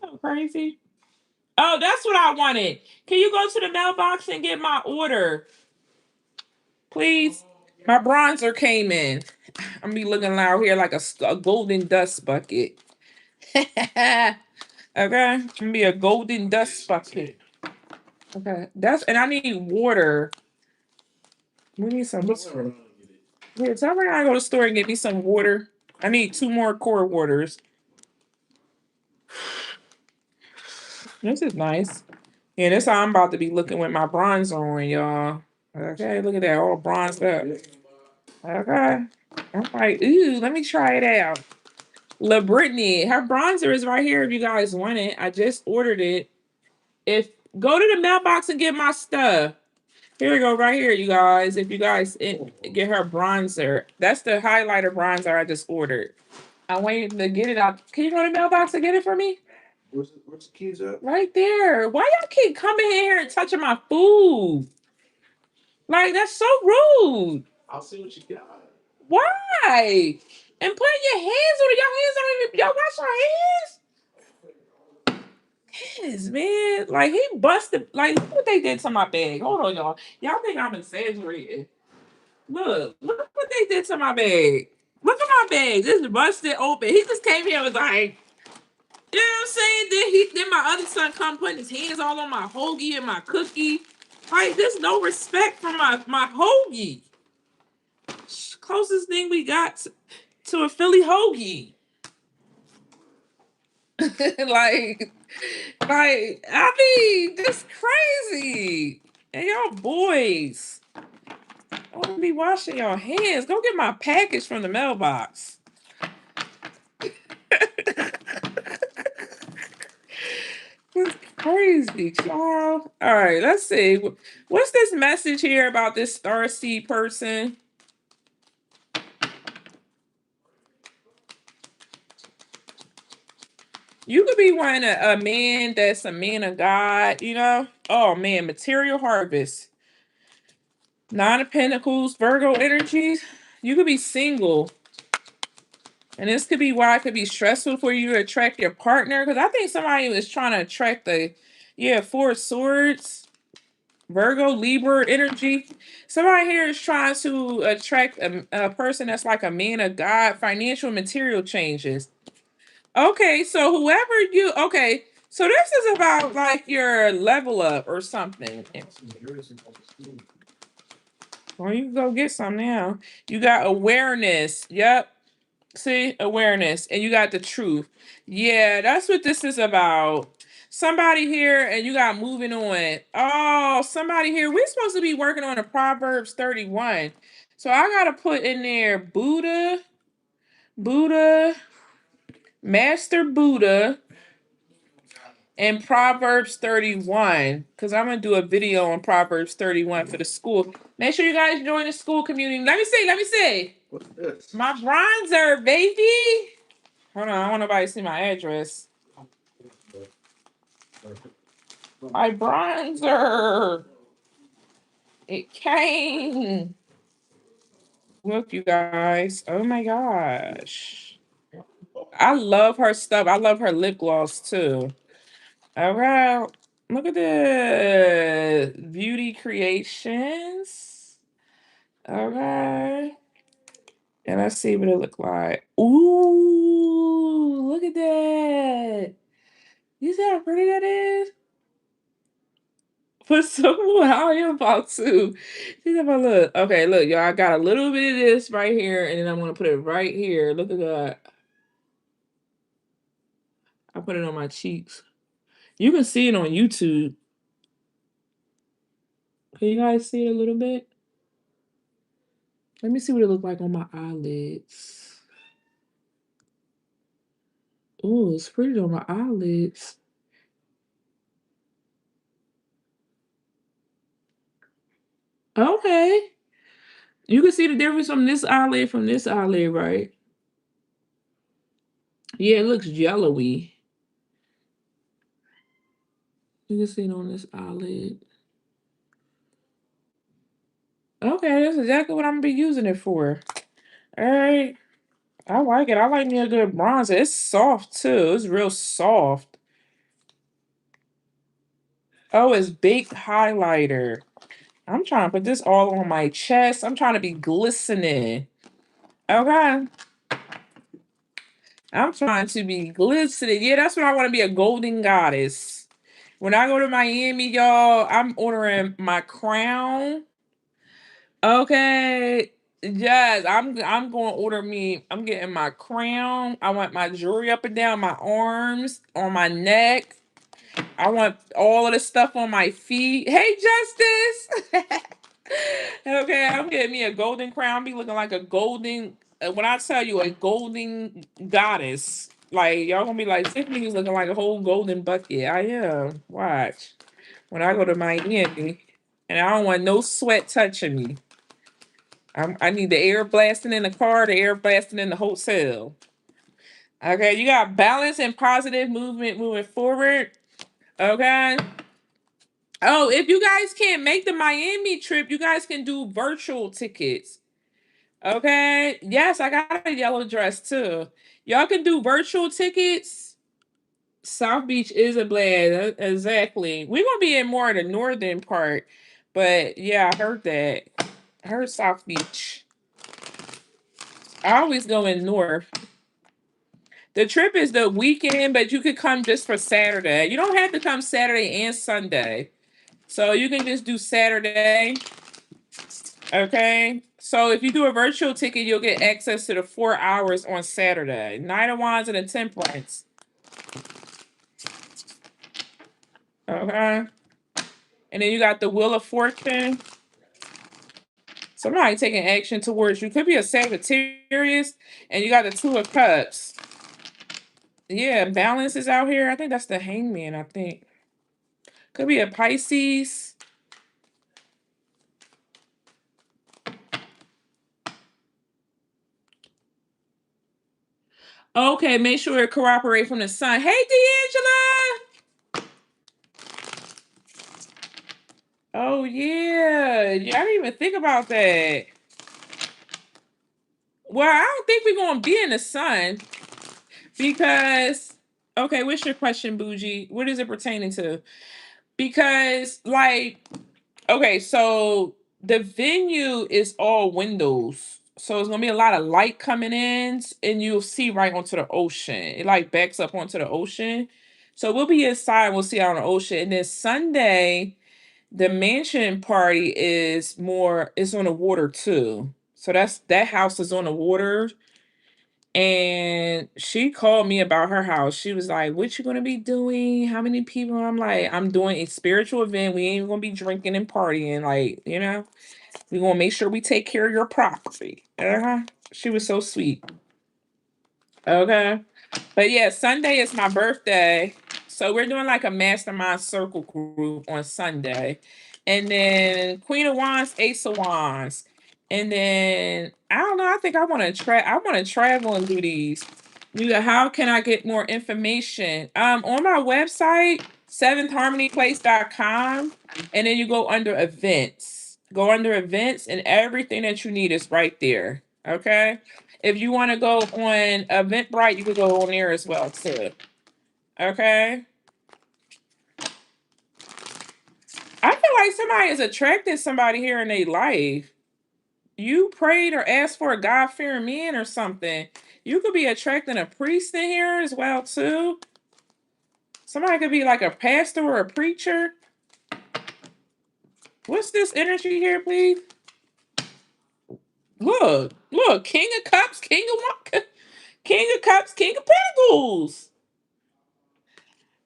So crazy. Oh, that's what I wanted. Can you go to the mailbox and get my order? Please. My bronzer came in. I'm be looking loud here like a golden dust bucket. Okay, I'm gonna be a golden dust bucket. Okay, and I need water. We need some. Here, tell me I go to the store and get me some water. I need 2 more core waters. This is nice. Yeah, that's how I'm about to be looking with my bronzer on, y'all. Okay, look at that, all bronzed up. Okay. I'm like, ooh, let me try it out. La Brittany, her bronzer is right here if you guys want it. I just ordered it. If Go to the mailbox and get my stuff. Here we go, right here, you guys. If you guys get her bronzer, that's the highlighter bronzer I just ordered. I'm waiting to get it out. Can you go to the mailbox and get it for me? Where's the keys at? Right there. Why y'all keep coming in here and touching my food? Like, that's so rude. I'll see what you got. Why? And putting your hands on it. Your hands don't even. Y'all wash your hands? Yes, man. Like, he busted. Like, look what they did to my bag. Hold on, y'all. Y'all think I'm exaggerating. Look what they did to my bag. Look at my bag. This busted open. He just came here and was like, you know what I'm saying? Then my other son come putting his hands all on my hoagie and my cookie. Like, there's no respect for my hoagie. Closest thing we got to a Philly hoagie. I mean, this crazy. And y'all boys, I want to be washing your hands. Go get my package from the mailbox. That's crazy, child. All right, let's see. What's this message here about this starseed person? You could be wanting a man that's a man of God, you know? Oh man, material harvest. 9 of Pentacles, Virgo energies. You could be single. And this could be why it could be stressful for you to attract your partner. Because I think somebody was trying to attract 4 of Swords. Virgo, Libra energy. Somebody here is trying to attract a person that's like a man of God, financial material changes. Okay, so so this is about like your level up or something. Well, you can go get some now. You got awareness. Yep. See, awareness. And you got the truth. Yeah, that's what this is about. Somebody here and you got moving on. Oh, somebody here. We're supposed to be working on a Proverbs 31. So I gotta put in there Buddha, Master Buddha, and Proverbs 31. Because I'm gonna do a video on Proverbs 31 for the school. Make sure you guys join the school community. Let me see. What's this? My bronzer, baby. Hold on, I don't want nobody to see my address. My bronzer. It came. Look, you guys. Oh my gosh. I love her stuff. I love her lip gloss too. All right. Look at the beauty creations. All right. And let's see what it look like. Ooh, look at that. You see how pretty that is? Put some more. How I am about to. See if I look. Okay, look, y'all. I got a little bit of this right here, and then I'm gonna put it right here. Look at that. I put it on my cheeks. You can see it on YouTube. Can you guys see it a little bit? Let me see what it look like on my eyelids. Oh, it's pretty on my eyelids. Okay. You can see the difference from this eyelid, right? Yeah, it looks yellowy. You can see it on this eyelid. Okay, that's exactly what I'm gonna be using it for. All right. I like it. I like me a good bronzer. It's soft too. It's real soft. Oh, it's big highlighter. I'm trying to put this all on my chest. I'm trying to be glistening. Okay. I'm trying to be glistening. Yeah, that's what I want to be, a golden goddess. When I go to Miami, y'all, I'm ordering my crown. Okay. Yes, I'm going to order me. I'm getting my crown. I want my jewelry up and down my arms, on my neck. I want all of the stuff on my feet. Hey, Justice. Okay, I'm getting me a golden crown. Be looking like a golden. When I tell you a golden goddess, like y'all gonna be like, Tiffany's looking like a whole golden bucket. I am. Watch. When I go to Miami, and I don't want no sweat touching me. I need the air blasting in the car, the air blasting in the hotel. Okay, you got balance and positive movement moving forward. Okay. Oh, if you guys can't make the Miami trip, you guys can do virtual tickets. Okay. Yes, I got a yellow dress too. Y'all can do virtual tickets. South Beach is a blast. Exactly. We're gonna be in more of the northern part. But yeah, I heard that. I heard South Beach. I always go in north. The trip is the weekend, but you could come just for Saturday. You don't have to come Saturday and Sunday. So you can just do Saturday. Okay. So if you do a virtual ticket, you'll get access to the 4 hours on Saturday. Nine of Wands and a Temperance. Okay. And then you got the Wheel of Fortune. Somebody taking action towards you. Could be a Sagittarius. And you got the Two of Cups. Yeah, balance is out here. I think that's the Hangman, I think. Could be a Pisces. Okay, make sure it cooperate from the sun. Hey, D'Angela. Oh, yeah. Yeah, I didn't even think about that. Well, I don't think we're going to be in the sun because, okay, what's your question, Bougie? What is it pertaining to? Because, like, okay, so the venue is all windows. So it's going to be a lot of light coming in and you'll see right onto the ocean. It like backs up onto the ocean. So we'll be inside, we'll see out on the ocean. And then Sunday, the mansion party is more, it's on the water too. So that house is on the water. And she called me about her house. She was like, "What you gonna be doing? How many people?" I'm like, "I'm doing a spiritual event. We ain't gonna be drinking and partying. Like, we gonna make sure we take care of your property." She was so sweet. Okay. But yeah, Sunday is my birthday. So we're doing like a mastermind circle group on Sunday. And then Queen of Wands, Ace of Wands. And then I don't know, I think I want to travel and do these. How can I get more information? On my website, seventhharmonyplace.com, and then you go under events. Go under events and everything that you need is right there. Okay? If you want to go on Eventbrite, you can go on there as well too. Okay. I feel like somebody is attracting somebody here in their life. You prayed or asked for a God fearing man or something. You could be attracting a priest in here as well too. Somebody could be like a pastor or a preacher. What's this energy here, please? Look, King of Cups, King of Cups, King of Pentacles.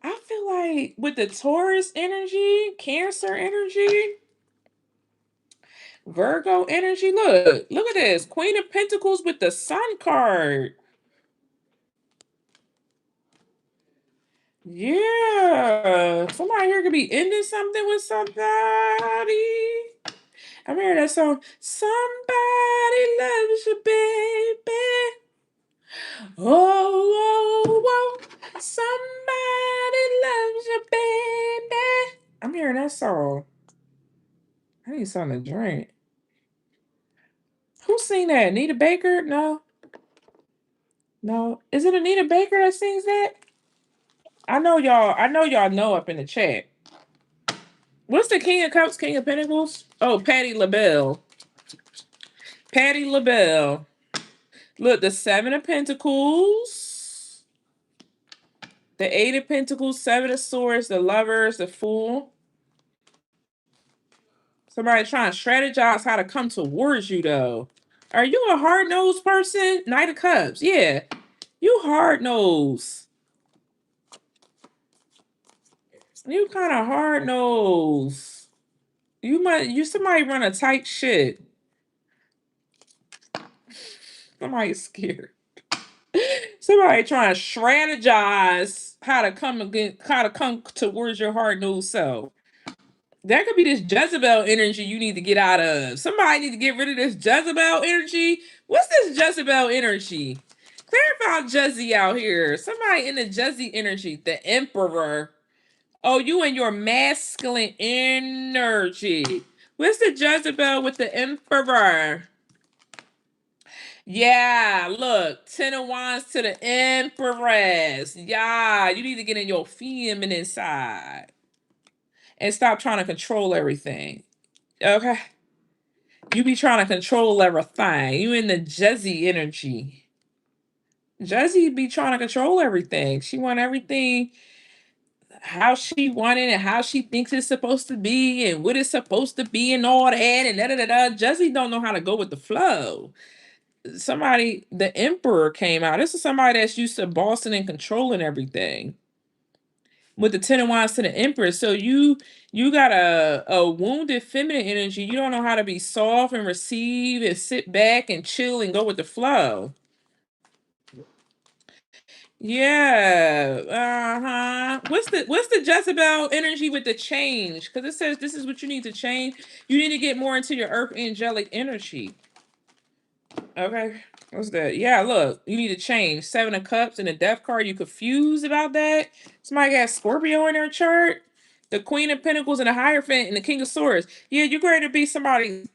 I feel like with the Taurus energy, Cancer energy, Virgo energy. Look at this. Queen of Pentacles with the Sun card. Yeah. Somebody here could be ending something with somebody. I'm hearing that song. Somebody loves you, baby. Oh, oh, oh. Somebody loves you, baby. I'm hearing that song. I need something to drink. Who sing that? Anita Baker? No. No. Is it Anita Baker that sings that? I know y'all know up in the chat. What's the King of Cups, King of Pentacles? Oh, Patti LaBelle. Patti LaBelle. Look, the Seven of Pentacles, the Eight of Pentacles, Seven of Swords, the Lovers, the Fool. Somebody trying to strategize how to come towards you, though. Are you a hard-nosed person? Knight of Cups. Yeah. You hard-nosed. You kind of hard-nosed. You somebody run a tight shit. Somebody's scared. Somebody trying to strategize how to come towards your hard-nosed self. That could be this Jezebel energy you need to get out of. Somebody need to get rid of this Jezebel energy. What's this Jezebel energy? Clarify Jezzy out here. Somebody in the Jezzy energy. The Emperor. Oh, you and your masculine energy. What's the Jezebel with the Emperor? Yeah, look. 10 of Wands to the Empress. Yeah, you need to get in your feminine side. And stop trying to control everything. Okay? You be trying to control everything. You in the Jezzy energy. Jezzy be trying to control everything. She want everything how she want it and how she thinks it's supposed to be and what it's supposed to be and all that and da da da da. Jezzy don't know how to go with the flow. Somebody, the Emperor came out. This is somebody that's used to bossing and controlling everything. With the 10 of Wands to the Empress. So you got a wounded feminine energy. You don't know how to be soft and receive and sit back and chill and go with the flow. Yeah. Uh-huh. What's the Jezebel energy with the change? Because it says this is what you need to change. You need to get more into your earth angelic energy. Okay. What's that? Yeah, look, you need to change. 7 of Cups and the Death card. You confused about that? Somebody got Scorpio in their chart. The Queen of Pentacles and the Hierophant and the King of Swords. Yeah, you're going to be somebody's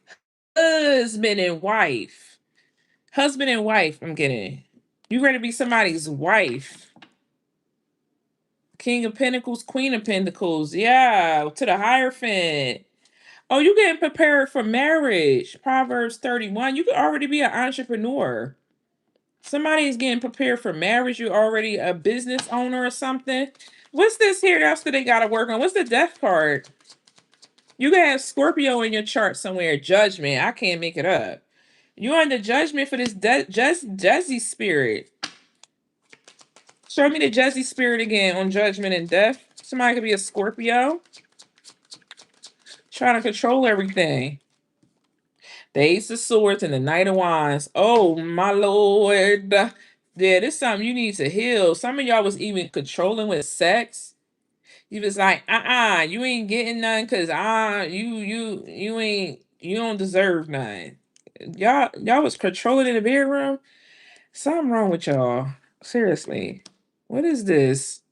husband and wife. Husband and wife, I'm getting. You're going to be somebody's wife. King of Pentacles, Queen of Pentacles. Yeah, to the Hierophant. Oh, you getting prepared for marriage. Proverbs 31. You could already be an entrepreneur. Somebody's getting prepared for marriage. You're already a business owner or something. What's this here? That's what they got to work on. What's the Death card? You can have Scorpio in your chart somewhere. Judgment. I can't make it up. You're under judgment for this Jezzy spirit. Show me the Jezzy spirit again on judgment and death. Somebody could be a Scorpio. Trying to control everything. The Ace of Swords and the Knight of Wands. Oh, my Lord. Yeah, this is something you need to heal. Some of y'all was even controlling with sex. You was like, you ain't getting none because you don't deserve none. Y'all was controlling in the bedroom. Something wrong with y'all. Seriously. What is this?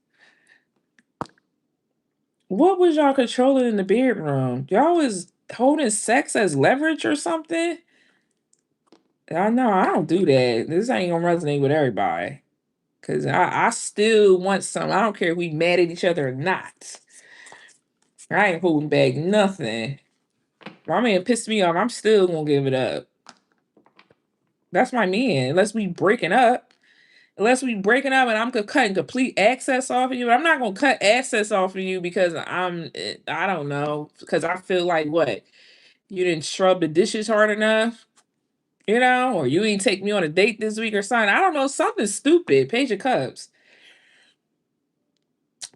What was y'all controlling in the bedroom? Y'all was holding sex as leverage or something? I know I don't do that. This ain't gonna resonate with everybody. Cause I still want some. I don't care if we mad at each other or not. I ain't holding back nothing. My man pissed me off. I'm still gonna give it up. That's my man. Unless we breaking up. unless we breaking up and I'm cutting complete access off of you. I'm not gonna cut access off of you because I don't know, because I feel like what, you didn't scrub the dishes hard enough, or you ain't take me on a date this week or something. I don't know, something stupid. Page of Cups.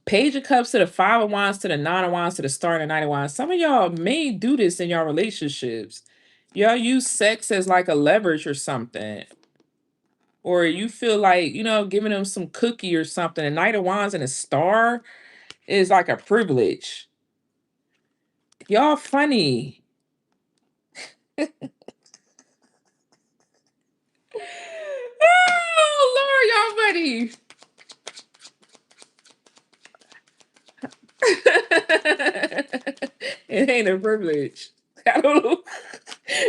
Page of Cups to the Five of Wands to the Nine of Wands to the Star and the Knight of Wands. Some of y'all may do this in your relationships. Y'all use sex as like a leverage or something. Or you feel like, giving them some cookie or something. A Knight of Wands and a Star is like a privilege. Y'all funny. Oh, Lord, y'all funny. It ain't a privilege. I don't know.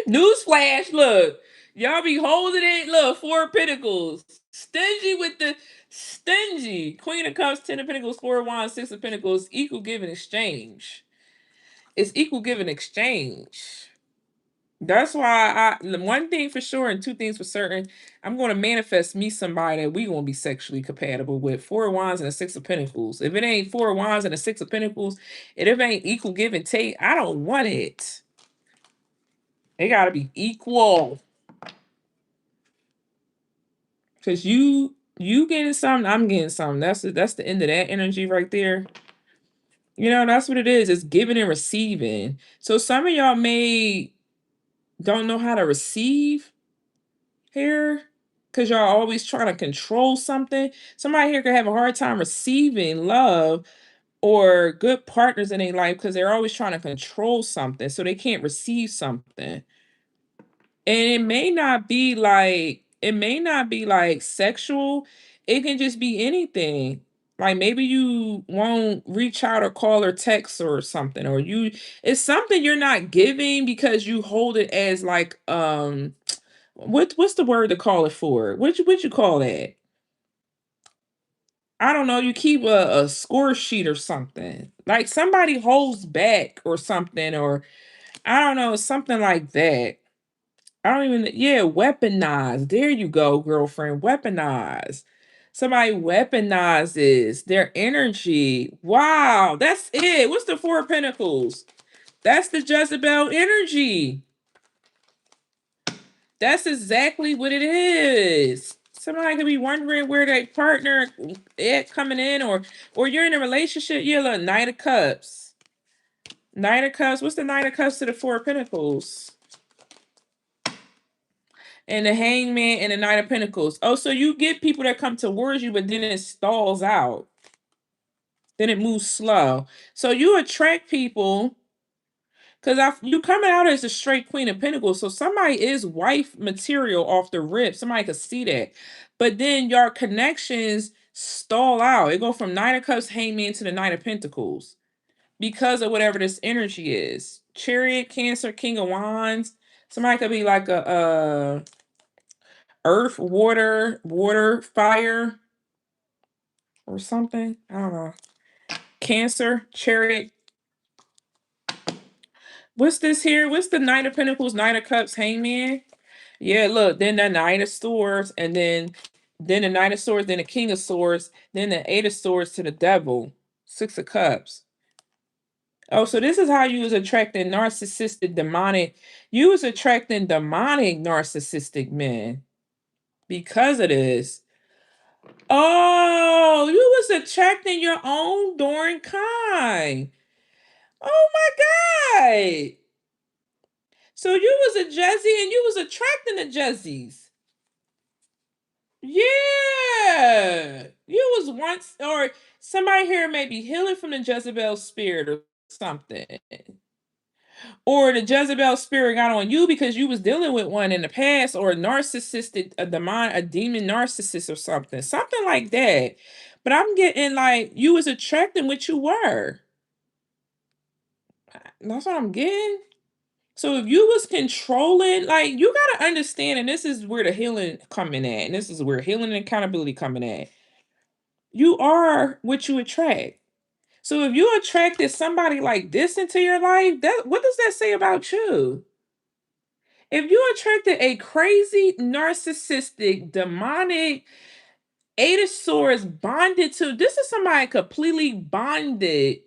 Newsflash, look. Y'all be holding it. Look, Four of Pentacles. Stingy with the stingy. Queen of Cups, Ten of Pentacles, Four of Wands, Six of Pentacles. Equal give and exchange. It's equal give and exchange. That's why the one thing for sure and two things for certain, I'm going to manifest me somebody that we going to be sexually compatible with. Four of Wands and a Six of Pentacles. If it ain't Four of Wands and a Six of Pentacles, and if it ain't equal give and take, I don't want it. It got to be equal. Because you getting something, I'm getting something. That's the end of that energy right there. That's what it is. It's giving and receiving. So some of y'all may don't know how to receive here because y'all always trying to control something. Somebody here could have a hard time receiving love or good partners in their life because they're always trying to control something, so they can't receive something. And it may not be like sexual. It can just be anything. Like maybe you won't reach out or call or text or something, or it's something you're not giving because you hold it as like what's the word to call it for? What you call that? I don't know. You keep a score sheet or something. Like somebody holds back or something, or I don't know, something like that. I don't even, yeah, weaponize. There you go, girlfriend. Weaponize. Somebody weaponizes their energy. Wow, that's it. What's the Four of Pentacles? That's the Jezebel energy. That's exactly what it is. Somebody could be wondering where their partner is coming in, or you're in a relationship. You're a Knight of Cups. Knight of Cups. What's the Knight of Cups to the Four of Pentacles? And the Hangman and the Knight of Pentacles. Oh, so you get people that come towards you, but then it stalls out. Then it moves slow. So you attract people because you coming out as a straight Queen of Pentacles. So somebody is wife material off the rip. Somebody could see that. But then your connections stall out. It go from Knight of Cups, Hangman to the Knight of Pentacles because of whatever this energy is. Chariot, Cancer, King of Wands. Somebody could be like a earth, water, fire, or something. I don't know. Cancer, Chariot. What's this here? What's the Knight of Pentacles, Knight of Cups, Hangman? Yeah, look, then the Knight of Swords, and then the Knight of Swords, then the King of Swords, then the Eight of Swords to the Devil, Six of Cups. Oh, so this is how you was attracting narcissistic, demonic. You was attracting demonic, narcissistic men because of this. Oh, you was attracting your own darn kind. Oh my God. So you was a Jezzy and you was attracting the Jezzies. Yeah. You was once, or somebody here may be healing from the Jezebel spirit or something. Or the Jezebel spirit got on you because you was dealing with one in the past, or a narcissistic, a demon narcissist or something. Something like that. But I'm getting like you was attracting what you were. That's what I'm getting. So if you was controlling, like you gotta understand, and this is where the healing coming at, and this is where healing and accountability coming at. You are what you attract. So if you attracted somebody like this into your life, that what does that say about you? If you attracted a crazy, narcissistic, demonic, Eight of Swords bonded to, this is somebody completely bonded.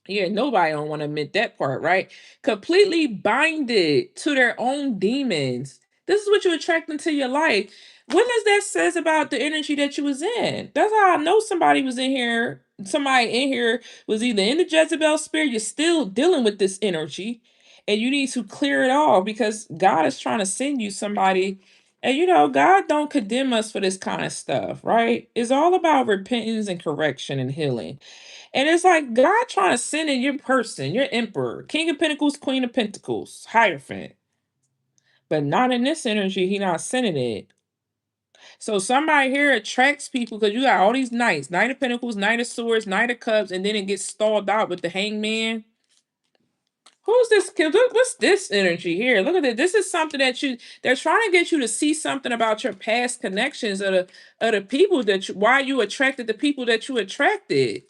Yeah, nobody don't want to admit that part, right? Completely binded to their own demons. This is what you attract into your life. What does that says about the energy that you was in? That's how I know somebody was in here. Somebody in here was either in the Jezebel spirit. You're still dealing with this energy, and you need to clear it all because God is trying to send you somebody. And God don't condemn us for this kind of stuff, right? It's all about repentance and correction and healing. And it's like God trying to send in your person, your emperor, King of Pentacles, Queen of Pentacles, Hierophant. But not in this energy, he not sending it. So somebody here attracts people because you got all these knights, Knight of Pentacles, Knight of Swords, Knight of Cups, and then it gets stalled out with the Hangman. Who's this kid? What's this energy here? Look at it. This is something that they're trying to get you to see something about your past connections of the people that why you attracted the people that you attracted.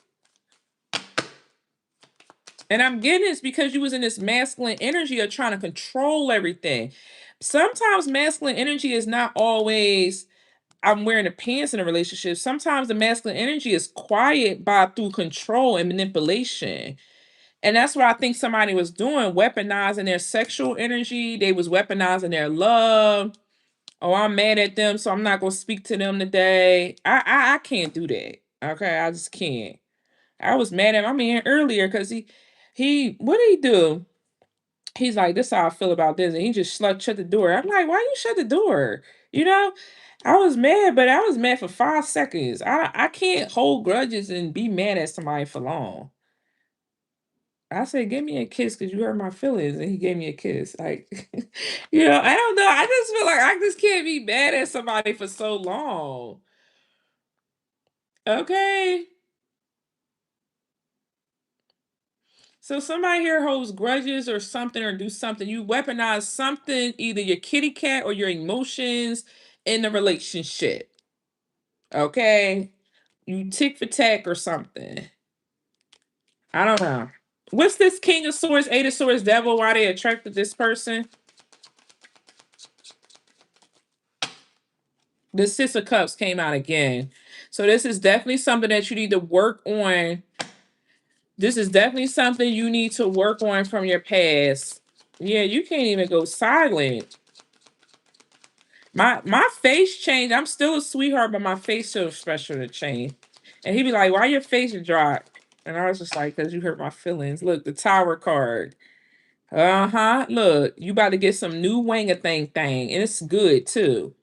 And I'm getting it's because you was in this masculine energy of trying to control everything. Sometimes masculine energy is not always I'm wearing the pants in a relationship. Sometimes the masculine energy is quiet by through control and manipulation. And that's what I think somebody was doing, weaponizing their sexual energy. They was weaponizing their love. Oh, I'm mad at them, so I'm not gonna speak to them today. I can't do that. Okay, I just can't. I was mad at my man earlier because he what did he do? He's like, this is how I feel about this. And he just shut the door. I'm like, why you shut the door? You know? I was mad, but I was mad for 5 seconds. I can't hold grudges and be mad at somebody for long. I said, give me a kiss because you hurt my feelings. And he gave me a kiss. Like, I don't know. I just feel like I just can't be mad at somebody for so long. Okay. So somebody here holds grudges or something or do something. You weaponize something, either your kitty cat or your emotions in the relationship. Okay. You tick for tack or something. I don't know. What's this King of Swords, Eight of Swords, Devil? Why they attracted this person? The Six of Cups came out again. So this is definitely something that you need to work on. This is definitely something you need to work on from your past. Yeah, you can't even go silent. My face changed. I'm still a sweetheart, but my face so special to change. And he'd be like, "Why your face is dry?" And I was just like, "Cause you hurt my feelings." Look, the Tower card. Uh-huh. Look, you about to get some new wanga thing, and it's good too.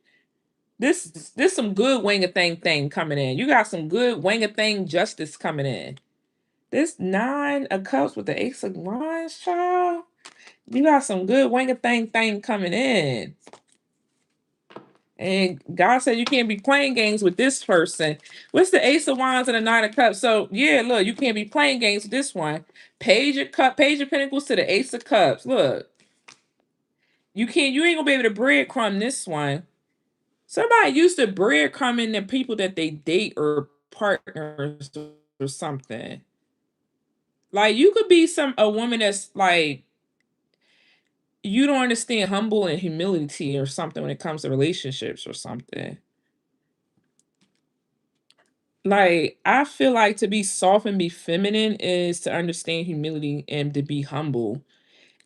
This some good wanga thing coming in. You got some good wanga thing justice coming in. This Nine of Cups with the Ace of Wands, child. You got some good wanga thing coming in. And God said you can't be playing games with this person. What's the Ace of Wands and the Nine of Cups? So yeah, look, you can't be playing games with this one. Page of Pentacles to the Ace of Cups. Look, you ain't gonna be able to breadcrumb this one. Somebody used to breadcrumbing the people that they date or partners or something. Like you could be a woman that's like you don't understand humble and humility or something when it comes to relationships or something. Like, I feel like to be soft and be feminine is to understand humility and to be humble.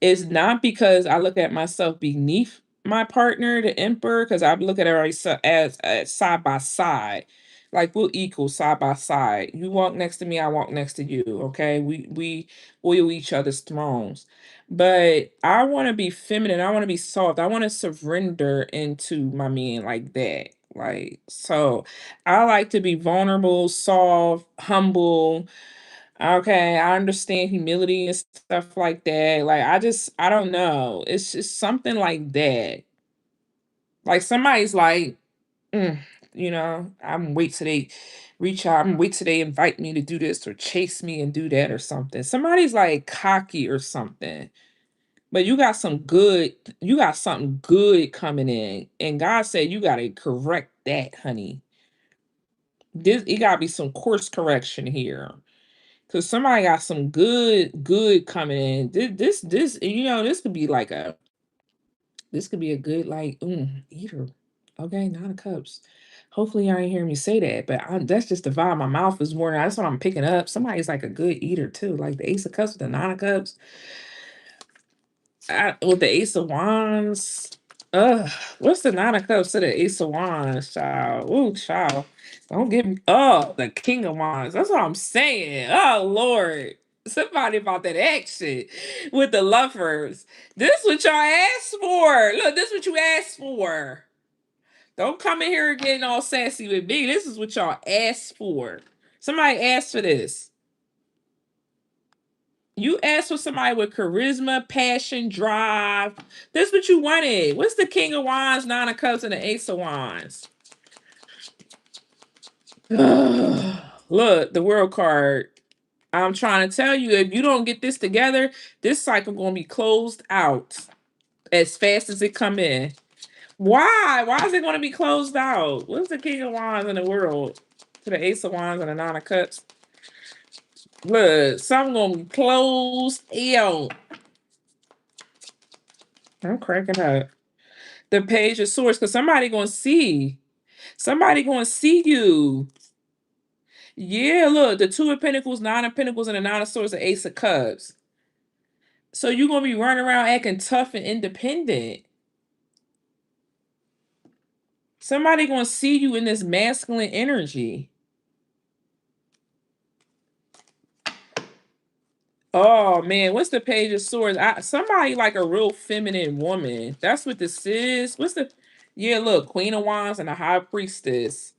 It's not because I look at myself beneath my partner, the emperor, because I look at her as side by side. Like we'll equal side by side. You walk next to me, I walk next to you. Okay. We oil each other's thrones. But I want to be feminine. I want to be soft. I want to surrender into my man like that. Like so I like to be vulnerable, soft, humble. Okay, I understand humility and stuff like that. Like I don't know. It's just something like that. Like somebody's like, mm, I'm wait till they reach out. I'm wait till they invite me to do this or chase me and do that or something. Somebody's like cocky or something. But you got something good coming in. And God said you gotta correct that, honey. It gotta be some course correction here. Cause somebody got some good coming in. This could be like this could be a good like eater. Okay, Nine of Cups. Hopefully, y'all ain't hearing me say that, but that's just the vibe. My mouth is watering. That's what I'm picking up. Somebody's like a good eater too, like the Ace of Cups with the Nine of Cups. With the Ace of Wands. What's the Nine of Cups to the Ace of Wands, child? Ooh, child. Don't get me. Oh, the King of Wands. That's what I'm saying. Oh, Lord. Somebody about that action with the lovers. This what y'all asked for. Look, this what you asked for. Don't come in here getting all sassy with me. This is what y'all asked for. Somebody asked for this. You asked for somebody with charisma, passion, drive. This what you wanted. What's the King of Wands, Nine of Cups, and the Ace of Wands? Look, the World card. I'm trying to tell you, if you don't get this together, this cycle gonna be closed out as fast as it come in. Why? Why is it gonna be closed out? What's the King of Wands in the World to the Ace of Wands and the Nine of Cups? Look, something gonna be closed out. I'm cracking up. The Page of Swords, because somebody gonna see. Somebody gonna see you. Yeah, look, the Two of Pentacles, Nine of Pentacles, and the Nine of Swords, the Ace of Cups. So you're gonna be running around acting tough and independent. Somebody gonna see you in this masculine energy. Oh man, what's the Page of Swords? Somebody like a real feminine woman. That's what this is. What's the Yeah, look, Queen of Wands and a High Priestess.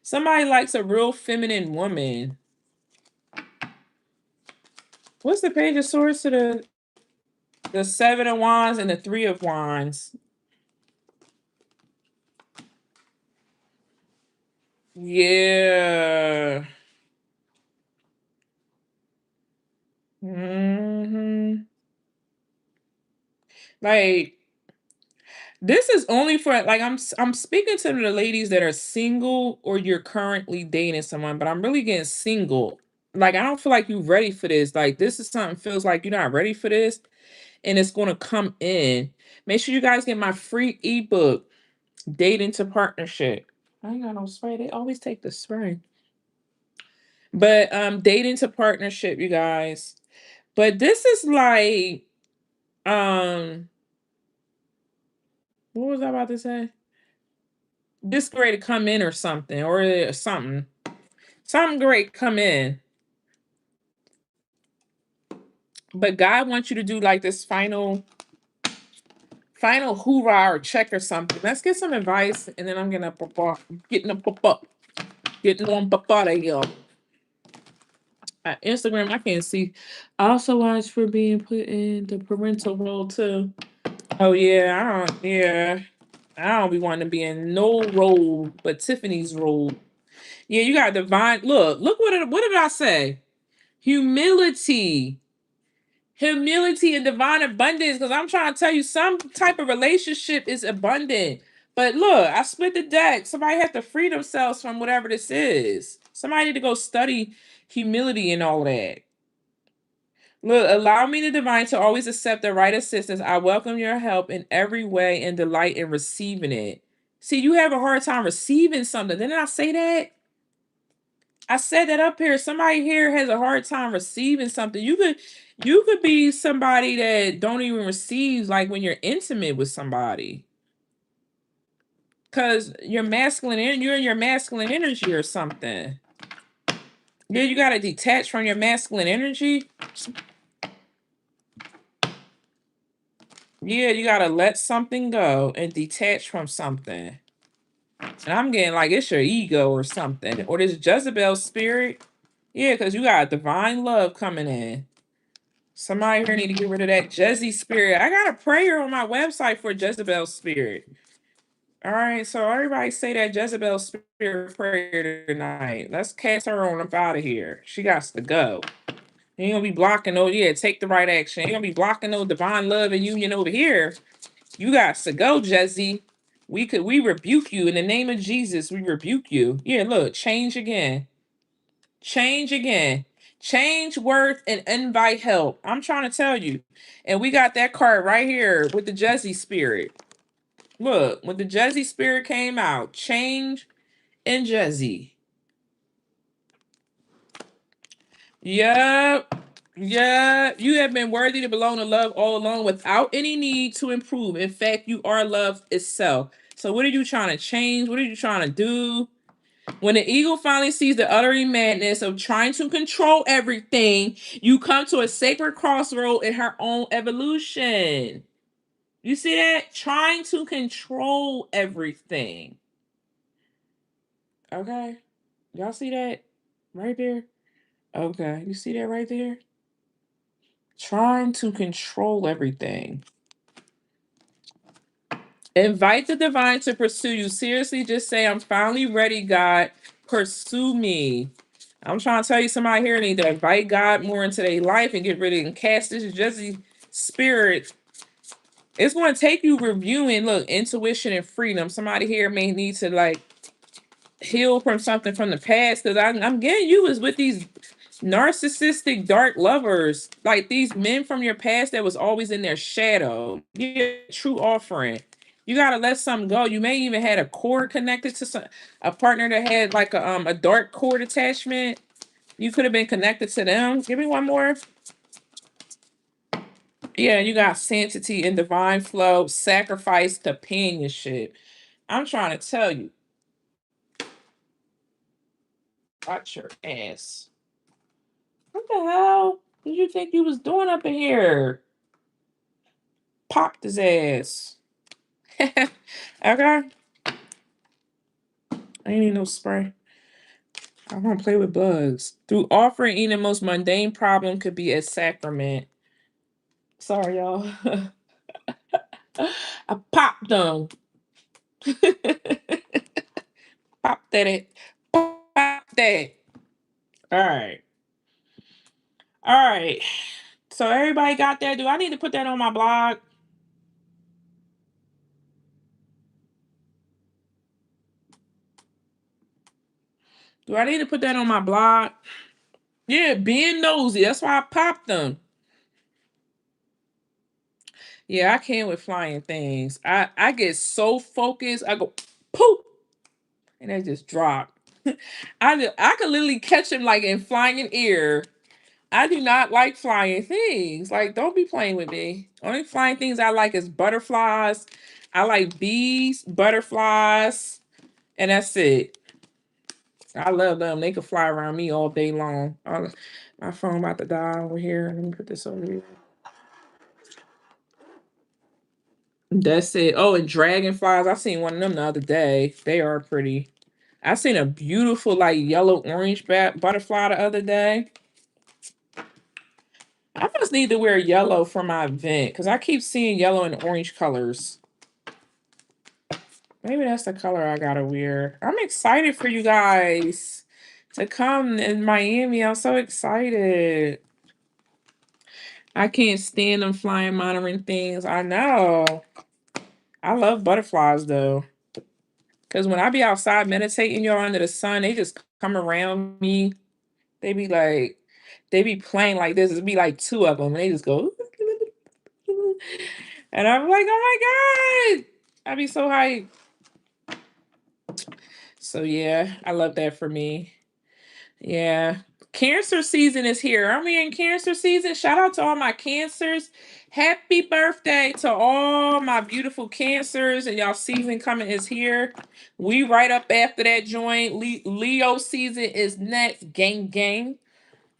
Somebody likes a real feminine woman. What's the Page of Swords to the Seven of Wands and the Three of Wands? Yeah. hmm Like this is only for like I'm speaking to the ladies that are single or you're currently dating someone, but I'm really getting single. Like I don't feel like you're ready for this. Like this is something feels like you're not ready for this, and it's gonna come in. Make sure you guys get my free ebook, Dating to Partnership. I ain't got no spray. They always take the spray. But dating to partnership, you guys. But this is like um what was I about to say? This great to come in or something, or something. Something great come in. But God wants you to do like this final hoorah or check or something. Let's get some advice and then I'm gonna getting on papa here. Instagram, I can't see. I also watch for being put in the parental role too. Oh yeah, I don't be wanting to be in no role but Tiffany's role. Yeah, you got divine. Look what did I say? Humility. Humility and divine abundance. Because I'm trying to tell you, some type of relationship is abundant. But look, I split the deck. Somebody has to free themselves from whatever this is. Somebody need to go study humility and all that. Look, allow me, the divine, to always accept the right assistance. I welcome your help in every way and delight in receiving it. See, you have a hard time receiving something. Didn't I say that? I said that up here. Somebody here has a hard time receiving something. You could be somebody that don't even receive like when you're intimate with somebody. Cause you're you're in your masculine energy or something. Yeah, you gotta detach from your masculine energy. Yeah, you gotta let something go and detach from something. And I'm getting like it's your ego or something. Or this Jezebel spirit. Yeah, because you got divine love coming in. Somebody here need to get rid of that Jezzy spirit. I got a prayer on my website for Jezebel spirit. All right, so everybody say that Jezebel spirit prayer tonight. Let's cast her on up out of here. She got to go. You ain't gonna be blocking no, yeah, take the right action. You ain't gonna be blocking no divine love and union over here. You got to go, Jezzy. We rebuke you in the name of Jesus. We rebuke you. Yeah, look, change again. Change again. Change worth and invite help. I'm trying to tell you. And we got that card right here with the Jesse spirit. Look, when the Jezzy spirit came out, change in Jezzy. Yep. Yeah, you have been worthy to belong to love all along without any need to improve. In fact, you are love itself. So, what are you trying to change? What are you trying to do? When the eagle finally sees the uttering madness of trying to control everything, you come to a sacred crossroad in her own evolution. You see that? Trying to control everything. Okay. Y'all see that right there? Okay. You see that right there? Trying to control everything. Invite the divine to pursue you. Seriously, just say, I'm finally ready, God. Pursue me. I'm trying to tell you, somebody here need to invite God more into their life and get rid of and cast this Jesse spirit. It's going to take you reviewing, look, intuition and freedom. Somebody here may need to like heal from something from the past, because I'm getting you is with these narcissistic dark lovers, like these men from your past that was always in their shadow. Yeah, true offering. You gotta let something go. You may even had a cord connected to a partner that had like a dark cord attachment. You could have been connected to them. Give me one more. Yeah, you got sanctity and divine flow, sacrifice, companionship. I'm trying to tell you, watch your ass. What the hell did you think you was doing up in here? Popped his ass. Okay. I ain't need no spray. I want to play with bugs. Through offering, even the most mundane problem could be a sacrament. Sorry, y'all. I popped them. Pop that it. Pop that. All right. All right. So everybody got that? Do I need to put that on my blog? Do I need to put that on my blog? Yeah, being nosy. That's why I popped them. Yeah, I can with flying things. I get so focused. I go poof, and they just drop. I could literally catch them like in flying in air. I do not like flying things. Like, don't be playing with me. Only flying things I like is butterflies. I like bees, butterflies, and that's it. I love them. They can fly around me all day long. My phone about to die over here. Let me put this over here. That's it. Oh, and dragonflies. I seen one of them the other day. They are pretty. I seen a beautiful like yellow orange butterfly the other day. I must need to wear yellow for my event because I keep seeing yellow and orange colors. Maybe that's the color I gotta wear. I'm excited for you guys to come in Miami. I'm so excited. I can't stand them flying, monitoring things. I know. I love butterflies though. Because when I be outside meditating, y'all under the sun, they just come around me. They be like, they be playing like this. It'd be like two of them, and they just go, and I'm like, oh my god, I'd be so hyped. So yeah, I love that for me. Yeah. Cancer season is here. Are we in Cancer season? Shout out to all my Cancers. Happy birthday to all my beautiful Cancers. And y'all season coming is here. We right up after that joint. Leo season is next. Gang, gang.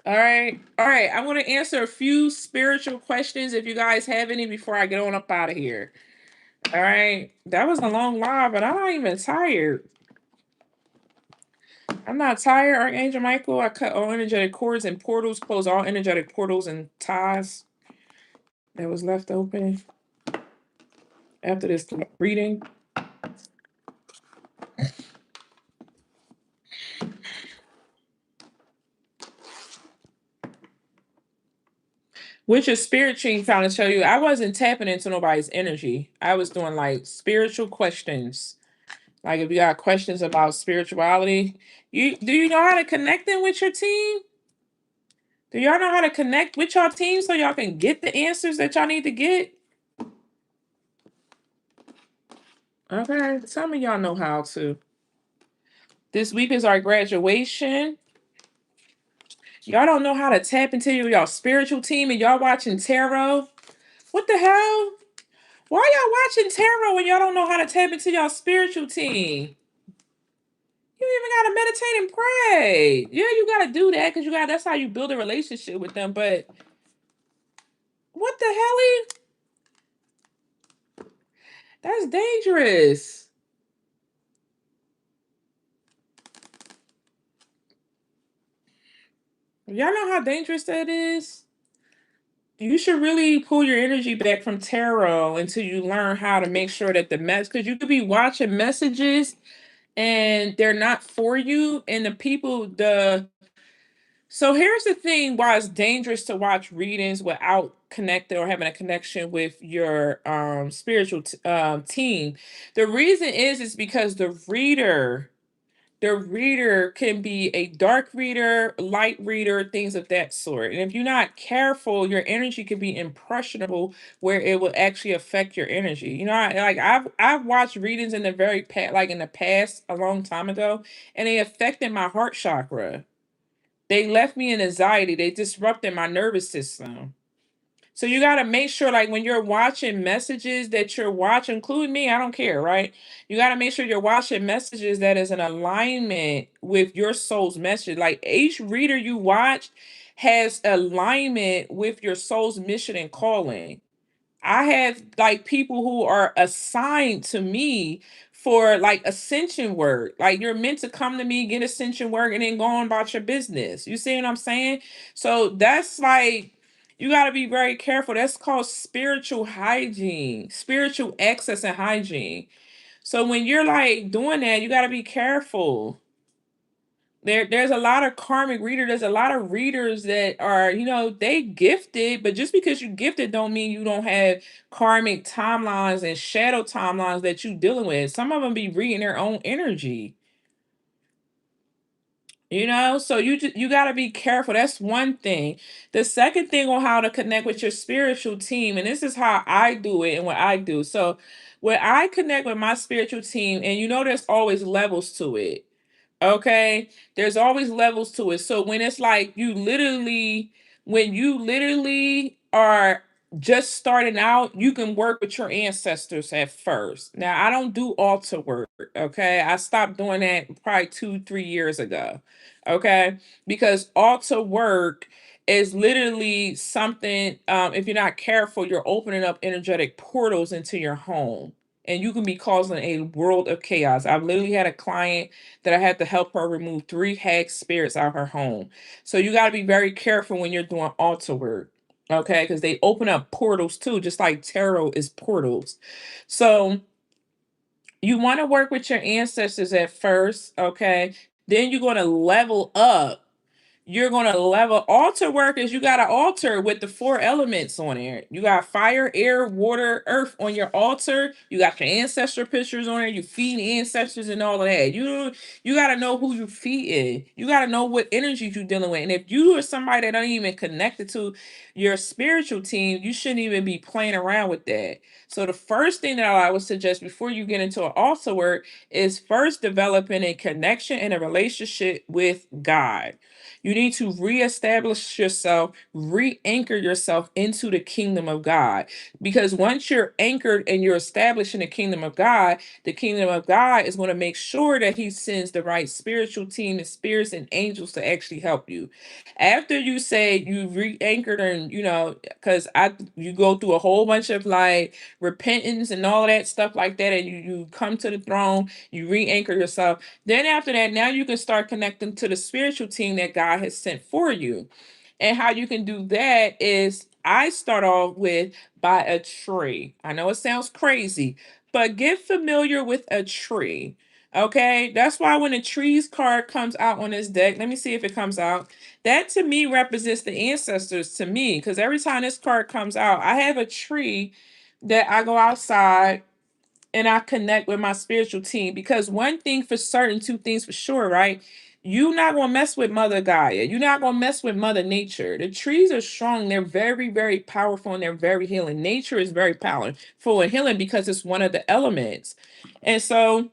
All right. All right. I want to answer a few spiritual questions if you guys have any before I get on up out of here. All right. That was a long live, but I'm not even tired. I'm not tired, Archangel Michael. I cut all energetic cords and portals, close all energetic portals and ties that was left open after this reading. Which is spirit team trying to tell you I wasn't tapping into nobody's energy. I was doing like spiritual questions. Like if you got questions about spirituality, you know how to connect them with your team? Do y'all know how to connect with your team so y'all can get the answers that y'all need to get? Okay, some of y'all know how to. This week is our graduation. Y'all don't know how to tap into y'all spiritual team and y'all watching tarot. What the hell? Why y'all watching tarot when y'all don't know how to tap into y'all spiritual team? You even gotta meditate and pray. Yeah, you gotta do that because that's how you build a relationship with them. But what the hell? That's dangerous. Y'all know how dangerous that is? You should really pull your energy back from tarot until you learn how to make sure that the mess, because you could be watching messages and they're not for you. And the people, so here's the thing why it's dangerous to watch readings without connecting or having a connection with your spiritual team. The reason is because the reader can be a dark reader, light reader, things of that sort. And if you're not careful, your energy can be impressionable where it will actually affect your energy. I've watched readings in the very past, like in the past, a long time ago, and they affected my heart chakra. They left me in anxiety. They disrupted my nervous system. So you got to make sure, like when you're watching messages that you're watching, including me, I don't care, right? You got to make sure you're watching messages that is in alignment with your soul's message. Like each reader you watch has alignment with your soul's mission and calling. I have like people who are assigned to me for like ascension work. Like you're meant to come to me, get ascension work, and then go on about your business. You see what I'm saying? So that's like you got to be very careful. That's called spiritual hygiene, spiritual access and hygiene. So when you're like doing that, you got to be careful. There's a lot of karmic readers. There's a lot of readers that are, they gifted, but just because you gifted don't mean you don't have karmic timelines and shadow timelines that you dealing with. Some of them be reading their own energy. So you got to be careful. That's one thing. The second thing on how to connect with your spiritual team, and this is how I do it and what I do. So when I connect with my spiritual team, and there's always levels to it. Okay, there's always levels to it. So when you literally are just starting out, you can work with your ancestors at first. Now, I don't do altar work. Okay, I stopped doing that probably 2, 3 years ago. Okay, because altar work is literally something, if you're not careful, you're opening up energetic portals into your home. And you can be causing a world of chaos. I've literally had a client that I had to help her remove 3 hag spirits out of her home. So you got to be very careful when you're doing altar work. Okay, because they open up portals too, just like tarot is portals. So you want to work with your ancestors at first, okay? Then you're going to level up. You're going to level altar workers. You got an altar with the 4 elements on it. You got fire, air, water, earth on your altar. You got your ancestor pictures on it. You feed ancestors and all of that. You got to know who you feeding. You got to know what energies you're dealing with. And if you are somebody that don't even connected to your spiritual team, you shouldn't even be playing around with that. So the first thing that I would suggest before you get into an altar work is first developing a connection and a relationship with God. You need to reestablish yourself, re anchor yourself into the kingdom of God. Because once you're anchored and you're established in the kingdom of God is going to make sure that He sends the right spiritual team and spirits and angels to actually help you. After you say you re anchored, and because you go through a whole bunch of like repentance and all of that stuff like that, and you come to the throne, you re anchor yourself. Then after that, now you can start connecting to the spiritual team that God has sent for you. And how you can do that is I start off with by a tree. I know it sounds crazy, but get familiar with a tree. Okay, that's why when the trees card comes out on this deck, let me see if it comes out. That to me represents the ancestors to me because every time this card comes out, I have a tree that I go outside and I connect with my spiritual team because one thing for certain, two things for sure, right? You're not gonna mess with Mother Gaia. You're not gonna mess with Mother Nature. The trees are strong. They're very, very powerful, and they're very healing. Nature is very powerful and healing because it's one of the elements. And so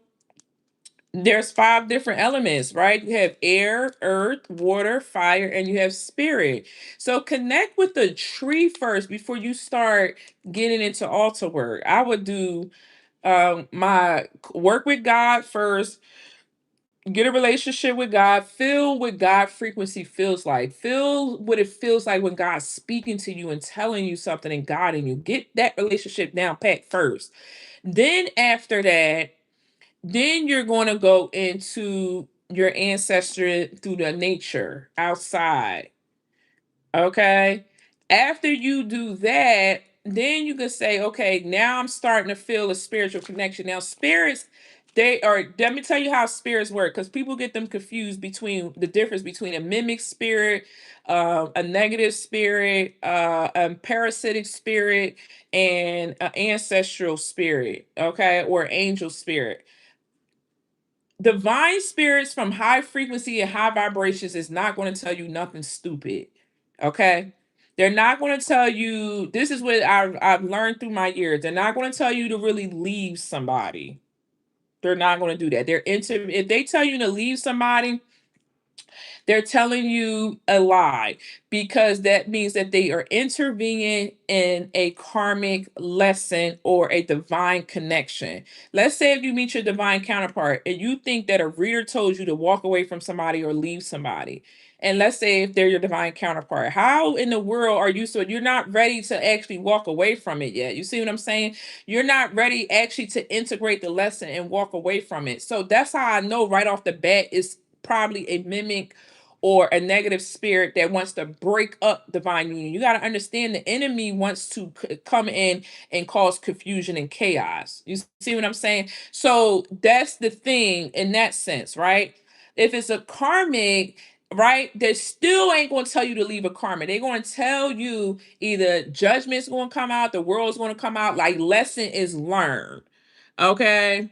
there's five different elements, right? You have air, earth, water, fire, and you have spirit. So connect with the tree first before you start getting into altar work. I would do my work with God first, get a relationship with God, feel what God frequency feels like, feel what it feels like when God's speaking to you and telling you something and guiding you. Get that relationship down pat first. Then after that, then you're going to go into your ancestry through the nature outside. Okay. After you do that, then you can say, okay, now I'm starting to feel a spiritual connection. Now, spirits, they are, let me tell you how spirits work, because people get them confused between the difference between a mimic spirit, a negative spirit, a parasitic spirit, and an ancestral spirit, okay, or angel spirit. Divine spirits from high frequency and high vibrations is not going to tell you nothing stupid. Okay. They're not going to tell you, this is what I've learned through my years. They're not going to tell you to really leave somebody. They're not going to do that. If they tell you to leave somebody, they're telling you a lie, because that means that they are intervening in a karmic lesson or a divine connection. Let's say if you meet your divine counterpart and you think that a reader told you to walk away from somebody or leave somebody. And let's say if they're your divine counterpart, how in the world are you, so you're not ready to actually walk away from it yet? You see what I'm saying? You're not ready actually to integrate the lesson and walk away from it. So that's how I know right off the bat it's probably a mimic or a negative spirit that wants to break up divine union. You got to understand the enemy wants to come in and cause confusion and chaos. You see what I'm saying? So that's the thing in that sense, right? If it's a karmic, right, they still ain't going to tell you to leave a karma. They're going to tell you either judgment's going to come out, the world's going to come out, like lesson is learned. Okay.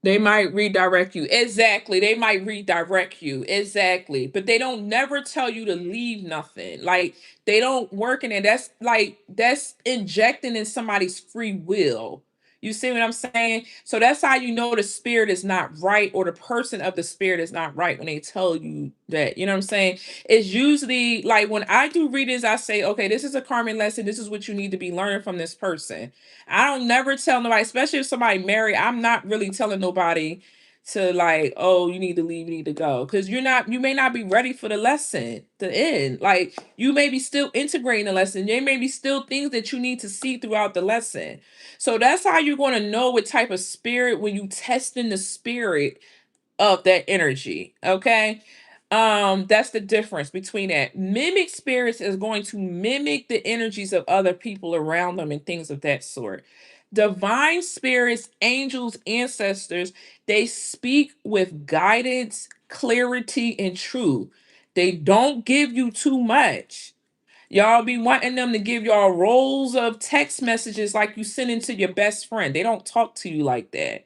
They might redirect you. Exactly. They might redirect you. Exactly. But they don't never tell you to leave nothing. Like they don't work in it. That's like that's injecting in somebody's free will. You see what I'm saying? So that's how you know the spirit is not right, or the person of the spirit is not right when they tell you that. You know what I'm saying? It's usually like when I do readings, I say, okay, this is a karmic lesson. This is what you need to be learning from this person. I don't never tell nobody, especially if somebody married. I'm not really telling nobody to like, oh, you need to leave, you need to go. Because you may not be ready for the lesson to end. Like you may be still integrating the lesson. There may be still things that you need to see throughout the lesson. So that's how you're going to know what type of spirit when you test in the spirit of that energy. Okay. That's the difference between that. Mimic spirits is going to mimic the energies of other people around them and things of that sort. Divine spirits, angels, ancestors, they speak with guidance, clarity, and truth. They don't give you too much. Y'all be wanting them to give y'all rolls of text messages like you sending to your best friend. They don't talk to you like that.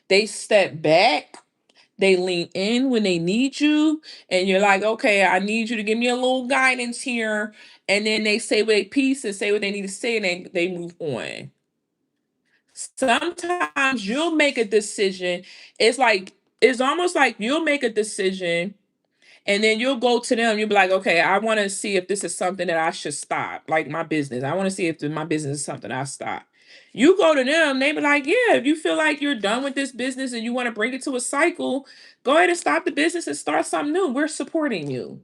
They step back, they lean in when they need you, and you're like, okay, I need you to give me a little guidance here. And then they say what they piece and say what they need to say, and they move on. Sometimes you'll make a decision. It's like, it's almost like you'll make a decision and then you'll go to them. You'll be like, okay, I want to see if this is something that I should stop, like my business. I want to see if my business is something I stop. You go to them, they be like, yeah, if you feel like you're done with this business and you want to bring it to a cycle, go ahead and stop the business and start something new. We're supporting you.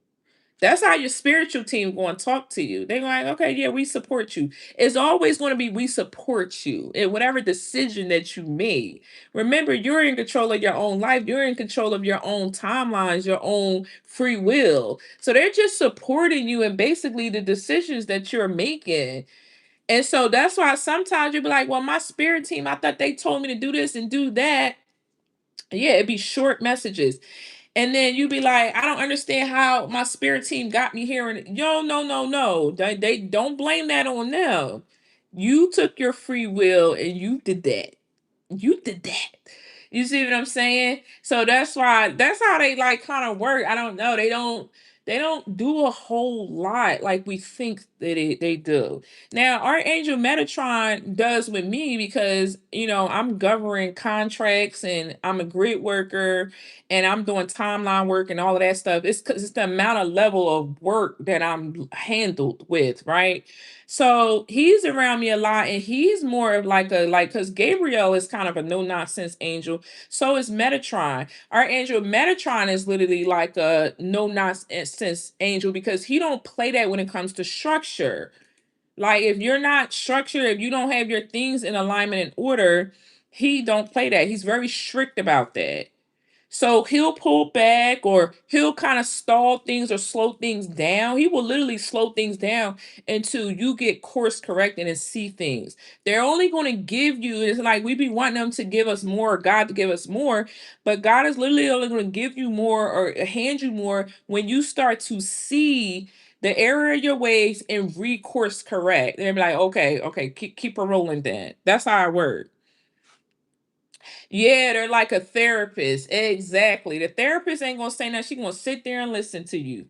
That's how your spiritual team going to talk to you. They're like, okay, yeah, we support you. It's always going to be we support you in whatever decision that you made. Remember, you're in control of your own life. You're in control of your own timelines, your own free will. So they're just supporting you in basically the decisions that you're making. And so that's why sometimes you'll be like, well, my spirit team, I thought they told me to do this and do that. Yeah, it'd be short messages. And then you be like, I don't understand how my spirit team got me here. And yo, no, no, no. They don't blame that on them. You took your free will and you did that. You did that. You see what I'm saying? So that's why that's how they like kind of work. I don't know. They don't do a whole lot like we think that they do. Now, Archangel Metatron does with me because, I'm governing contracts and I'm a grid worker and I'm doing timeline work and all of that stuff. It's because it's the amount of level of work that I'm handled with, right? So he's around me a lot and he's more of like because Gabriel is kind of a no nonsense angel. So is Metatron. Archangel Metatron is literally like a no nonsense angel because he don't play that when it comes to structure. Like if you're not structured, if you don't have your things in alignment and order, he don't play that. He's very strict about that. So he'll pull back or he'll kind of stall things or slow things down. He will literally slow things down until you get course corrected and see things. They're only going to give you, it's like we be wanting them to give us more, God to give us more, but God is literally only going to give you more or hand you more when you start to see the error of your ways and recourse correct. They'll be like, okay, keep a rolling then. That's how I work. Yeah, they're like a therapist. Exactly. The therapist ain't gonna say nothing. She gonna sit there and listen to you.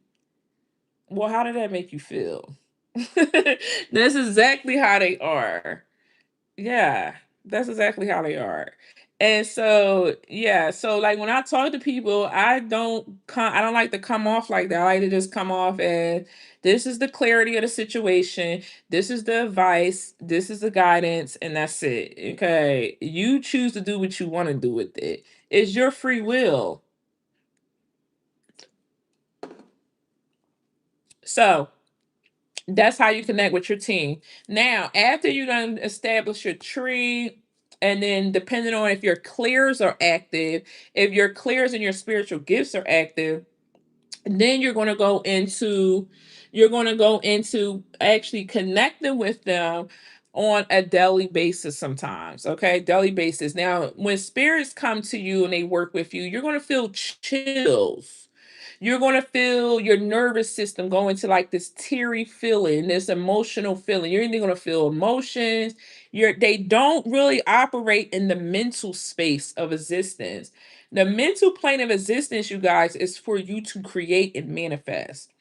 Well, how did that make you feel? That's exactly how they are. Yeah, that's exactly how they are. And so, yeah, so like when I talk to people, I don't like to come off like that. I like to just come off as this is the clarity of the situation, this is the advice, this is the guidance, and that's it. Okay. You choose to do what you want to do with it. It's your free will. So that's how you connect with your team. Now, after you done establish your tree, and then depending on if your clears are active, if your clears and your spiritual gifts are active, then you're going to go into actually connecting with them on a daily basis sometimes. Okay, daily basis. Now, when spirits come to you and they work with you, you're going to feel chills. You're going to feel your nervous system go into like this teary feeling, this emotional feeling. You're either going to feel emotions. They don't really operate in the mental space of existence. The mental plane of existence, you guys, is for you to create and manifest.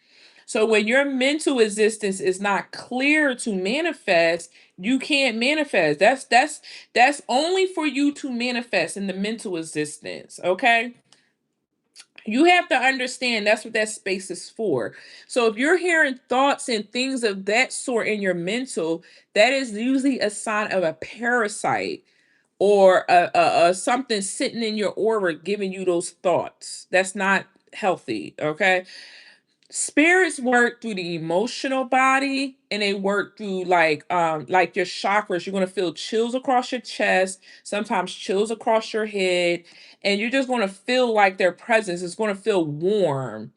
So when your mental existence is not clear to manifest, you can't manifest. That's only for you to manifest in the mental existence, okay? You have to understand that's what that space is for. So if you're hearing thoughts and things of that sort in your mental, that is usually a sign of a parasite or a something sitting in your aura giving you those thoughts. That's not healthy. Okay. Spirits work through the emotional body and they work through like your chakras. You're going to feel chills across your chest, sometimes chills across your head, and you're just going to feel like their presence is going to feel warm.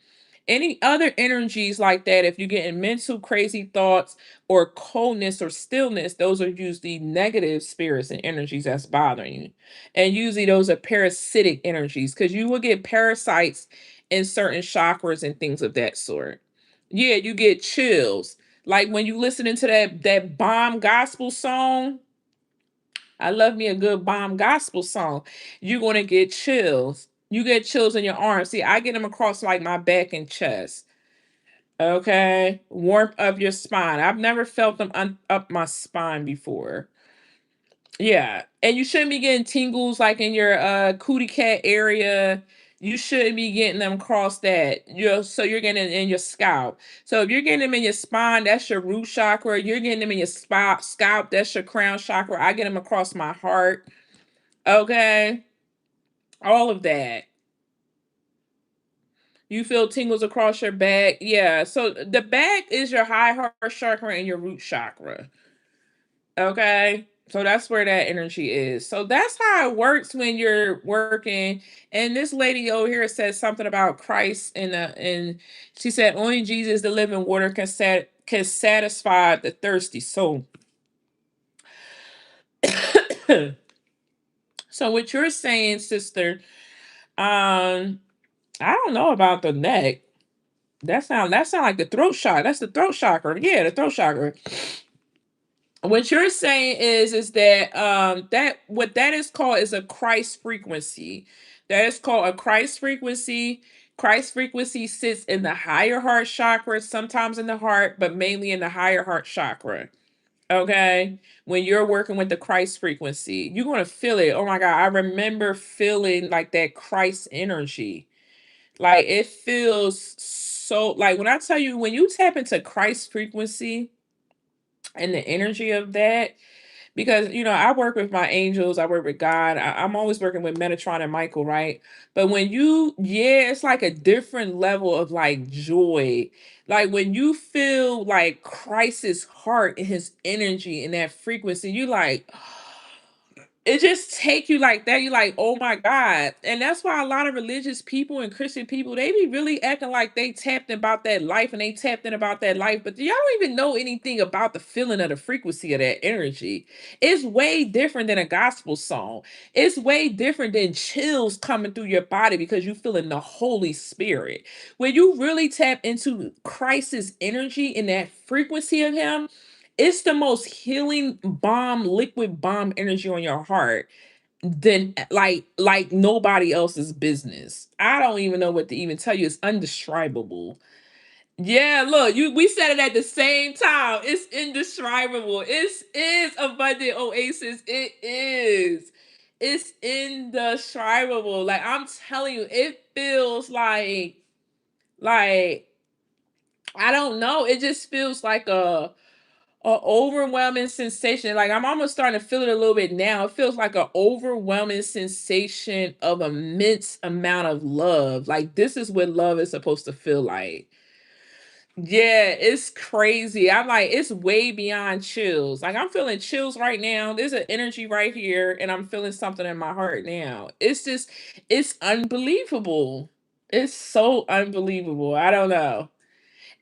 Any other energies like that, if you're getting mental crazy thoughts or coldness or stillness, those are usually negative spirits and energies that's bothering you. And usually those are parasitic energies because you will get parasites in certain chakras and things of that sort. Yeah, you get chills. Like when you listening to that bomb gospel song, I love me a good bomb gospel song. You're gonna get chills. You get chills in your arms. See, I get them across like my back and chest. Okay, warmth of your spine. I've never felt them up my spine before. Yeah, and you shouldn't be getting tingles like in your cootie cat area. You shouldn't be getting them across that. So you're getting it in your scalp. So if you're getting them in your spine, that's your root chakra. You're getting them in your scalp, that's your crown chakra. I get them across my heart. Okay, all of that. You feel tingles across your back. Yeah. So the back is your high heart chakra and your root chakra. Okay. So that's where that energy is. So that's how it works when you're working. And this lady over here said something about Christ and she said only Jesus, the living water, can satisfy the thirsty soul. So what you're saying, sister, um, I don't know about the neck. That sound like the throat chakra. That's the throat chakra. Yeah, the throat chakra. What you're saying is that that what that is called is a Christ frequency. That is called a Christ frequency. Christ frequency sits in the higher heart chakra, sometimes in the heart, but mainly in the higher heart chakra. Okay. When you're working with the Christ frequency, you're going to feel it. Oh my God. I remember feeling like that Christ energy. Like it feels so, like when I tell you, when you tap into Christ frequency and the energy of that, because I work with my angels, I work with God, I'm always working with Metatron and Michael, right? But when yeah, it's like a different level of like joy. Like when you feel like Christ's heart and his energy and that frequency, you like, it just take you like that. You're like, oh my God. And that's why a lot of religious people and Christian people, they be really acting like they tapped about that life and they tapped in about that life, but y'all don't even know anything about the feeling of the frequency of that energy. It's way different than a gospel song. It's way different than chills coming through your body because you feeling the Holy Spirit. When you really tap into Christ's energy and that frequency of him, it's the most healing bomb, liquid bomb energy on your heart than like nobody else's business. I don't even know what to even tell you. It's undescribable. Yeah, look, we said it at the same time. It's indescribable. It is abundant oasis. It is. It's indescribable. Like I'm telling you, it feels like I don't know. It just feels like a overwhelming sensation. Like I'm almost starting to feel it a little bit now. It feels like an overwhelming sensation of immense amount of love. Like this is what love is supposed to feel like. Yeah, it's crazy. I'm like, it's way beyond chills. Like I'm feeling chills right now. There's an energy right here, and I'm feeling something in my heart now. It's unbelievable. It's so unbelievable. I don't know.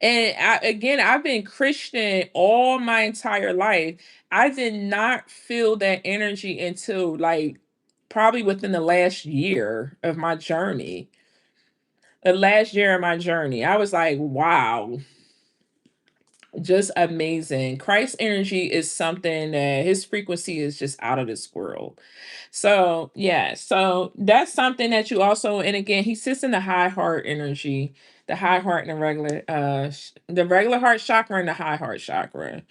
And again, I've been Christian all my entire life. I did not feel that energy until like probably within the last year of my journey. The last year of my journey, I was like, wow, just amazing. Christ energy is something that his frequency is just out of this world. So, yeah, so that's something that you also, and again, he sits in the high heart energy, the high heart and the the regular heart chakra and the high heart chakra.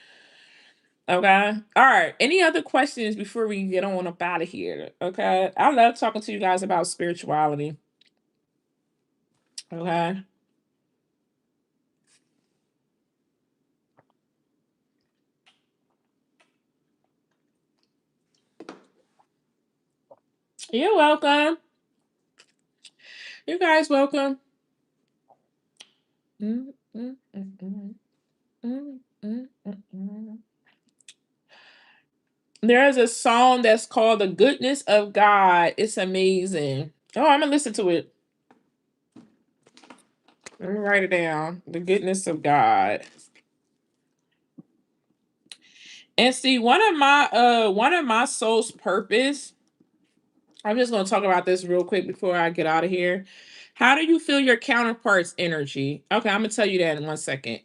Okay. All right. Any other questions before we get on up out of here? Okay. I love talking to you guys about spirituality. Okay. You're welcome. You guys welcome. Mm, mm, mm, mm, mm, mm, mm, mm. There is a song that's called The Goodness of God. It's amazing. Oh, I'm gonna listen to it. Let me write it down. The Goodness of God. And see, one of my soul's purpose. I'm just gonna talk about this real quick before I get out of here. How do you feel your counterpart's energy? Okay, I'm gonna tell you that in 1 second.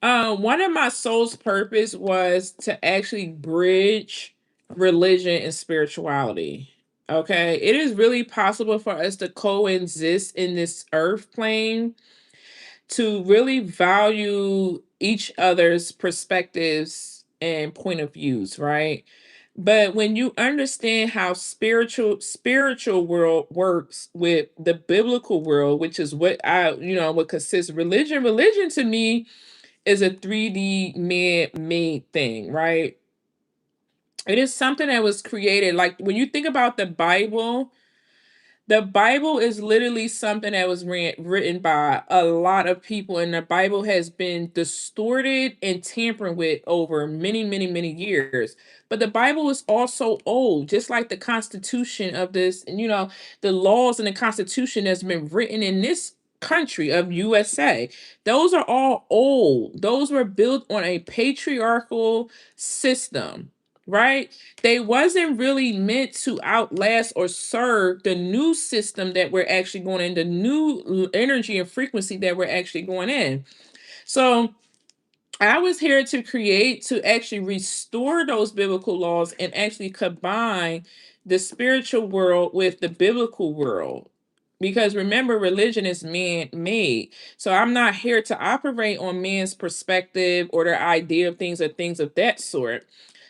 One of my soul's purpose was to actually bridge religion and spirituality. Okay, it is really possible for us to coexist in this earth plane, to really value each other's perspectives and point of views, right? But when you understand how spiritual world works with the biblical world, which is what what consists religion to me is a 3D man-made thing, right? It is something that was created. Like when you think about the Bible is literally something that was written by a lot of people, and the Bible has been distorted and tampered with over many, many, many years. But the Bible is also old, just like the Constitution of this, and the laws in the Constitution that's been written in this country of USA. Those are all old. Those were built on a patriarchal system, right? They wasn't really meant to outlast or serve the new system that we're actually going in, the new energy and frequency that we're actually going in. So I was here to create, to actually restore those biblical laws and actually combine the spiritual world with the biblical world. Because remember, religion is man made. So I'm not here to operate on man's perspective or their idea of things or things of that sort.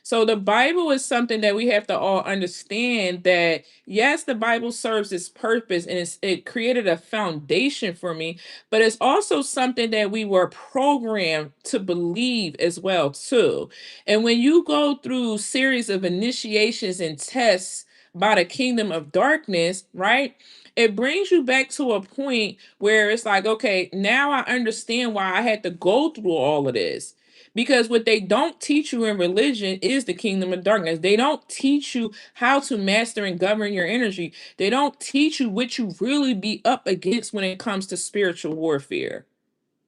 So the Bible is something that we have to all understand that yes, the Bible serves its purpose and it created a foundation for me, but it's also something that we were programmed to believe as well too. And when you go through series of initiations and tests by the kingdom of darkness, right, it brings you back to a point where it's like, okay, now I understand why I had to go through all of this. Because what they don't teach you in religion is the kingdom of darkness. They don't teach you how to master and govern your energy. They don't teach you what you really be up against when it comes to spiritual warfare.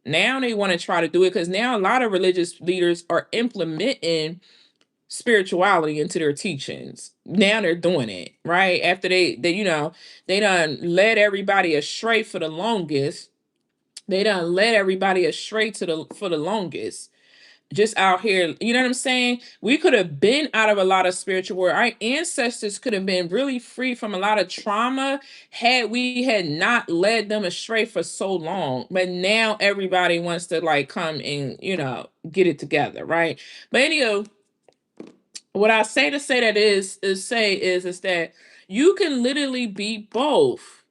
Now they want to try to do it because now a lot of religious leaders are implementing spirituality into their teachings. Now they're doing it, right? After they done led everybody astray for the longest. They done led everybody astray to the for the longest, just out here. You know what I'm saying? We could have been out of a lot of spiritual war. Our ancestors could have been really free from a lot of trauma had we had not led them astray for so long. But now everybody wants to like come and, get it together, right? But anyway, what I say to say that is that you can literally be both.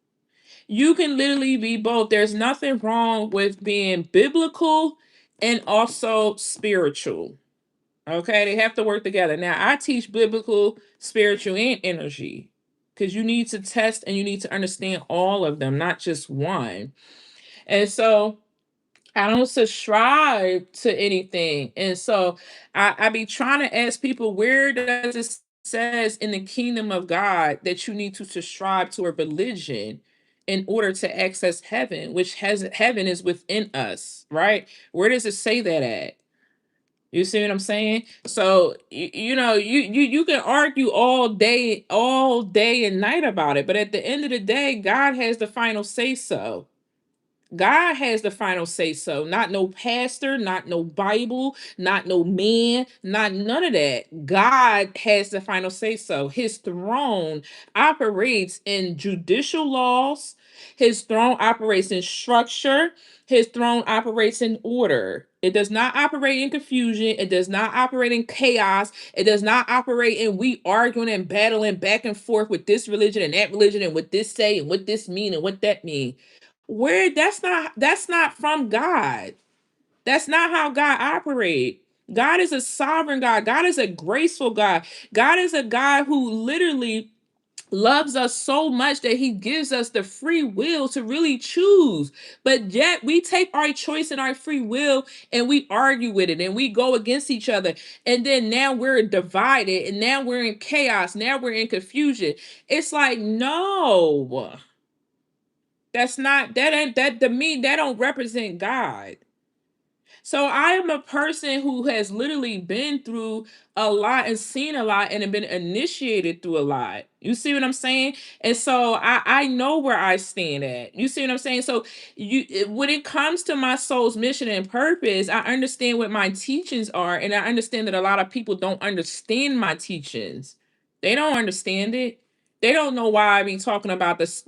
You can literally be both. There's nothing wrong with being biblical and also spiritual. Okay, they have to work together. Now, I teach biblical, spiritual, and energy because you need to test and you need to understand all of them, not just one. And so I don't subscribe to anything. And so I be trying to ask people, where does it says in the kingdom of God that you need to subscribe to a religion in order to access heaven, which has heaven is within us, right? Where does it say that at? You see what I'm saying? So you can argue all day and night about it, but at the end of the day, God has the final say so. God has the final say so, not no pastor, not no Bible, not no man, not none of that. God has the final say so. His throne operates in judicial laws, his throne operates in structure, his throne operates in order. It does not operate in confusion, it does not operate in chaos, it does not operate in we arguing and battling back and forth with this religion and that religion and what this say and what this mean and what that mean. Where that's not from God. That's not how God operates. God is a sovereign God. God is a graceful God. God is a God who literally loves us so much that he gives us the free will to really choose. But yet we take our choice and our free will and we argue with it and we go against each other. And then now we're divided and now we're in chaos. Now we're in confusion. It's like, no. That's not that ain't that to me that don't represent God. So I am a person who has literally been through a lot and seen a lot and have been initiated through a lot. You see what I'm saying? And so I know where I stand at. You see what I'm saying? So when it comes to my soul's mission and purpose, I understand what my teachings are, and I understand that a lot of people don't understand my teachings. They don't understand it. They don't know why I be talking about this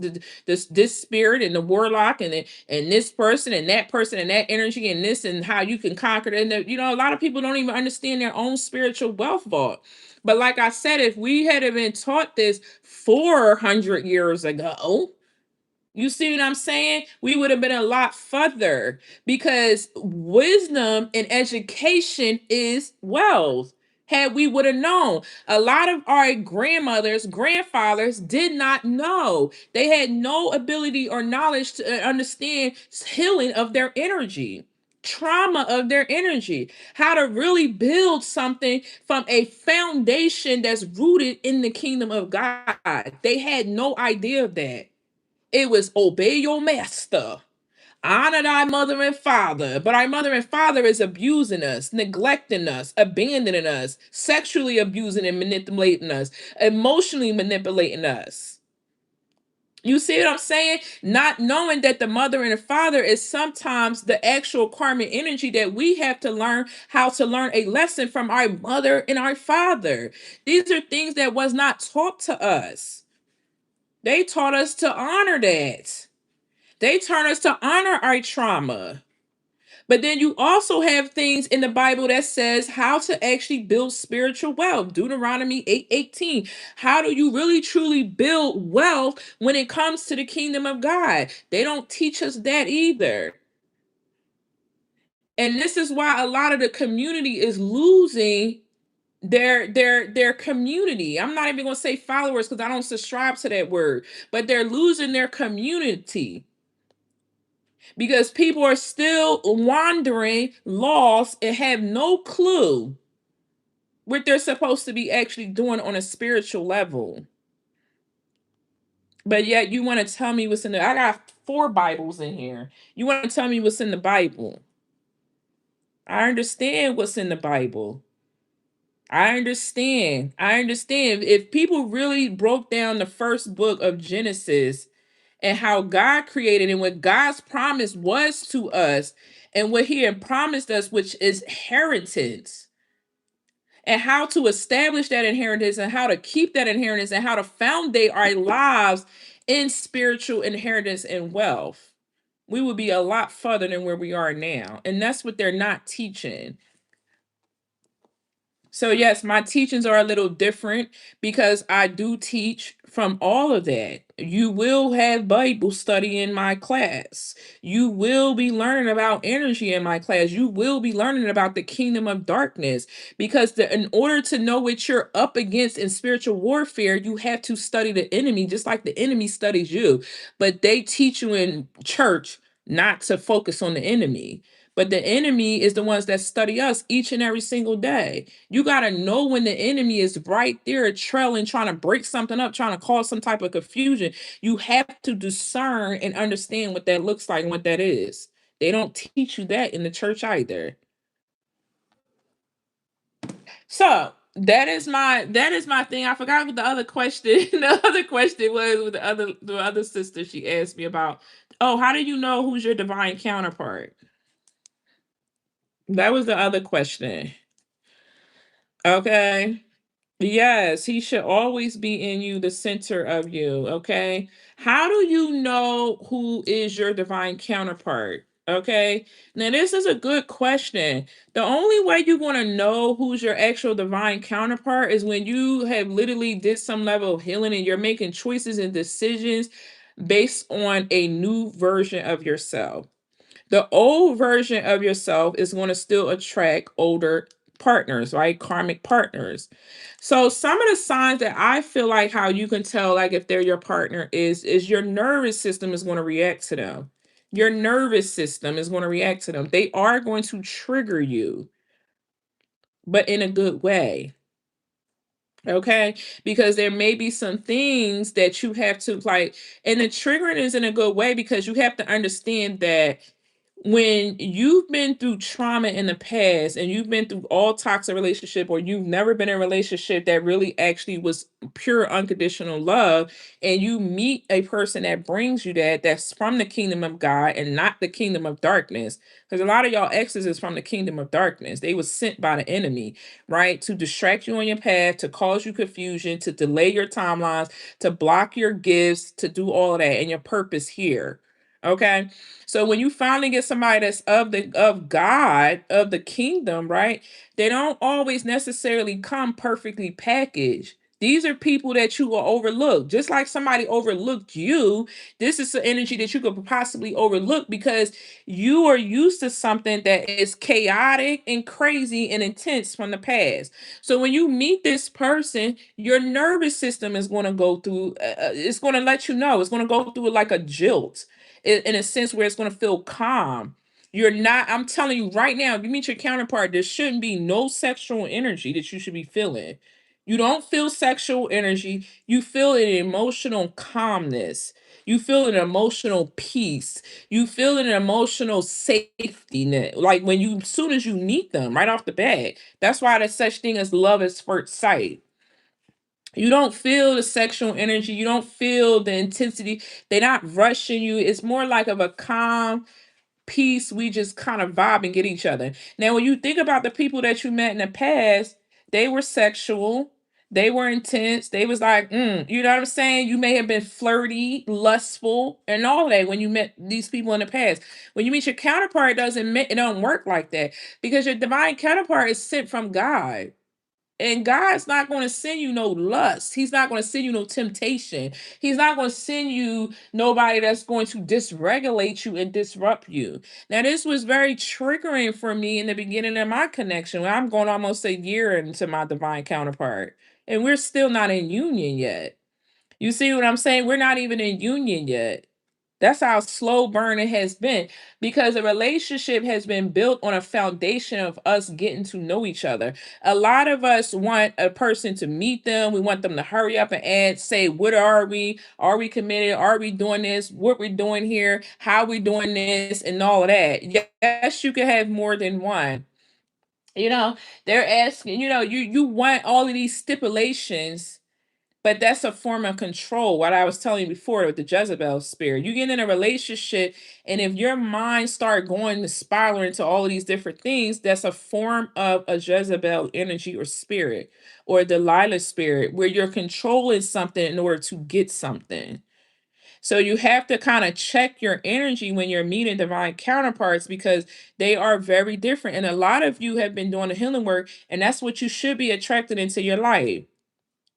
spirit and the warlock and this person and that energy and this and how you can conquer it. And a lot of people don't even understand their own spiritual wealth vault. But like I said, if we had been taught this 400 years ago, you see what I'm saying? We would have been a lot further because wisdom and education is wealth. Had we would have known, a lot of our grandmothers, grandfathers did not know. They had no ability or knowledge to understand healing of their energy, trauma of their energy, how to really build something from a foundation that's rooted in the kingdom of God. They had no idea of that. It was obey your master. Honor thy mother and father. But our mother and father is abusing us, neglecting us, abandoning us, sexually abusing and manipulating us, emotionally manipulating us. You see what I'm saying? Not knowing that the mother and the father is sometimes the actual karmic energy that we have to learn how to learn a lesson from our mother and our father. These are things that was not taught to us. They taught us to honor that. They taught us to honor our trauma. But then you also have things in the Bible that says how to actually build spiritual wealth. Deuteronomy 8:18. How do you really truly build wealth when it comes to the kingdom of God? They don't teach us that either. And this is why a lot of the community is losing their community. I'm not even going to say followers because I don't subscribe to that word, but they're losing their community because people are still wandering, lost, and have no clue what they're supposed to be actually doing on a spiritual level. But yet, you want to tell me what's in the. I got 4 Bibles in here. You want to tell me what's in the Bible? I understand what's in the Bible. I understand. I understand. If people really broke down the first book of Genesis and how God created and what God's promise was to us and what He had promised us, which is inheritance, and how to establish that inheritance and how to keep that inheritance and how to foundate our lives in spiritual inheritance and wealth, we would be a lot further than where we are now. And that's what they're not teaching. So yes, my teachings are a little different because I do teach from all of that. You will have Bible study in my class. You will be learning about energy in my class. You will be learning about the kingdom of darkness because in order to know what you're up against in spiritual warfare, you have to study the enemy just like the enemy studies you. But they teach you in church not to focus on the enemy. But the enemy is the ones that study us each and every single day. You got to know when the enemy is right there trailing, trying to break something up, trying to cause some type of confusion. You have to discern and understand what that looks like and what that is. They don't teach you that in the church either. So that is my thing. I forgot what the other question. The other question was with the other sister. She asked me about, oh, how do you know who's your divine counterpart? That was the other question. Okay. Yes, he should always be in you, the center of you. Okay. How do you know who is your divine counterpart? Okay. Now, this is a good question. The only way you're going to know who's your actual divine counterpart is when you have literally did some level of healing and you're making choices and decisions based on a new version of yourself. The old version of yourself is going to still attract older partners, right? Karmic partners. So some of the signs that I feel like how you can tell like if they're your partner is your nervous system is going to react to them. Your nervous system is going to react to them. They are going to trigger you, but in a good way. Okay, because there may be some things that you have to like, and the triggering is in a good way because you have to understand that when you've been through trauma in the past and you've been through all toxic relationship or you've never been in a relationship that really actually was pure unconditional love and you meet a person that brings you that's from the kingdom of God and not the kingdom of darkness, because a lot of y'all exes is from the kingdom of darkness. They was sent by the enemy, right, to distract you on your path, to cause you confusion, to delay your timelines, to block your gifts, to do all of that and your purpose here. Okay, so when you finally get somebody that's of God, of the kingdom, right? They don't always necessarily come perfectly packaged. These are people that you will overlook. Just like somebody overlooked you, this is the energy that you could possibly overlook because you are used to something that is chaotic and crazy and intense from the past. So when you meet this person, your nervous system is going to go through, it's going to let you know, it's going to go through like a jolt in a sense where it's going to feel calm. You're not, I'm telling you right now, if you meet your counterpart, there shouldn't be no sexual energy that you should be feeling. You don't feel sexual energy. You feel an emotional calmness. You feel an emotional peace. You feel an emotional safety net. Like when you, as soon as you meet them right off the bat, that's why there's such thing as love at first sight. You don't feel the sexual energy, you don't feel the intensity. They're not rushing you. It's more like of a calm peace. We just kind of vibe and get each other. Now, when you think about the people that you met in the past, they were sexual, they were intense, they was like, you know what I'm saying? You may have been flirty, lustful, and all that when you met these people in the past. When you meet your counterpart, it don't work like that because your divine counterpart is sent from God. And God's not going to send you no lust. He's not going to send you no temptation. He's not going to send you nobody that's going to dysregulate you and disrupt you. Now, this was very triggering for me in the beginning of my connection. I'm going almost a year into my divine counterpart, and we're still not in union yet. You see what I'm saying? We're not even in union yet. That's how slow burn it has been because a relationship has been built on a foundation of us getting to know each other. A lot of us want a person to meet them. We want them to hurry up and say, what are we? Are we committed? Are we doing this? What we're doing here? How we doing this? And all of that. Yes, you can have more than one. You know, they're asking, you want all of these stipulations, but that's a form of control. What I was telling you before with the Jezebel spirit. You get in a relationship, and if your mind start going to spiral into all of these different things, that's a form of a Jezebel energy or spirit, or a Delilah spirit, where you're controlling something in order to get something. So you have to kind of check your energy when you're meeting divine counterparts because they are very different. And a lot of you have been doing the healing work, and that's what you should be attracted into your life.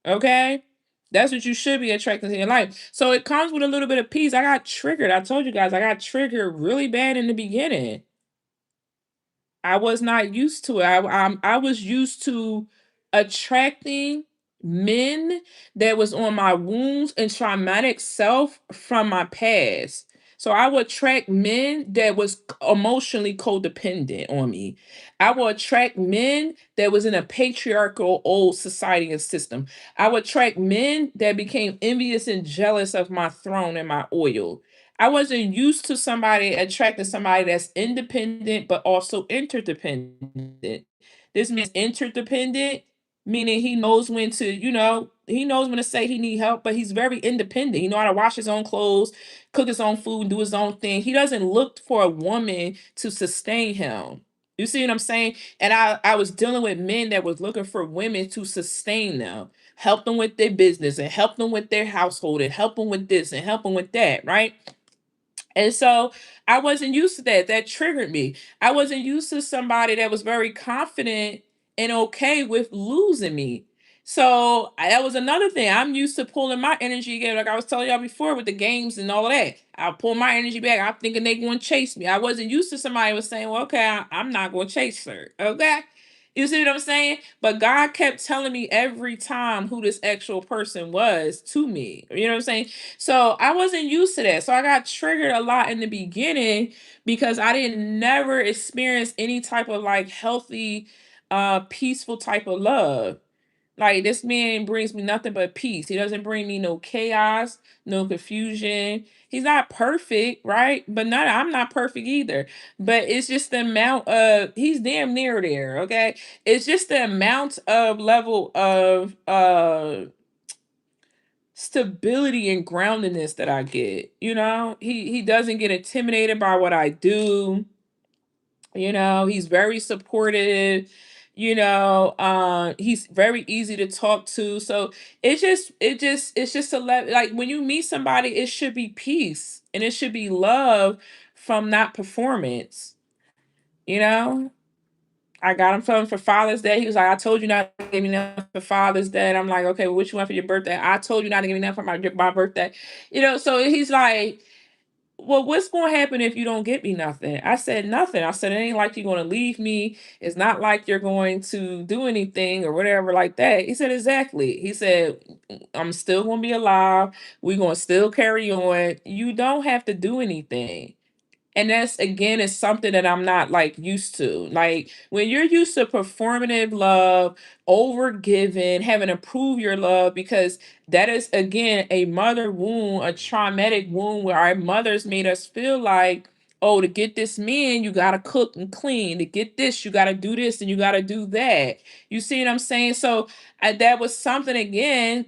Okay? That's what you should be attracting to your life. So it comes with a little bit of peace. I got triggered. I told you guys I got triggered really bad in the beginning. I was not used to it. I was used to attracting men that was on my wounds and traumatic self from my past. So I would attract men that was emotionally codependent on me. I would attract men that was in a patriarchal old society and system. I would attract men that became envious and jealous of my throne and my oil. I wasn't used to somebody attracting somebody that's independent but also interdependent. This means interdependent, meaning he knows when to, he knows when to say he need help, but he's very independent. He know how to wash his own clothes, cook his own food, and do his own thing. He doesn't look for a woman to sustain him. You see what I'm saying? And I was dealing with men that was looking for women to sustain them, help them with their business and help them with their household and help them with this and help them with that, right? And so I wasn't used to that. That triggered me. I wasn't used to somebody that was very confident and okay with losing me. So that was another thing. I'm used to pulling my energy again, like I was telling y'all before with the games and all of that. I'll pull my energy back. I'm thinking they going to chase me. I wasn't used to somebody was saying, well, okay, I'm not going to chase her. Okay. You see what I'm saying? But God kept telling me every time who this actual person was to me. You know what I'm saying? So I wasn't used to that. So I got triggered a lot in the beginning because I didn't never experience any type of like healthy, peaceful type of love. Like this man brings me nothing but peace. He doesn't bring me no chaos, no confusion. He's not perfect, right? But I'm not perfect either. But it's just the amount of he's damn near there, okay? It's just the amount of level of stability and groundedness that I get. He doesn't get intimidated by what I do. He's very supportive. He's very easy to talk to. So it's just like when you meet somebody, it should be peace and it should be love from not performance. You know, I got him something for Father's Day. He was like, I told you not to give me nothing for Father's Day. And I'm like, okay, well, what you want for your birthday? I told you not to give me nothing for my birthday. So he's like, well, what's going to happen if you don't get me nothing? I said, nothing. I said, it ain't like you're going to leave me. It's not like you're going to do anything or whatever like that. He said, exactly. He said, I'm still going to be alive. We're going to still carry on. You don't have to do anything. And that's again is something that I'm not like used to. Like when you're used to performative love, over giving, having to prove your love, because that is again a mother wound, a traumatic wound where our mothers made us feel like oh, to get this man, you gotta cook and clean. To get this, you gotta do this and you gotta do that. You see what I'm saying? So that was something again.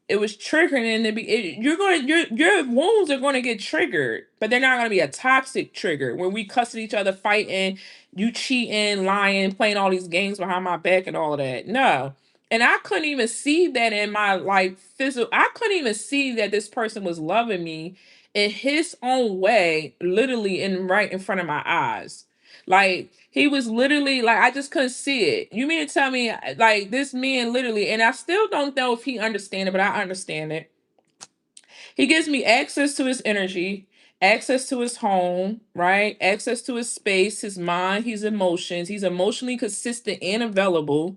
It was triggering in the you're going to your wounds are going to get triggered, but they're not going to be a toxic trigger when we cussing each other, fighting, you cheating, lying, playing all these games behind my back and all of that. No. And I couldn't even see that in my like physical. I couldn't even see that this person was loving me in his own way, literally in right in front of my eyes. Like he was literally like I just couldn't see it. You mean to tell me like this man literally, and I still don't know if he understand it, but I understand it. He gives me access to his energy, access to his home, right? Access to his space, his mind, his emotions. He's emotionally consistent and available.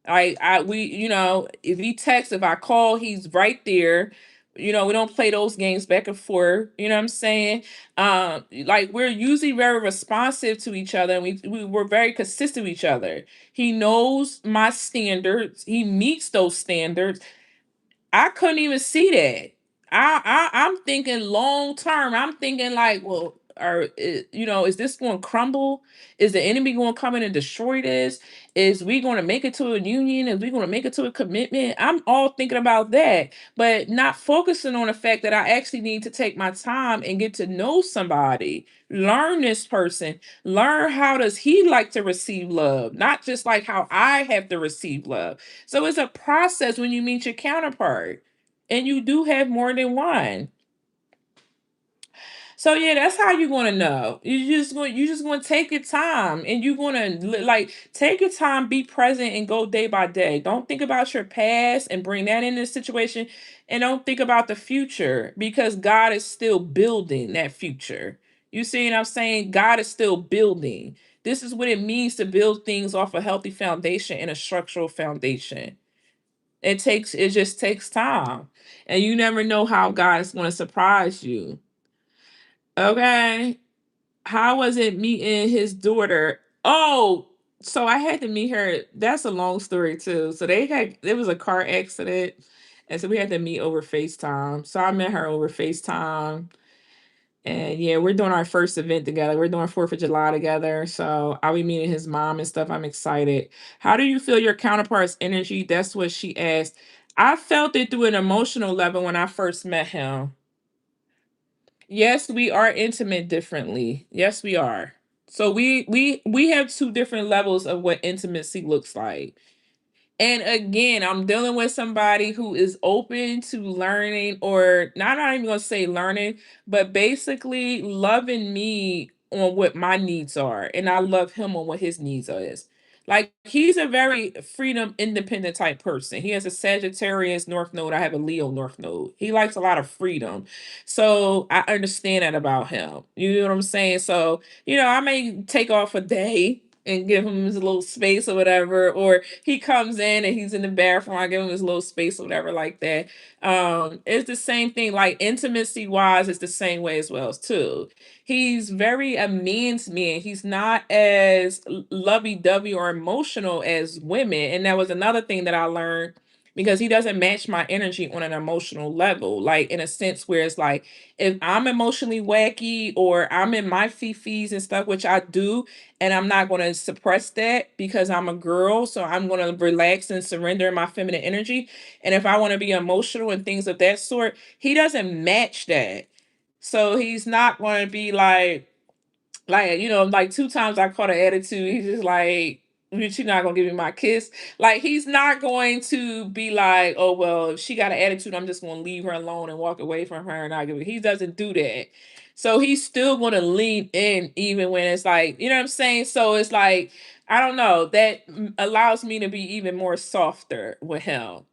If he texts, if I call, he's right there. We don't play those games back and forth. You know what I'm saying? Like we're usually very responsive to each other, and we're very consistent with each other. He knows my standards. He meets those standards. I couldn't even see that. I'm thinking long term. I'm thinking like, well, is this going to crumble? Is the enemy going to come in and destroy this? Is we going to make it to a union? Is we going to make it to a commitment? I'm all thinking about that, but not focusing on the fact that I actually need to take my time and get to know somebody, learn this person, learn how does he like to receive love, not just like how I have to receive love. So it's a process when you meet your counterpart. And you do have more than one. So yeah, that's how you're gonna know. You just gonna take your time and you're gonna like take your time, be present and go day by day. Don't think about your past and bring that in this situation, and don't think about the future because God is still building that future. You see what I'm saying? God is still building. This is what it means to build things off a healthy foundation and a structural foundation. It just takes time. And you never know how God is going to surprise you. Okay. How was it meeting his daughter? Oh, so I had to meet her. That's a long story too. So there was a car accident. And so we had to meet over FaceTime. So I met her over FaceTime. And yeah, we're doing our first event together. We're doing 4th of July together. So I'll be meeting his mom and stuff. I'm excited. How do you feel your counterpart's energy? That's what she asked. I felt it through an emotional level when I first met him. Yes, we are intimate differently. Yes, we are. So we have two different levels of what intimacy looks like. And again, I'm dealing with somebody who is open to learning, or not even gonna say learning, but basically loving me on what my needs are. And I love him on what his needs is. Like he's a very freedom independent type person. He has a Sagittarius North Node. I have a Leo North Node. He likes a lot of freedom. So I understand that about him. You know what I'm saying? So, I may take off a day and give him his little space or whatever, or he comes in and he's in the bathroom, I give him his little space or whatever like that. It's the same thing, like intimacy wise, it's the same way as well too. He's very a man's man. He's not as lovey-dovey or emotional as women. And that was another thing that I learned because he doesn't match my energy on an emotional level. Like in a sense where it's like if I'm emotionally wacky or I'm in my fifis and stuff, which I do, and I'm not going to suppress that because I'm a girl. So I'm going to relax and surrender my feminine energy. And if I want to be emotional and things of that sort, he doesn't match that. So he's not going to be like 2 times I caught an attitude. He's just like, "Bitch, you're not gonna give me my kiss." Like he's not going to be like, "Oh well, if she got an attitude, I'm just gonna leave her alone and walk away from her and not give it." He doesn't do that. So he's still gonna lean in even when it's like, you know what I'm saying? So it's like, I don't know, that allows me to be even more softer with him.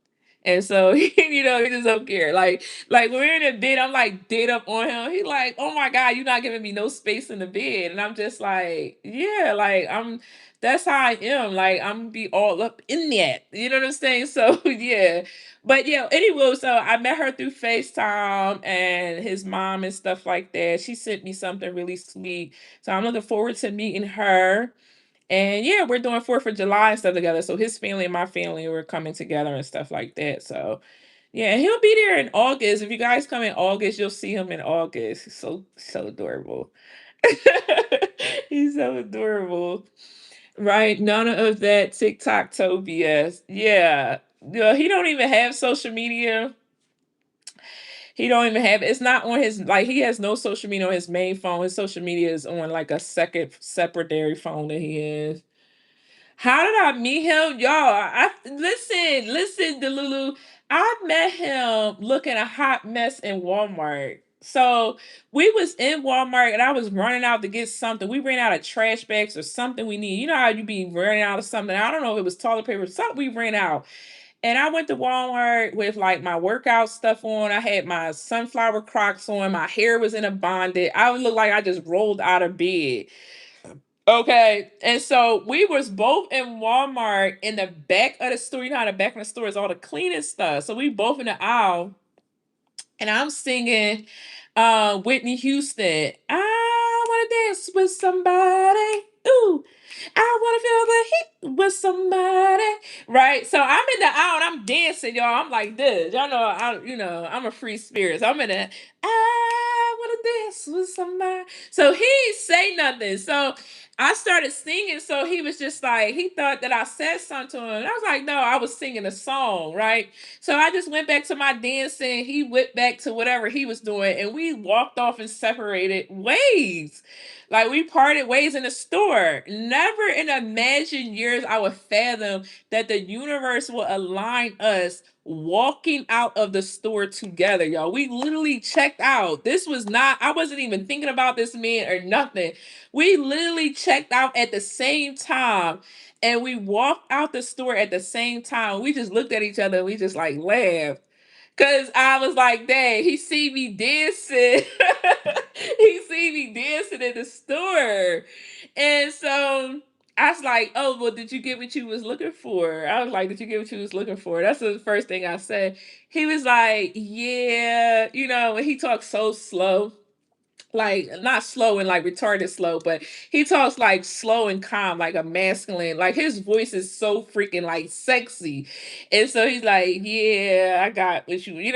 And so he just don't care. Like when we're in a bed, I'm like dead up on him. He like, oh my God, you're not giving me no space in the bed. And I'm just like, yeah, like that's how I am. Like I'm be all up in that. You know what I'm saying? So yeah. But yeah, anyway, so I met her through FaceTime and his mom and stuff like that. She sent me something really sweet. So I'm looking forward to meeting her. And yeah, we're doing 4th of July and stuff together. So his family and my family were coming together and stuff like that. So yeah, and he'll be there in August. If you guys come in August, you'll see him in August. So adorable. He's so adorable. Right? None of that TikTok toe BS. Yeah. Yeah, he don't even have social media. He don't even have it's not on his like he has no social media on his main phone. His social media is on like a second separate phone that he has. How did I meet him? Y'all, listen, Delulu. I met him looking a hot mess in Walmart. So we was in Walmart and I was running out to get something. We ran out of trash bags or something we need. You know how you be running out of something. I don't know if it was toilet paper, something we ran out. And I went to Walmart with like my workout stuff on. I had my sunflower Crocs on. My hair was in a bonnet. I looked like I just rolled out of bed. Okay. And so we was both in Walmart in the back of the store. You know how the back of the store is all the cleaning stuff. So we both in the aisle and I'm singing Whitney Houston. I wanna dance with somebody. Ooh, I wanna feel the heat with somebody. Right. So I'm in the aisle and I'm dancing, y'all. I'm like this. Y'all know I'm a free spirit. So I'm in the I wanna dance with somebody. So he ain't say nothing. So I started singing. So he was just like, he thought that I said something to him. And I was like, no, I was singing a song, right? So I just went back to my dancing. He went back to whatever he was doing, and we walked off and separated ways. Like we parted ways in the store. Never in a million years I would fathom that the universe will align us walking out of the store together, y'all. We literally checked out. This was not, I wasn't even thinking about this man or nothing. We literally checked out at the same time and we walked out the store at the same time. We just looked at each other and we just like laughed. Cause I was like, dang, he see me dancing. He see me dancing in the store. And so I was like, oh, well, did you get what you was looking for? I was like, did you get what you was looking for? That's the first thing I said. He was like, yeah, and he talks so slow, like not slow and like retarded slow, but he talks like slow and calm, like a masculine. Like his voice is so freaking like sexy, and so he's like, "Yeah, I got what you."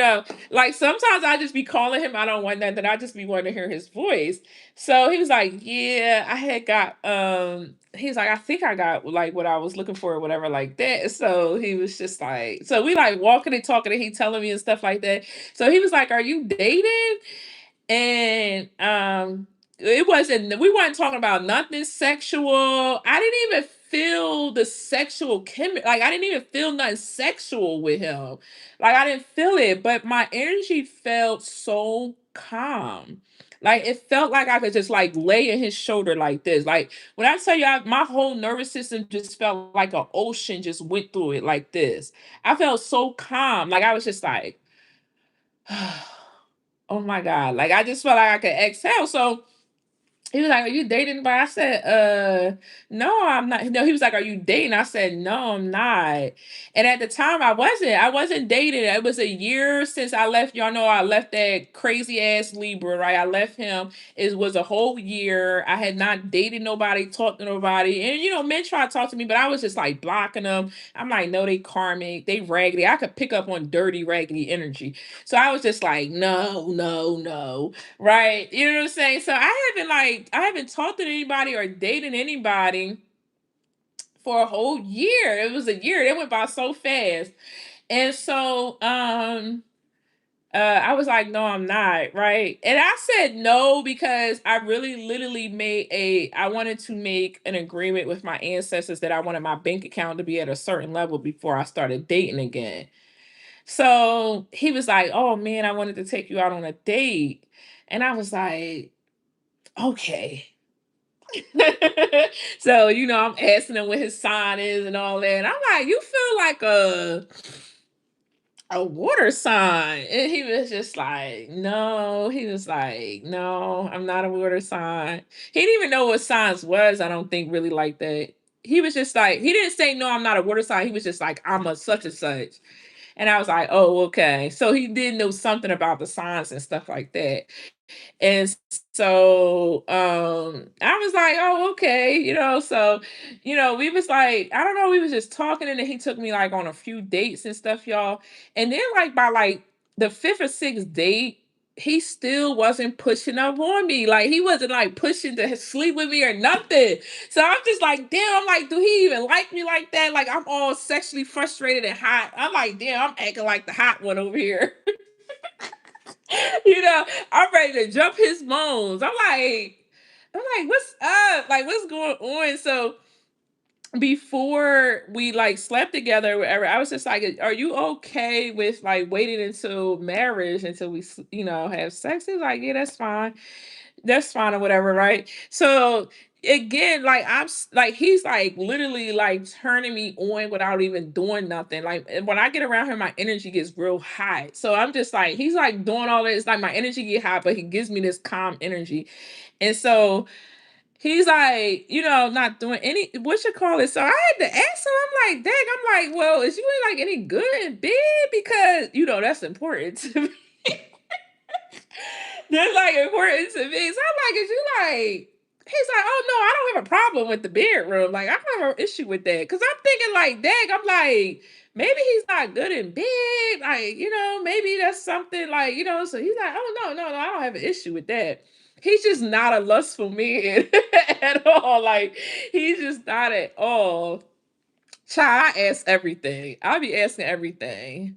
Like sometimes I just be calling him. I don't want that. That I just be wanting to hear his voice. So he was like, "Yeah, I had got." He's like, "I think I got like what I was looking for, or whatever, like that." So he was just like, so we like walking and talking, and he telling me and stuff like that. So he was like, "Are you dating?" And we weren't talking about nothing sexual. I didn't even feel the sexual like I didn't even feel nothing sexual with him. Like I didn't feel it, but my energy felt so calm. Like it felt like I could just like lay in his shoulder like this. Like when I tell you, my whole nervous system just felt like an ocean just went through it like this. I felt so calm. Like I was just like, oh my God. Like I just felt like I could exhale. So he was like, "Are you dating?" But I said, no, I'm not. No, he was like, "Are you dating?" I said, "No, I'm not." And at the time I wasn't. I wasn't dating. It was a year since I left. Y'all know I left that crazy ass Libra, right? I left him. It was a whole year. I had not dated nobody, talked to nobody. And men try to talk to me, but I was just like blocking them. I'm like, no, they karmic, they raggedy. I could pick up on dirty, raggedy energy. So I was just like, no, no, no. Right. You know what I'm saying? So I haven't talked to anybody or dated anybody for a whole year. It was a year. It went by so fast. And so I was like, no, I'm not, right? And I said no because I really literally I wanted to make an agreement with my ancestors that I wanted my bank account to be at a certain level before I started dating again. So he was like, "Oh man, I wanted to take you out on a date." And I was like, "Okay." So, I'm asking him what his sign is and all that. And I'm like, "You feel like a water sign." And he was just like, "No." He was like, "No, I'm not a water sign." He didn't even know what signs was, I don't think really like that. He was just like, he didn't say no, I'm not a water sign. He was just like, I'm a such and such. And I was like, oh, okay. So he did know something about the signs and stuff like that. And so I was like, oh, okay, so we was like, I don't know, we was just talking and then he took me like on a few dates and stuff, y'all. And then like by like the fifth or sixth date, he still wasn't pushing up on me. Like he wasn't like pushing to sleep with me or nothing. So I'm just like, damn, I'm like, do he even like me like that? Like I'm all sexually frustrated and hot. I'm like, damn, I'm acting like the hot one over here. You know, I'm ready to jump his bones. I'm like, what's up? Like, what's going on? So before we like slept together or whatever, I was just like, are you okay with like waiting until marriage until we, have sex? He's like, yeah, that's fine. That's fine or whatever, right? So again, like like he's like literally like turning me on without even doing nothing. Like and when I get around him, my energy gets real high. So I'm just like, he's like doing all this, like my energy get high, but he gives me this calm energy. And so he's like, not doing any what you call it. So I had to ask him, I'm like, dang, I'm like, well, is you ain't like any good in bed? Because that's important to me. That's like important to me. So I'm like, is you like he's like, oh no, I don't have a problem with the bedroom. Like I don't have an issue with that. Cause I'm thinking like, dang, I'm like, maybe he's not good in bed. Like, maybe that's something like, so he's like, oh no, no, no, I don't have an issue with that. He's just not a lustful man at all. Like, he's just not at all. Child, I ask everything. I'll be asking everything.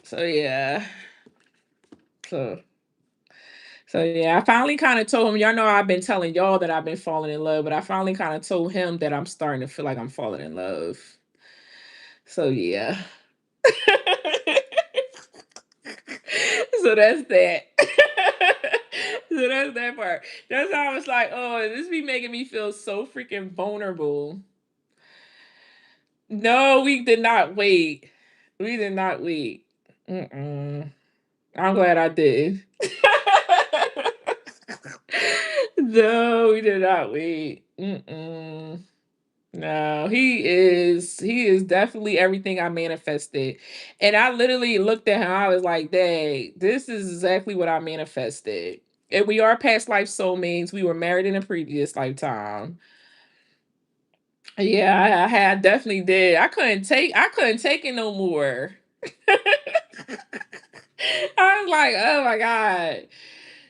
So yeah. So yeah, I finally kind of told him, y'all know I've been telling y'all that I've been falling in love, but I finally kind of told him that I'm starting to feel like I'm falling in love. So yeah. So that's that. So that's that part. That's how I was like, oh, this be making me feel so freaking vulnerable. No, we did not wait. We did not wait. Mm-mm. I'm glad I did. No, we did not wait. Mm-mm. No, he is definitely everything I manifested. And I literally looked at him, I was like, dang, this is exactly what I manifested. And we are past life soulmates. We were married in a previous lifetime. Yeah, I had definitely did. I couldn't take it no more. I was like, oh my God.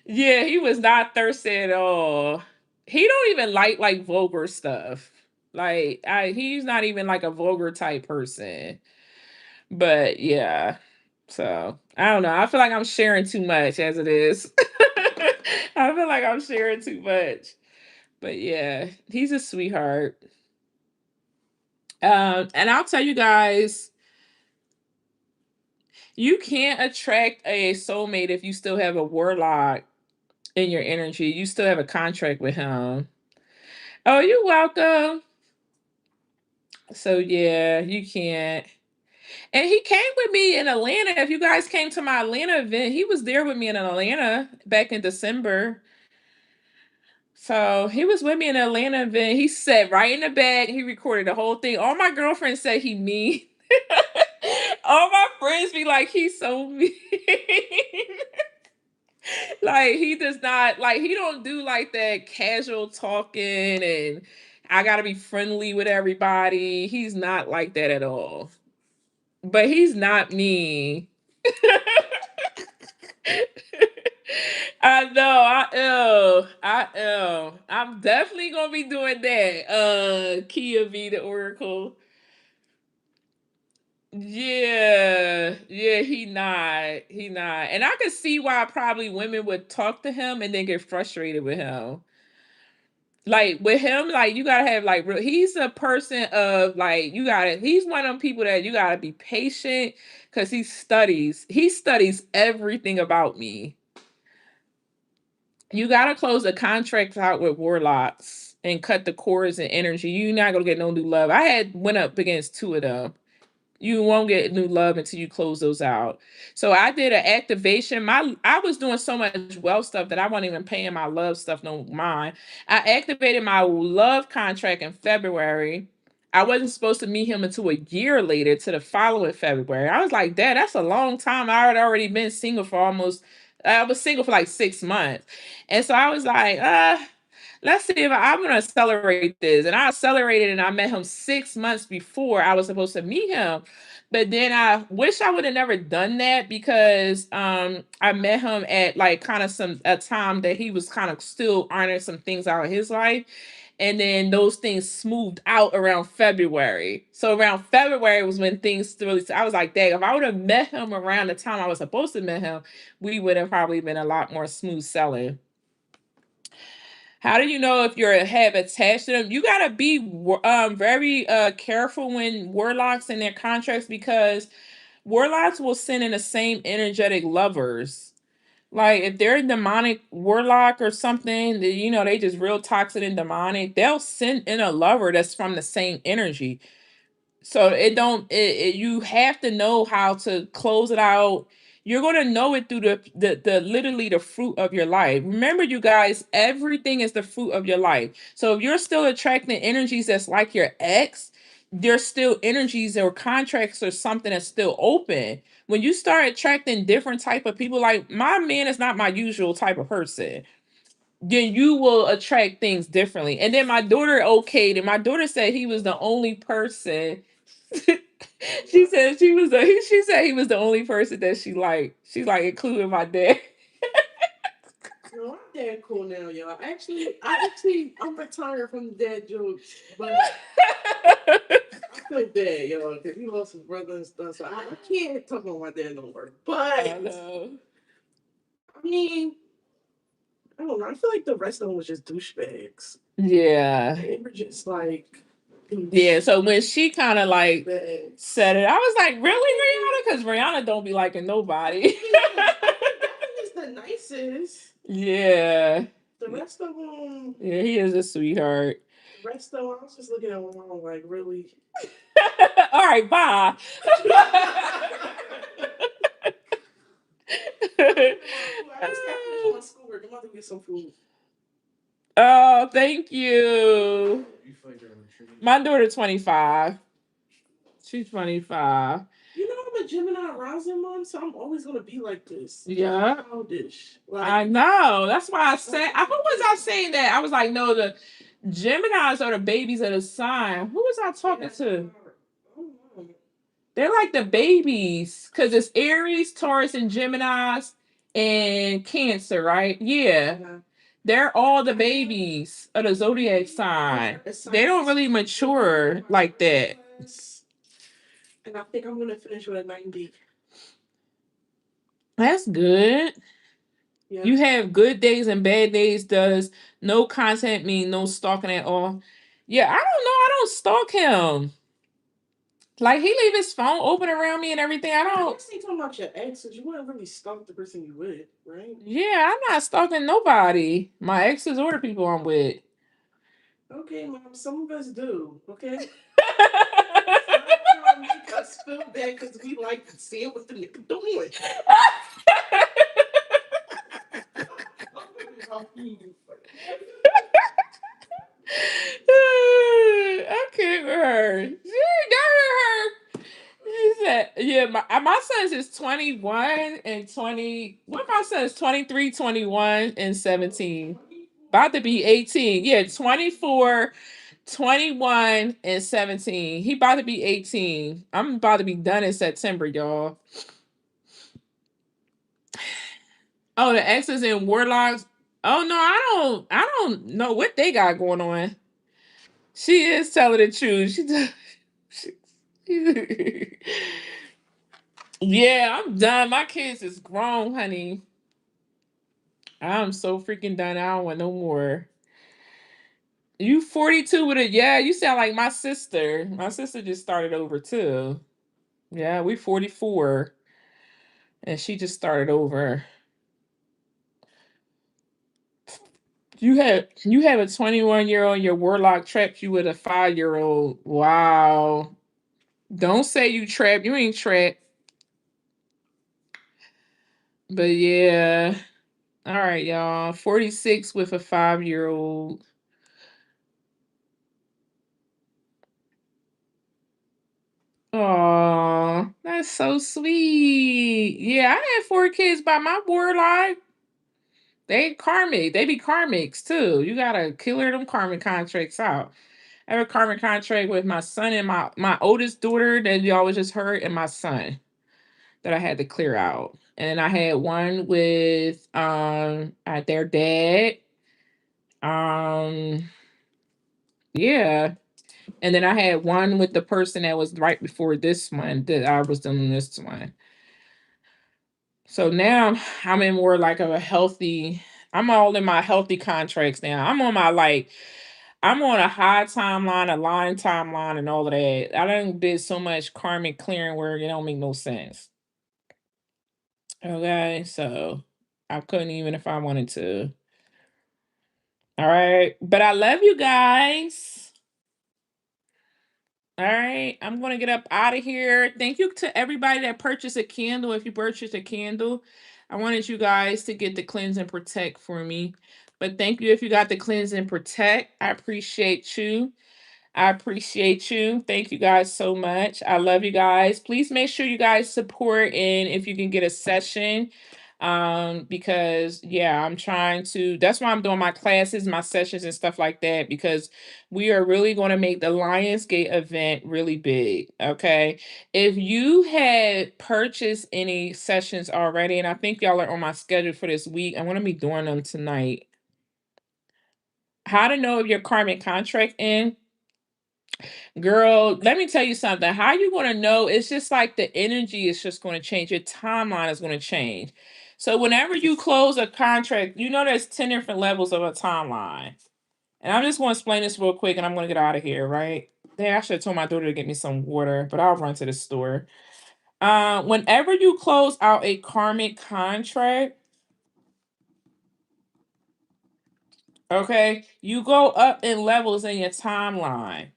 Yeah, he was not thirsty at all. He don't even like vulgar stuff. Like he's not even like a vulgar type person. But yeah. So I don't know. I feel like I'm sharing too much as it is. I feel like I'm sharing too much. But yeah, he's a sweetheart. And I'll tell you guys, you can't attract a soulmate if you still have a warlock in your energy. You still have a contract with him. Oh, you're welcome. So yeah, you can't. And he came with me in Atlanta. If you guys came to my Atlanta event, he was there with me in Atlanta back in December. So he was with me in Atlanta event. He sat right in the back. He recorded the whole thing. All my girlfriends said he mean. All my friends be like, he's so mean. Like he does not like he don't do like that casual talking and I gotta be friendly with everybody. He's not like that at all. But he's not me. I know, I am. I am. I'm definitely gonna be doing that. Kia V the Oracle. Yeah, yeah, he not. And I could see why probably women would talk to him and then get frustrated with him. Like with him, like you gotta have like real. He's a person of like you gotta. He's one of them people that you gotta be patient because he studies. He studies everything about me. You gotta close the contracts out with warlocks and cut the cords and energy. You're not gonna get no new love. I had went up against two of them. You won't get new love until you close those out. So I did an activation. I was doing so much wealth stuff that I wasn't even paying my love stuff no mind. I activated my love contract in February. I wasn't supposed to meet him until a year later to the following February. I was like, Dad, that's a long time. I had already been single for almost I was single for like 6 months. And so I was like, let's see if I'm gonna accelerate this. And I accelerated and I met him 6 months before I was supposed to meet him. But then I wish I would have never done that because I met him at like kind of some a time that he was kind of still ironing some things out of his life. And then those things smoothed out around February. So around February was when things really. I was like, dang, if I would have met him around the time I was supposed to meet him, we would have probably been a lot more smooth selling. How do you know if you're have attached to them? You gotta be very careful when warlocks and their contracts because warlocks will send in the same energetic lovers. Like if they're a demonic warlock or something, they just real toxic and demonic. They'll send in a lover that's from the same energy. So it don't you have to know how to close it out. You're gonna know it through the literally the fruit of your life. Remember, you guys, everything is the fruit of your life. So if you're still attracting energies that's like your ex, there's still energies or contracts or something that's still open. When you start attracting different type of people, like my man is not my usual type of person, then you will attract things differently. And then my daughter okayed, and my daughter said he was the only person. She said he was the only person that she liked. She's like, including my dad. No, I'm dad cool now, y'all. I'm retired from the dad jokes, but I feel bad, y'all, because he lost his brother and stuff. So I can't talk about my dad no more. But I know. I mean, I don't know. I feel like the rest of them was just douchebags. Yeah. They were just like, Yeah. So when she kind of like douchebags. said it, I was like, really, Rihanna? Because Rihanna don't be liking nobody. He's the nicest. Yeah. The rest of them, Yeah, he is a sweetheart. the rest of them, I was just looking at one like, really? All right, bye. I just got finished my schoolwork. I'm about to get some food. Oh, thank you. My daughter 25. She's 25. You know, I'm a Gemini rising mom, so I'm always gonna be like this. Yeah. Childish. I know. That's why I said. Who was I saying that? I was like, no, the Geminis are the babies of the sign. Who was I talking to? They're like the babies because it's Aries, Taurus, and Geminis and Cancer, right? Yeah. They're all the babies of the zodiac sign. They don't really mature like that. And I think I'm gonna finish with a 90. That's good. Yeah. You have good days and bad days. Does no content mean no stalking at all? Yeah, I don't know. I don't stalk him. Like he leave his phone open around me and everything. I I don't. guess they talking about your exes. You wouldn't really stalk the person you with, right? Yeah, I'm not stalking nobody. My exes or the people I'm with. Okay, mom. Some of us do. Okay. Stop trying to make us feel bad because we like seeing what the nigga doing. I can't with her. Got her. She said, yeah, my son's is 21 and 20. What my son's 23, 21, and 17. About to be 18. Yeah, 24, 21, and 17. He about to be 18. I'm about to be done in September, y'all. Oh, the exes and warlocks. Oh no, I don't know what they got going on. She is telling the truth. Yeah, I'm done. My kids is grown, honey. I'm so freaking done. I don't want no more. You 42 with it? Yeah, you sound like my sister. My sister just started over too. Yeah, we 44, and she just started over. You have a 21-year-old. Your warlock trapped you with a 5-year-old. Wow. Don't say you trapped. You ain't trapped. But yeah. All right, y'all. 46 with a 5-year-old. Oh, that's so sweet. Yeah, I had 4 kids by my warlock. They karmic. They be karmics too. You gotta clear them karmic contracts out. I have a karmic contract with my son and my oldest daughter that you always just heard, and my son that I had to clear out. And I had one with their dad. Um yeah. And then I had one with the person that was right before this one that I was doing this one. So now I'm in more like of a healthy, I'm all in my healthy contracts now. I'm on a high timeline, a line timeline, and all of that. I done did so much karmic clearing where it don't make no sense. Okay, so I couldn't even if I wanted to. All right, but I love you guys. All right, I'm gonna get up out of here. Thank you to everybody that purchased a candle. If you purchased a candle, I wanted you guys to get the cleanse and protect for me. But thank you if you got the cleanse and protect. I appreciate you. I appreciate you. Thank you guys so much. I love you guys. Please make sure you guys support and if you can get a session. Because yeah, I'm trying to, that's why I'm doing my classes, my sessions and stuff like that, because we are really going to make the Lionsgate event really big. Okay. If you had purchased any sessions already, and I think y'all are on my schedule for this week, I'm going to be doing them tonight. How to know if your karmic contract in. Girl, let me tell you something. How you going to know? It's just like the energy is just going to change. Your timeline is going to change. So whenever you close a contract, you know there's 10 different levels of a timeline. And I'm just going to explain this real quick and I'm going to get out of here, right? They actually told my daughter to get me some water, but I'll run to the store. Whenever you close out a karmic contract, okay, you go up in levels in your timeline.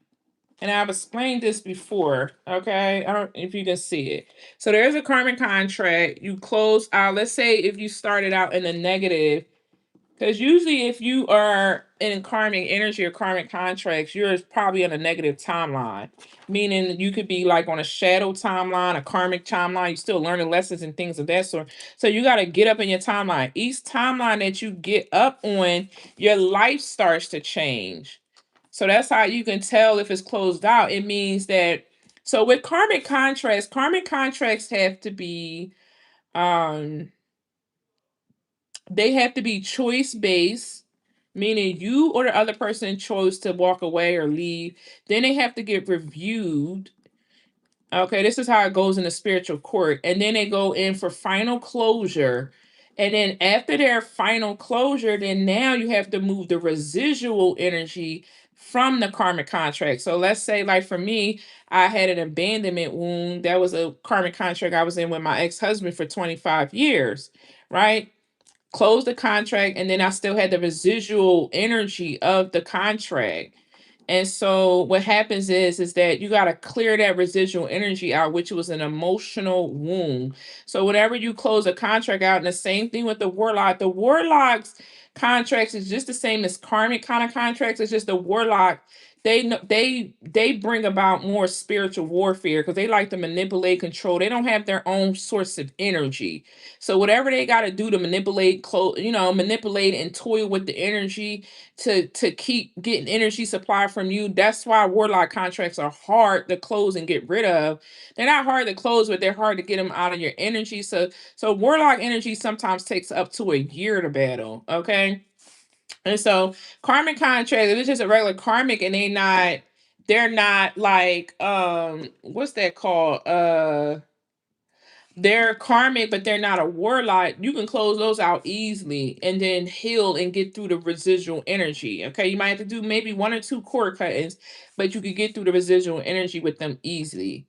And I've explained this before, okay? I don't know if you can see it. So there's a karmic contract. You close out, let's say if you started out in the negative, because usually if you are in karmic energy or karmic contracts, you're probably on a negative timeline, meaning you could be like on a shadow timeline, a karmic timeline. You're still learning lessons and things of that sort. So you got to get up in your timeline. Each timeline that you get up on, your life starts to change. So that's how you can tell if it's closed out. It means that, so with karmic contracts have to be, they have to be choice based, meaning you or the other person chose to walk away or leave. Then they have to get reviewed. Okay, this is how it goes in the spiritual court. And then they go in for final closure. And then after their final closure, then now you have to move the residual energy from the karmic contract. So let's say, like for me, I had an abandonment wound. That was a karmic contract I was in with my ex-husband for 25 years, right? Closed the contract, and then I still had the residual energy of the contract. And so what happens is that you got to clear that residual energy out, which was an emotional wound. So whenever you close a contract out, and the same thing with the warlock's contracts is just the same as karmic kind of contracts. It's just the warlock, they bring about more spiritual warfare because they like to manipulate, control. They don't have their own source of energy. So whatever they got to do to manipulate, manipulate and toil with the energy to keep getting energy supply from you. That's why warlock contracts are hard to close and get rid of. They're not hard to close, but they're hard to get them out of your energy. So warlock energy sometimes takes up to a year to battle. Okay. And so karmic contracts, if it's just a regular karmic and they're not like what's that called? They're karmic, but they're not a warlock. You can close those out easily and then heal and get through the residual energy. Okay, you might have to do maybe one or two cord cuttings, but you could get through the residual energy with them easily.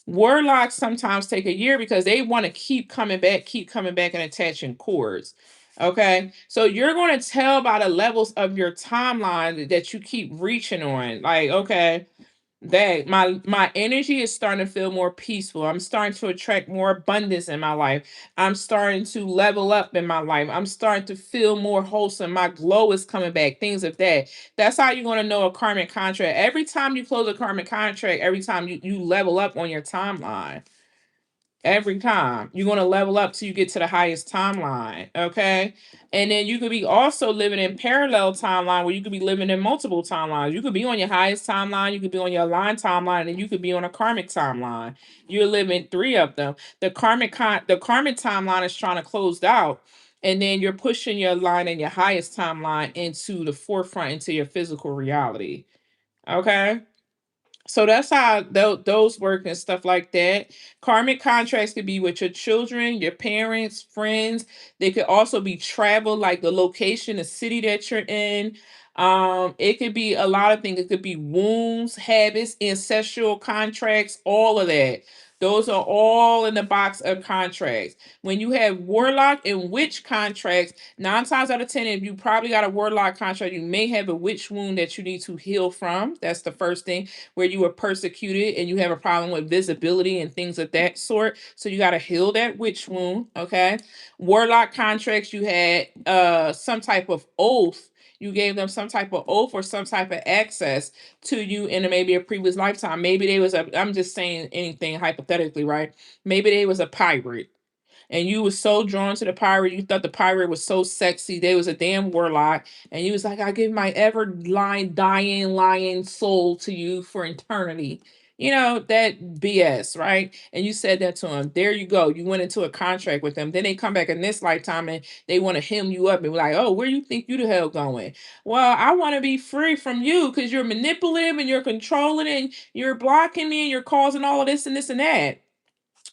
Warlocks sometimes take a year because they want to keep coming back and attaching cords. Okay, so you're going to tell by the levels of your timeline that you keep reaching on. Like, okay, that my energy is starting to feel more peaceful. I'm starting to attract more abundance in my life. I'm starting to level up in my life. I'm starting to feel more wholesome. My glow is coming back. Things of that. That's how you're going to know a karmic contract. Every time you close a karmic contract, every time you level up on your timeline. every time. You're going to level up till you get to the highest timeline. Okay. And then you could be also living in parallel timeline where you could be living in multiple timelines. You could be on your highest timeline, you could be on your line timeline, and you could be on a karmic timeline. You're living three of them. The karmic timeline is trying to close out. And then you're pushing your line and your highest timeline into the forefront, into your physical reality. Okay. So that's how those work and stuff like that. Karmic contracts could be with your children, your parents, friends. They could also be travel, like the location, the city that you're in. It could be a lot of things. It could be wounds, habits, ancestral contracts, all of that. Those are all in the box of contracts. When you have warlock and witch contracts, 9 times out of 10, if you probably got a warlock contract, you may have a witch wound that you need to heal from. That's the first thing, where you were persecuted and you have a problem with visibility and things of that sort. So you got to heal that witch wound. Okay. Warlock contracts, you had some type of oath. You gave them some type of oath or some type of access to you in maybe a previous lifetime. Maybe they was a, I'm just saying anything hypothetically, right? Maybe they was a pirate and you was so drawn to the pirate, you thought the pirate was so sexy, they was a damn warlock, and you was like, I give my ever lying, dying, lying soul to you for eternity. You know, that BS, right? And you said that to him. There you go. You went into a contract with them. Then they come back in this lifetime and they want to hem you up and be like, oh, where you think you the hell going? Well, I want to be free from you because you're manipulative and you're controlling and you're blocking me and you're causing all of this and this and that.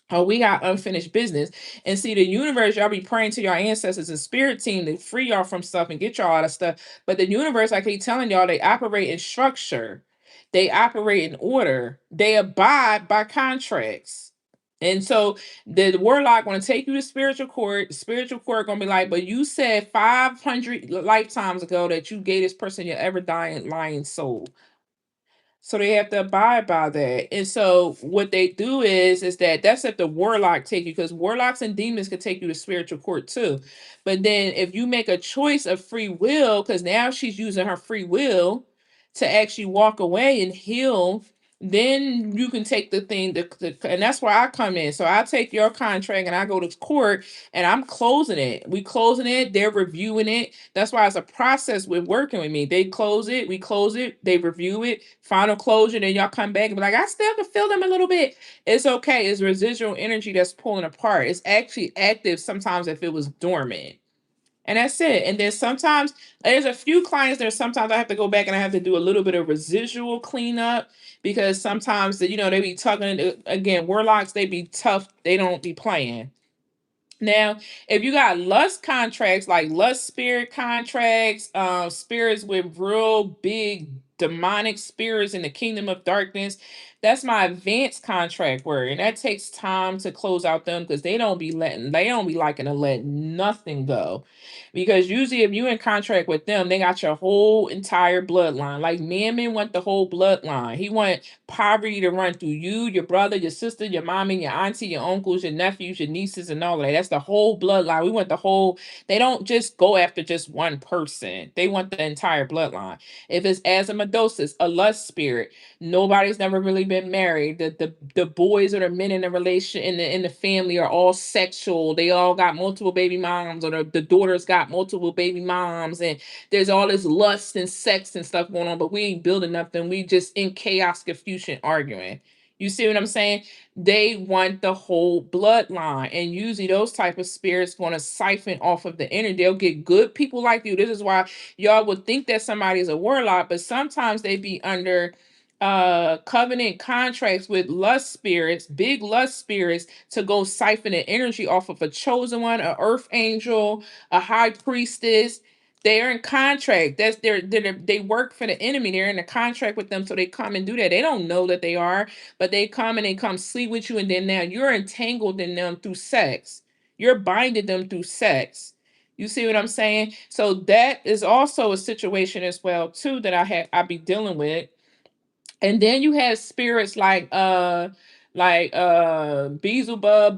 Oh, we got unfinished business. And see, the universe, y'all be praying to your ancestors and spirit team to free y'all from stuff and get y'all out of stuff. But the universe, I keep telling y'all, they operate in structure, they operate in order, they abide by contracts. And so the warlock gonna take you to spiritual court. The spiritual court gonna be like, but you said 500 lifetimes ago that you gave this person your ever dying lying soul. So they have to abide by that. And so what they do is that that's if the warlock take you, because warlocks and demons can take you to spiritual court too. But then if you make a choice of free will, because now she's using her free will to actually walk away and heal, then you can take the thing and that's where I come in. So I take your contract and I go to court and I'm closing it. We closing it, they're reviewing it. That's why it's a process with working with me. They close it, we close it, they review it, final closure, then y'all come back and be like, I still can feel them a little bit. It's okay. It's residual energy that's pulling apart. It's actually active sometimes if it was dormant. And that's it. And then sometimes there's a few clients there. Sometimes I have to go back and I have to do a little bit of residual cleanup because sometimes, they be tugging. Again, warlocks, they be tough. They don't be playing. Now, if you got lust contracts, like lust spirit contracts, spirits with real big demonic spirits in the kingdom of darkness, that's my advanced contract word. And that takes time to close out them because they don't be liking to let nothing go. Because usually if you in contract with them, they got your whole entire bloodline. Like Mammon want the whole bloodline. He want poverty to run through you, your brother, your sister, your mommy, your auntie, your uncles, your nephews, your nieces, and all of that. That's the whole bloodline. We want the whole, they don't just go after just one person. They want the entire bloodline. If it's azimudosis, a lust spirit, nobody's never really been married. The boys or the men in the relation in the family are all sexual. They all got multiple baby moms, or the daughters got multiple baby moms, and there's all this lust and sex and stuff going on, but we ain't building nothing. We just in chaos, confusion, arguing. You see what I'm saying? They want the whole bloodline, and usually those type of spirits going to siphon off of the energy. They'll get good people like you. This is why y'all would think that somebody's a warlock, but sometimes they be under covenant contracts with lust spirits, big lust spirits, to go siphon the energy off of a chosen one, a earth angel, a high priestess. They're in contract. They work for the enemy. They're in a contract with them, so they come and do that. They don't know that they are, but they come and they come sleep with you, and then now you're entangled in them through sex. You're binding them through sex. You see what I'm saying? So that is also a situation as well too that I be dealing with. And then you have spirits like Beelzebub,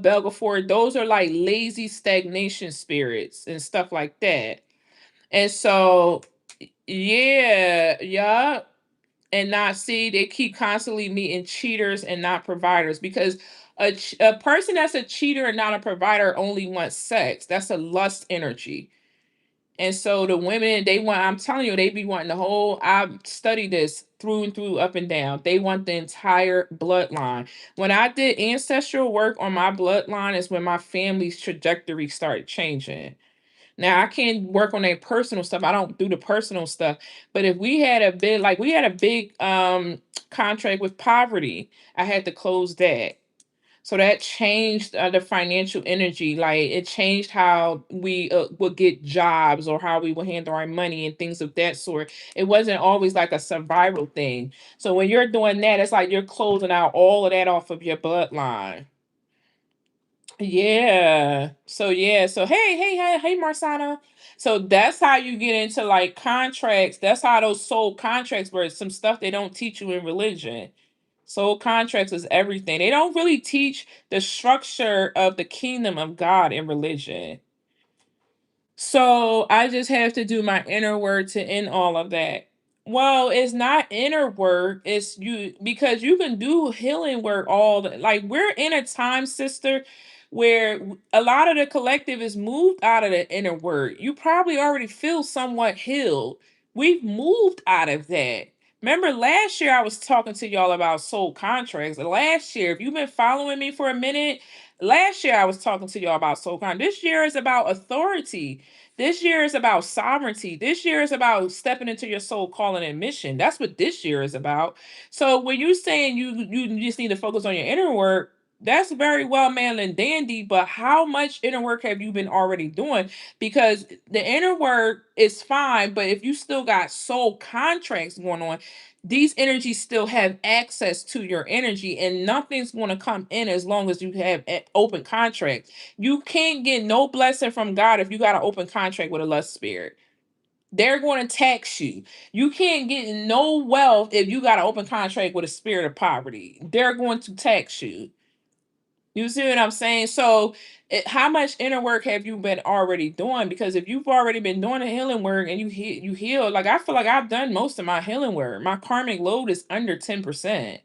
Belgafort. Those are like lazy stagnation spirits and stuff like that. And so, yeah, yeah. And not see, they keep constantly meeting cheaters and not providers because A person that's a cheater and not a provider only wants sex. That's a lust energy. And so the women, they want, I'm telling you, they be wanting the whole, I've studied this through and through, up and down. They want the entire bloodline. When I did ancestral work on my bloodline is when my family's trajectory started changing. Now I can't work on their personal stuff. I don't do the personal stuff. But if we had a big, like we had a big contract with poverty, I had to close that. So that changed the financial energy. Like it changed how we would get jobs or how we would handle our money and things of that sort. It wasn't always like a survival thing. So when you're doing that, it's like you're closing out all of that off of your bloodline. Yeah. So yeah. So hey, Marsana. So that's how you get into like contracts. That's how those soul contracts were. Some stuff they don't teach you in religion. Soul contracts is everything. They don't really teach the structure of the kingdom of God in religion. So I just have to do my inner work to end all of that. Well, it's not inner work. It's you because you can do healing work all the like we're in a time, sister, where a lot of the collective is moved out of the inner work. You probably already feel somewhat healed. We've moved out of that. Remember last year I was talking to y'all about soul contracts. Last year, if you've been following me for a minute, last year I was talking to y'all about soul contracts. This year is about authority. This year is about sovereignty. This year is about stepping into your soul calling and mission. That's what this year is about. So when you're saying you just need to focus on your inner work, that's very well man and dandy, but how much inner work have you been already doing? Because the inner work is fine, but if you still got soul contracts going on, these energies still have access to your energy, and nothing's going to come in as long as you have open contracts. You can't get no blessing from God if you got an open contract with a lust spirit. They're going to tax you. You can't get no wealth if you got an open contract with a spirit of poverty. They're going to tax you. You see what I'm saying? So, how much inner work have you been already doing? Because if you've already been doing the healing work and you heal, like I feel like I've done most of my healing work. My karmic load is under 10%.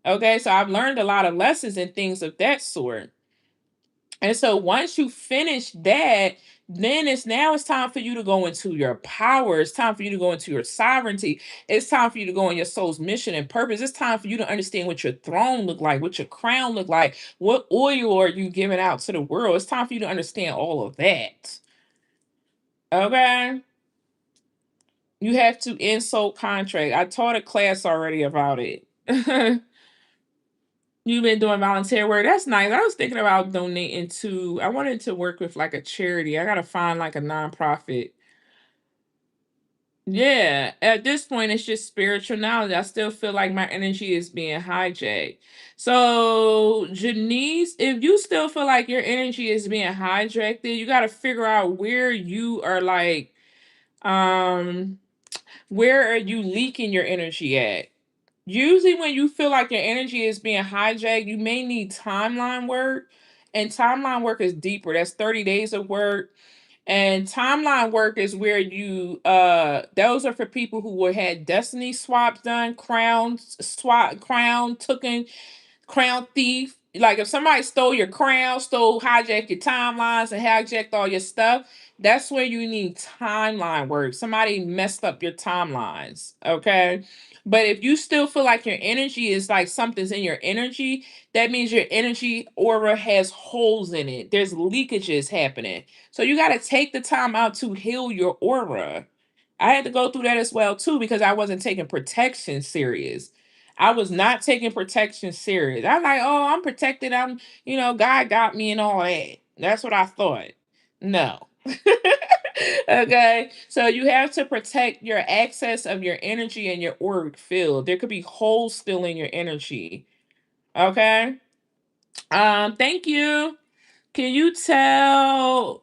Okay, so I've learned a lot of lessons and things of that sort. And so once you finish that, then it's time for you to go into your power. It's time for you to go into your sovereignty. It's time for you to go on your soul's mission and purpose. It's time for you to understand what your throne look like, what your crown look like, what oil are you giving out to the world. It's time for you to understand all of that. Okay. You have to end soul contract. I taught a class already about it. You've been doing volunteer work. That's nice. I was thinking about donating to, I wanted to work with like a charity. I gotta find like a nonprofit. Yeah, at this point, it's just spiritual knowledge. I still feel like my energy is being hijacked. So, Janice, if you still feel like your energy is being hijacked, then you got to figure out where you are like, um, where are you leaking your energy at? Usually, when you feel like your energy is being hijacked, you may need timeline work. And timeline work is deeper. That's 30 days of work. And timeline work is where you those are for people who were had destiny swaps done, crown taken, crown thief. Like if somebody stole your crown, hijacked your timelines and hijacked all your stuff, that's where you need timeline work. Somebody messed up your timelines. Okay. But if you still feel like your energy is like something's in your energy, that means your energy aura has holes in it. There's leakages happening. So you got to take the time out to heal your aura. I had to go through that as well too because I wasn't taking protection serious. I was not taking protection serious. I'm like, oh, I'm protected. God got me and all that. That's what I thought. No. Okay. So you have to protect your access of your energy and your auric field. There could be holes still in your energy. Okay. Thank you. Can you tell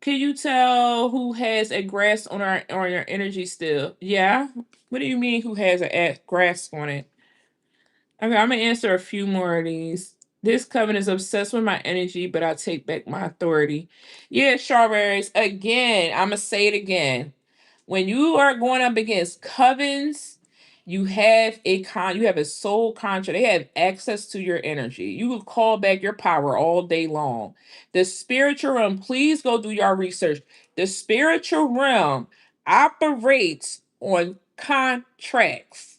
who has a grasp on your energy still? Yeah. What do you mean who has a grasp on it? Okay, I'm gonna answer a few more of these. This coven is obsessed with my energy, but I take back my authority. Yeah, strawberries. Again, I'm gonna say it again. When you are going up against covens, You have a soul contract. They have access to your energy. You will call back your power all day long. The spiritual realm, please go do your research. The spiritual realm operates on contracts.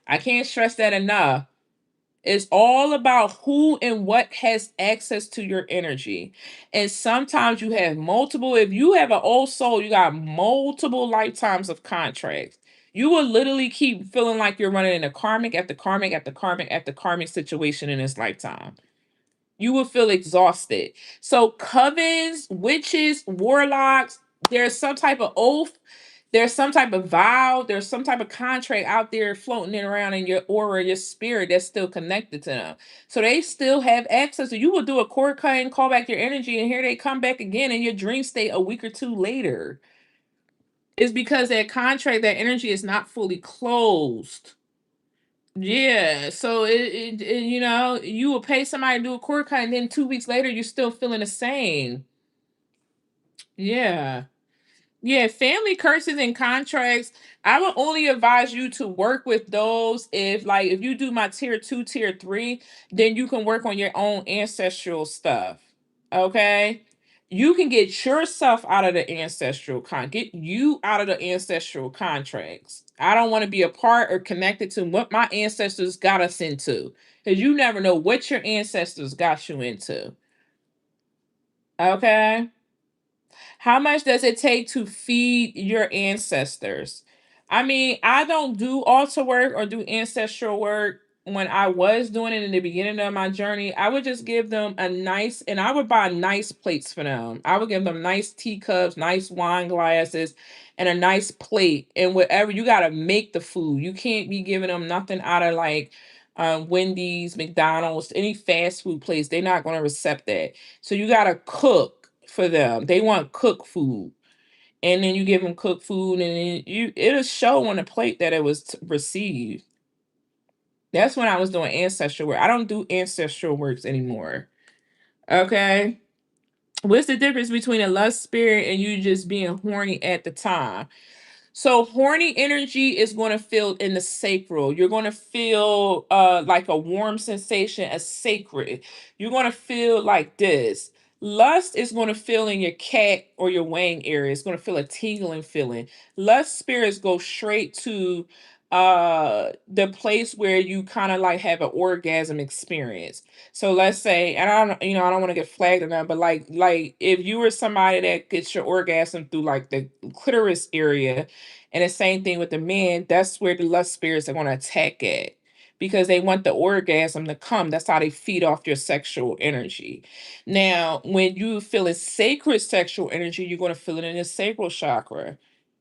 I can't stress that enough. It's all about who and what has access to your energy. And sometimes you have multiple, if you have an old soul, you got multiple lifetimes of contracts. You will literally keep feeling like you're running in a karmic after karmic after karmic after karmic situation in this lifetime. You will feel exhausted. So, covens, witches, warlocks, there's some type of oath, there's some type of vow, there's some type of contract out there floating in around in your aura, your spirit that's still connected to them. So they still have access. So you will do a cord cut and call back your energy, and here they come back again in your dream state a week or two later. It's because that contract, that energy is not fully closed. Yeah, so you will pay somebody to do a cord cut, and then 2 weeks later, you're still feeling the same. Yeah. Yeah, family curses and contracts. I would only advise you to work with those if you do my tier two, tier three, then you can work on your own ancestral stuff. Okay. You can get yourself out of the get you out of the ancestral contracts. I don't want to be a part or connected to what my ancestors got us into. Because you never know what your ancestors got you into. Okay. How much does it take to feed your ancestors? I mean, I don't do altar work or do ancestral work. When I was doing it in the beginning of my journey, I would just give them and I would buy nice plates for them. I would give them nice teacups, nice wine glasses, and a nice plate. And whatever, you got to make the food. You can't be giving them nothing out of like Wendy's, McDonald's, any fast food place. They're not going to accept that. So you got to cook for them. They want cooked food. And then you give them cooked food, and then it'll show on the plate that it was received. That's when I was doing ancestral work. I don't do ancestral works anymore. Okay. What's the difference between a lust spirit and you just being horny at the time? So horny energy is going to feel in the sacral. You're going to feel like a warm sensation, a sacred. You're going to feel like this. Lust is going to feel in your cat or your wang area. It's going to feel a tingling feeling. Lust spirits go straight to the place where you kind of like have an orgasm experience. So let's say, and I don't want to get flagged or nothing, but like if you were somebody that gets your orgasm through like the clitoris area, and the same thing with the men, that's where the lust spirits are going to attack at because they want the orgasm to come. That's how they feed off your sexual energy. Now, when you feel a sacred sexual energy, you're going to feel it in the sacral chakra.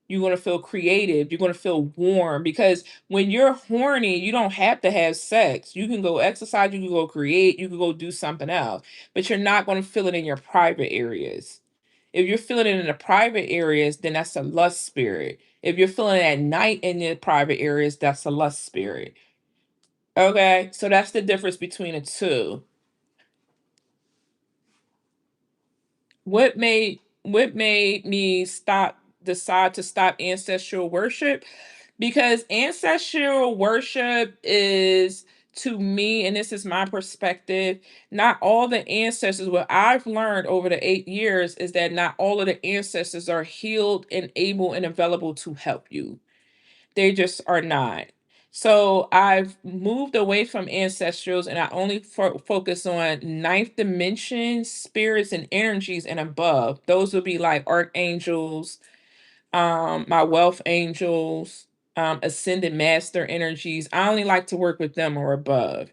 You're going to feel creative. You're going to feel warm because when you're horny, you don't have to have sex. You can go exercise, you can go create, you can go do something else, but you're not going to feel it in your private areas. If you're feeling it in the private areas, then that's a lust spirit. If you're feeling it at night in the private areas, that's a lust spirit. Okay, so that's the difference between the two. What made me decide to stop ancestral worship? Because ancestral worship is, to me, and this is my perspective, not all the ancestors, what I've learned over the 8 years is that not all of the ancestors are healed and able and available to help you. They just are not. So I've moved away from ancestrals and I only focus on ninth dimension spirits and energies and above. Those would be like archangels, my wealth angels, ascended master energies. I only like to work with them or above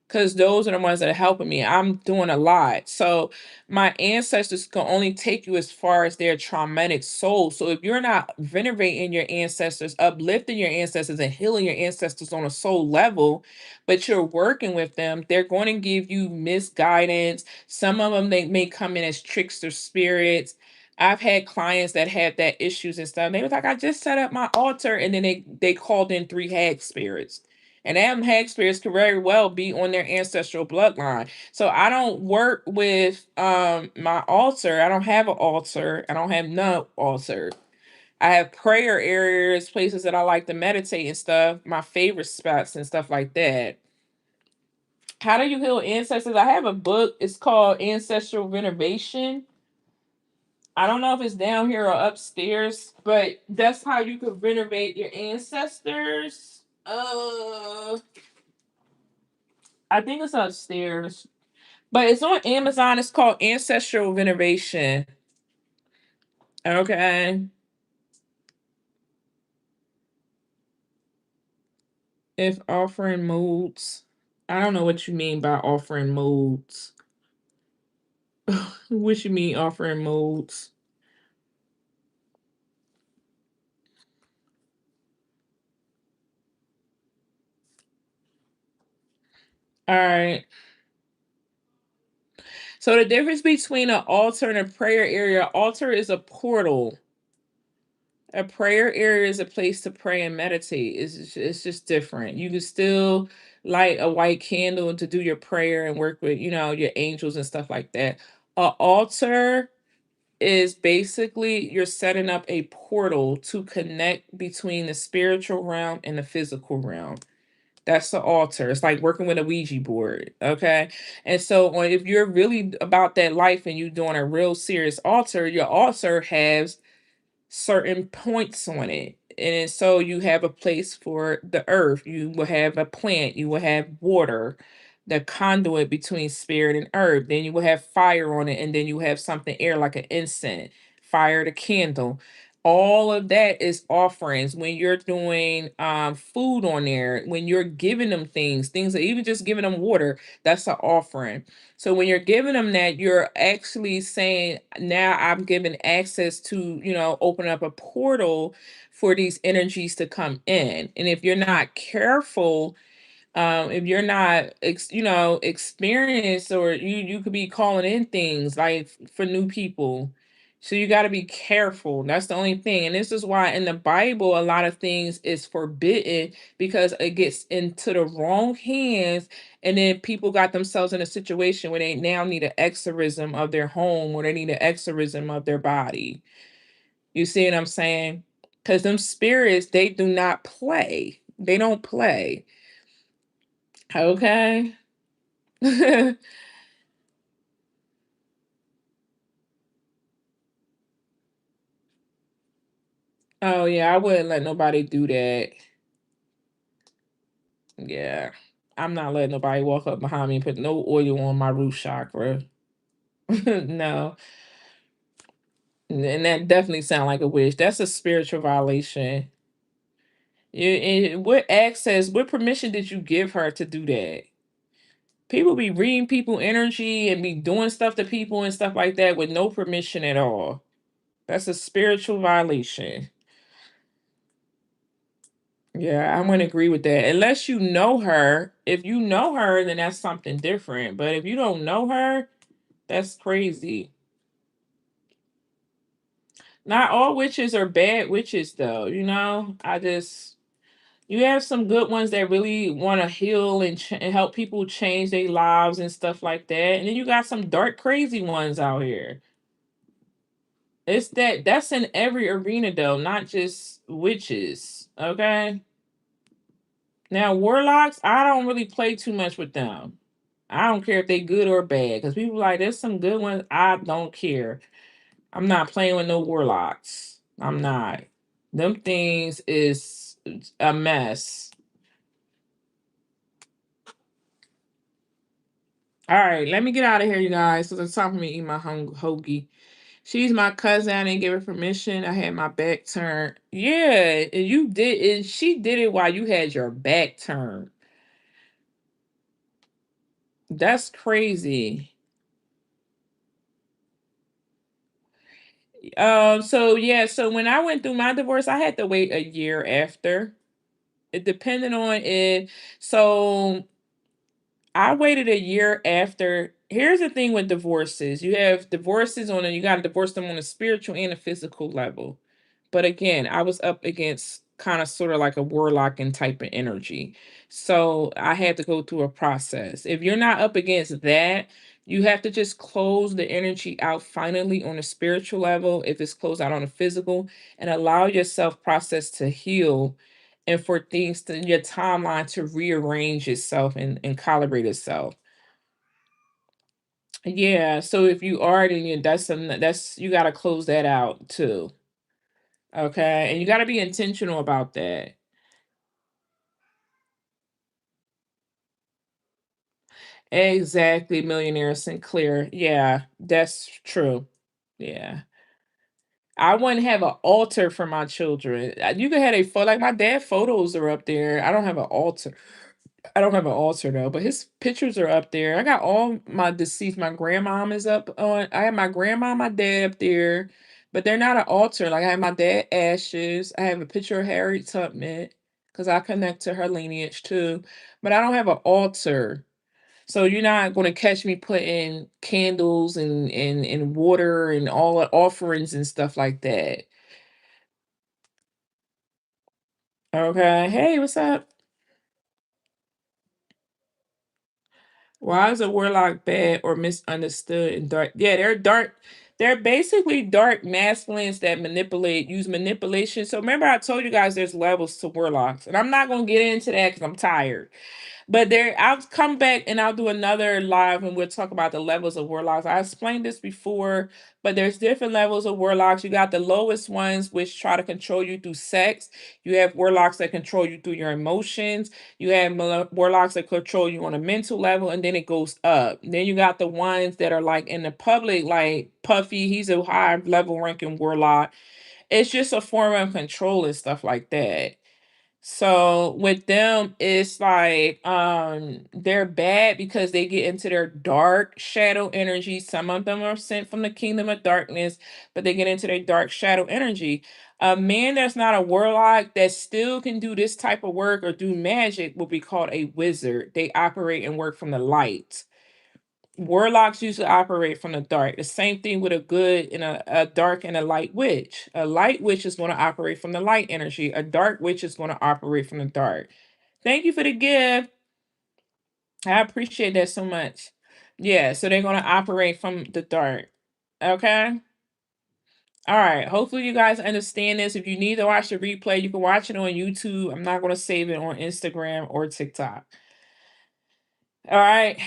because those are the ones that are helping me. I'm doing a lot. So my ancestors can only take you as far as their traumatic soul. So if you're not venerating your ancestors, uplifting your ancestors, and healing your ancestors on a soul level, but you're working with them, they're going to give you misguidance. Some of them, they may come in as trickster spirits. I've had clients that had that issues and stuff. They was like, I just set up my altar, and then they called in 3 hag spirits. And them hag spirits could very well be on their ancestral bloodline. So I don't work with my altar. I don't have an altar. I don't have no altar. I have prayer areas, places that I like to meditate and stuff, my favorite spots and stuff like that. How do you heal ancestors? I have a book. It's called Ancestral Renovation. I don't know if it's down here or upstairs, but that's how you could renovate your ancestors. I think it's upstairs, but it's on Amazon. It's called Ancestral Renovation. Okay. If offering modes, I don't know what you mean by offering modes. What you mean offering modes? All right. So the difference between an altar and a prayer area, altar is a portal. A prayer area is a place to pray and meditate. It's just different. You can still light a white candle to do your prayer and work with, your angels and stuff like that. A altar is basically you're setting up a portal to connect between the spiritual realm and the physical realm. That's the altar. It's like working with a Ouija board. Okay. And so if you're really about that life and you're doing a real serious altar, your altar has certain points on it. And so you have a place for the earth, you will have a plant, you will have water, the conduit between spirit and earth. Then you will have fire on it, and then you have something air like an incense, fire the candle. All of that is offerings. When you're doing food on there, when you're giving them things that even just giving them water, that's an offering. So when you're giving them that, you're actually saying, now I'm giving access to, open up a portal for these energies to come in. And if you're not careful, if you're not experienced, or you could be calling in things like for new people. So you got to be careful. That's the only thing. And this is why in the Bible a lot of things is forbidden, because it gets into the wrong hands, and then people got themselves in a situation where they now need an exorcism of their home, or they need an exorcism of their body. You see what I'm saying? Because them spirits, they do not play. They don't play. Okay. Oh yeah, I wouldn't let nobody do that. Yeah. I'm not letting nobody walk up behind me and put no oil on my root chakra. No. And that definitely sound like a wish. That's a spiritual violation. What access, what permission did you give her to do that? People be reading people energy and be doing stuff to people and stuff like that with no permission at all. That's a spiritual violation. Yeah, I wouldn't agree with that. Unless you know her. If you know her, then that's something different. But if you don't know her, that's crazy. Not all witches are bad witches, though. You have some good ones that really want to heal and help people change their lives and stuff like that. And then you got some dark, crazy ones out here. That's in every arena, though, not just witches. Okay. Now, warlocks, I don't really play too much with them. I don't care if they good or bad, because people like there's some good ones. I don't care. I'm not playing with no warlocks. I'm not. Them things is a mess. All right, let me get out of here, you guys. So it's time for me to eat my hoagie. She's my cousin. I didn't give her permission. I had my back turned. Yeah, and you did. And she did it while you had your back turned. That's crazy. So yeah, so when I went through my divorce, I had to wait a year after. It depended on it. So I waited a year after. Here's the thing with divorces. You have divorces on, and you got to divorce them on a spiritual and a physical level. But again, I was up against kind of sort of like a warlock and type of energy. So I had to go through a process. If you're not up against that, You have to just close the energy out finally on a spiritual level, if it's closed out on a physical, and allow yourself process to heal and for things to your timeline to rearrange itself and calibrate itself. Yeah. So if you are, then that's something that's you gotta close that out too. Okay. And you gotta be intentional about that. Exactly, Millionaire Sinclair. Yeah, that's true. Yeah. I wouldn't have an altar for my children. You can have a photo, like my dad photos are up there. I don't have an altar. I don't have an altar though, but his pictures are up there. I got all my deceased. My grandmom is up on. I have my grandma, my dad up there, but they're not an altar. Like I have my dad ashes. I have a picture of Harriet Tubman because I connect to her lineage too, but I don't have an altar. So you're not going to catch me putting candles and water and all the offerings and stuff like that. Okay. Hey, what's up? Why is a warlock bad or misunderstood and dark? Yeah, they're dark. They're basically dark masculines that use manipulation. So remember, I told you guys there's levels to warlocks, and I'm not gonna get into that because I'm tired. But there, I'll come back and I'll do another live and we'll talk about the levels of warlocks. I explained this before, but there's different levels of warlocks. You got the lowest ones, which try to control you through sex. You have warlocks that control you through your emotions. You have warlocks that control you on a mental level, and then it goes up. Then you got the ones that are like in the public, like Puffy. He's a high level ranking warlock. It's just a form of control and stuff like that. So with them, it's like they're bad because they get into their dark shadow energy. Some of them are sent from the kingdom of darkness, but they get into their dark shadow energy. A man that's not a warlock that still can do this type of work or do magic will be called a wizard. They operate and work from the light. Warlocks usually operate from the dark. The same thing with a good and a dark and a light witch. A light witch is going to operate from the light energy. A dark witch is going to operate from the dark. Thank you for the gift. I appreciate that so much. Yeah, so they're going to operate from the dark. Okay. All right. Hopefully you guys understand this. If you need to watch the replay, you can watch it on YouTube. I'm not going to save it on Instagram or TikTok. All right.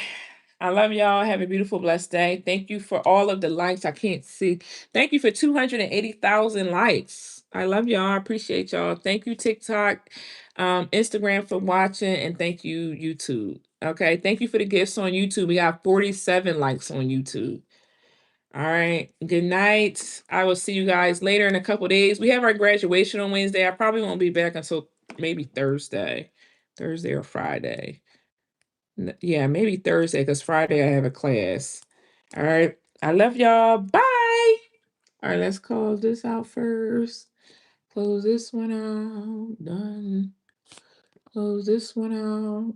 I love y'all. Have a beautiful, blessed day. Thank you for all of the likes. I can't see. Thank you for 280,000 likes. I love y'all. I appreciate y'all. Thank you, TikTok, Instagram for watching, and thank you, YouTube. Okay. Thank you for the gifts on YouTube. We got 47 likes on YouTube. All right. Good night. I will see you guys later in a couple days. We have our graduation on Wednesday. I probably won't be back until maybe Thursday or Friday. Yeah, maybe Thursday because Friday I have a class. All right. I love y'all. Bye. All right, let's close this out first. Close this one out. Done. Close this one out.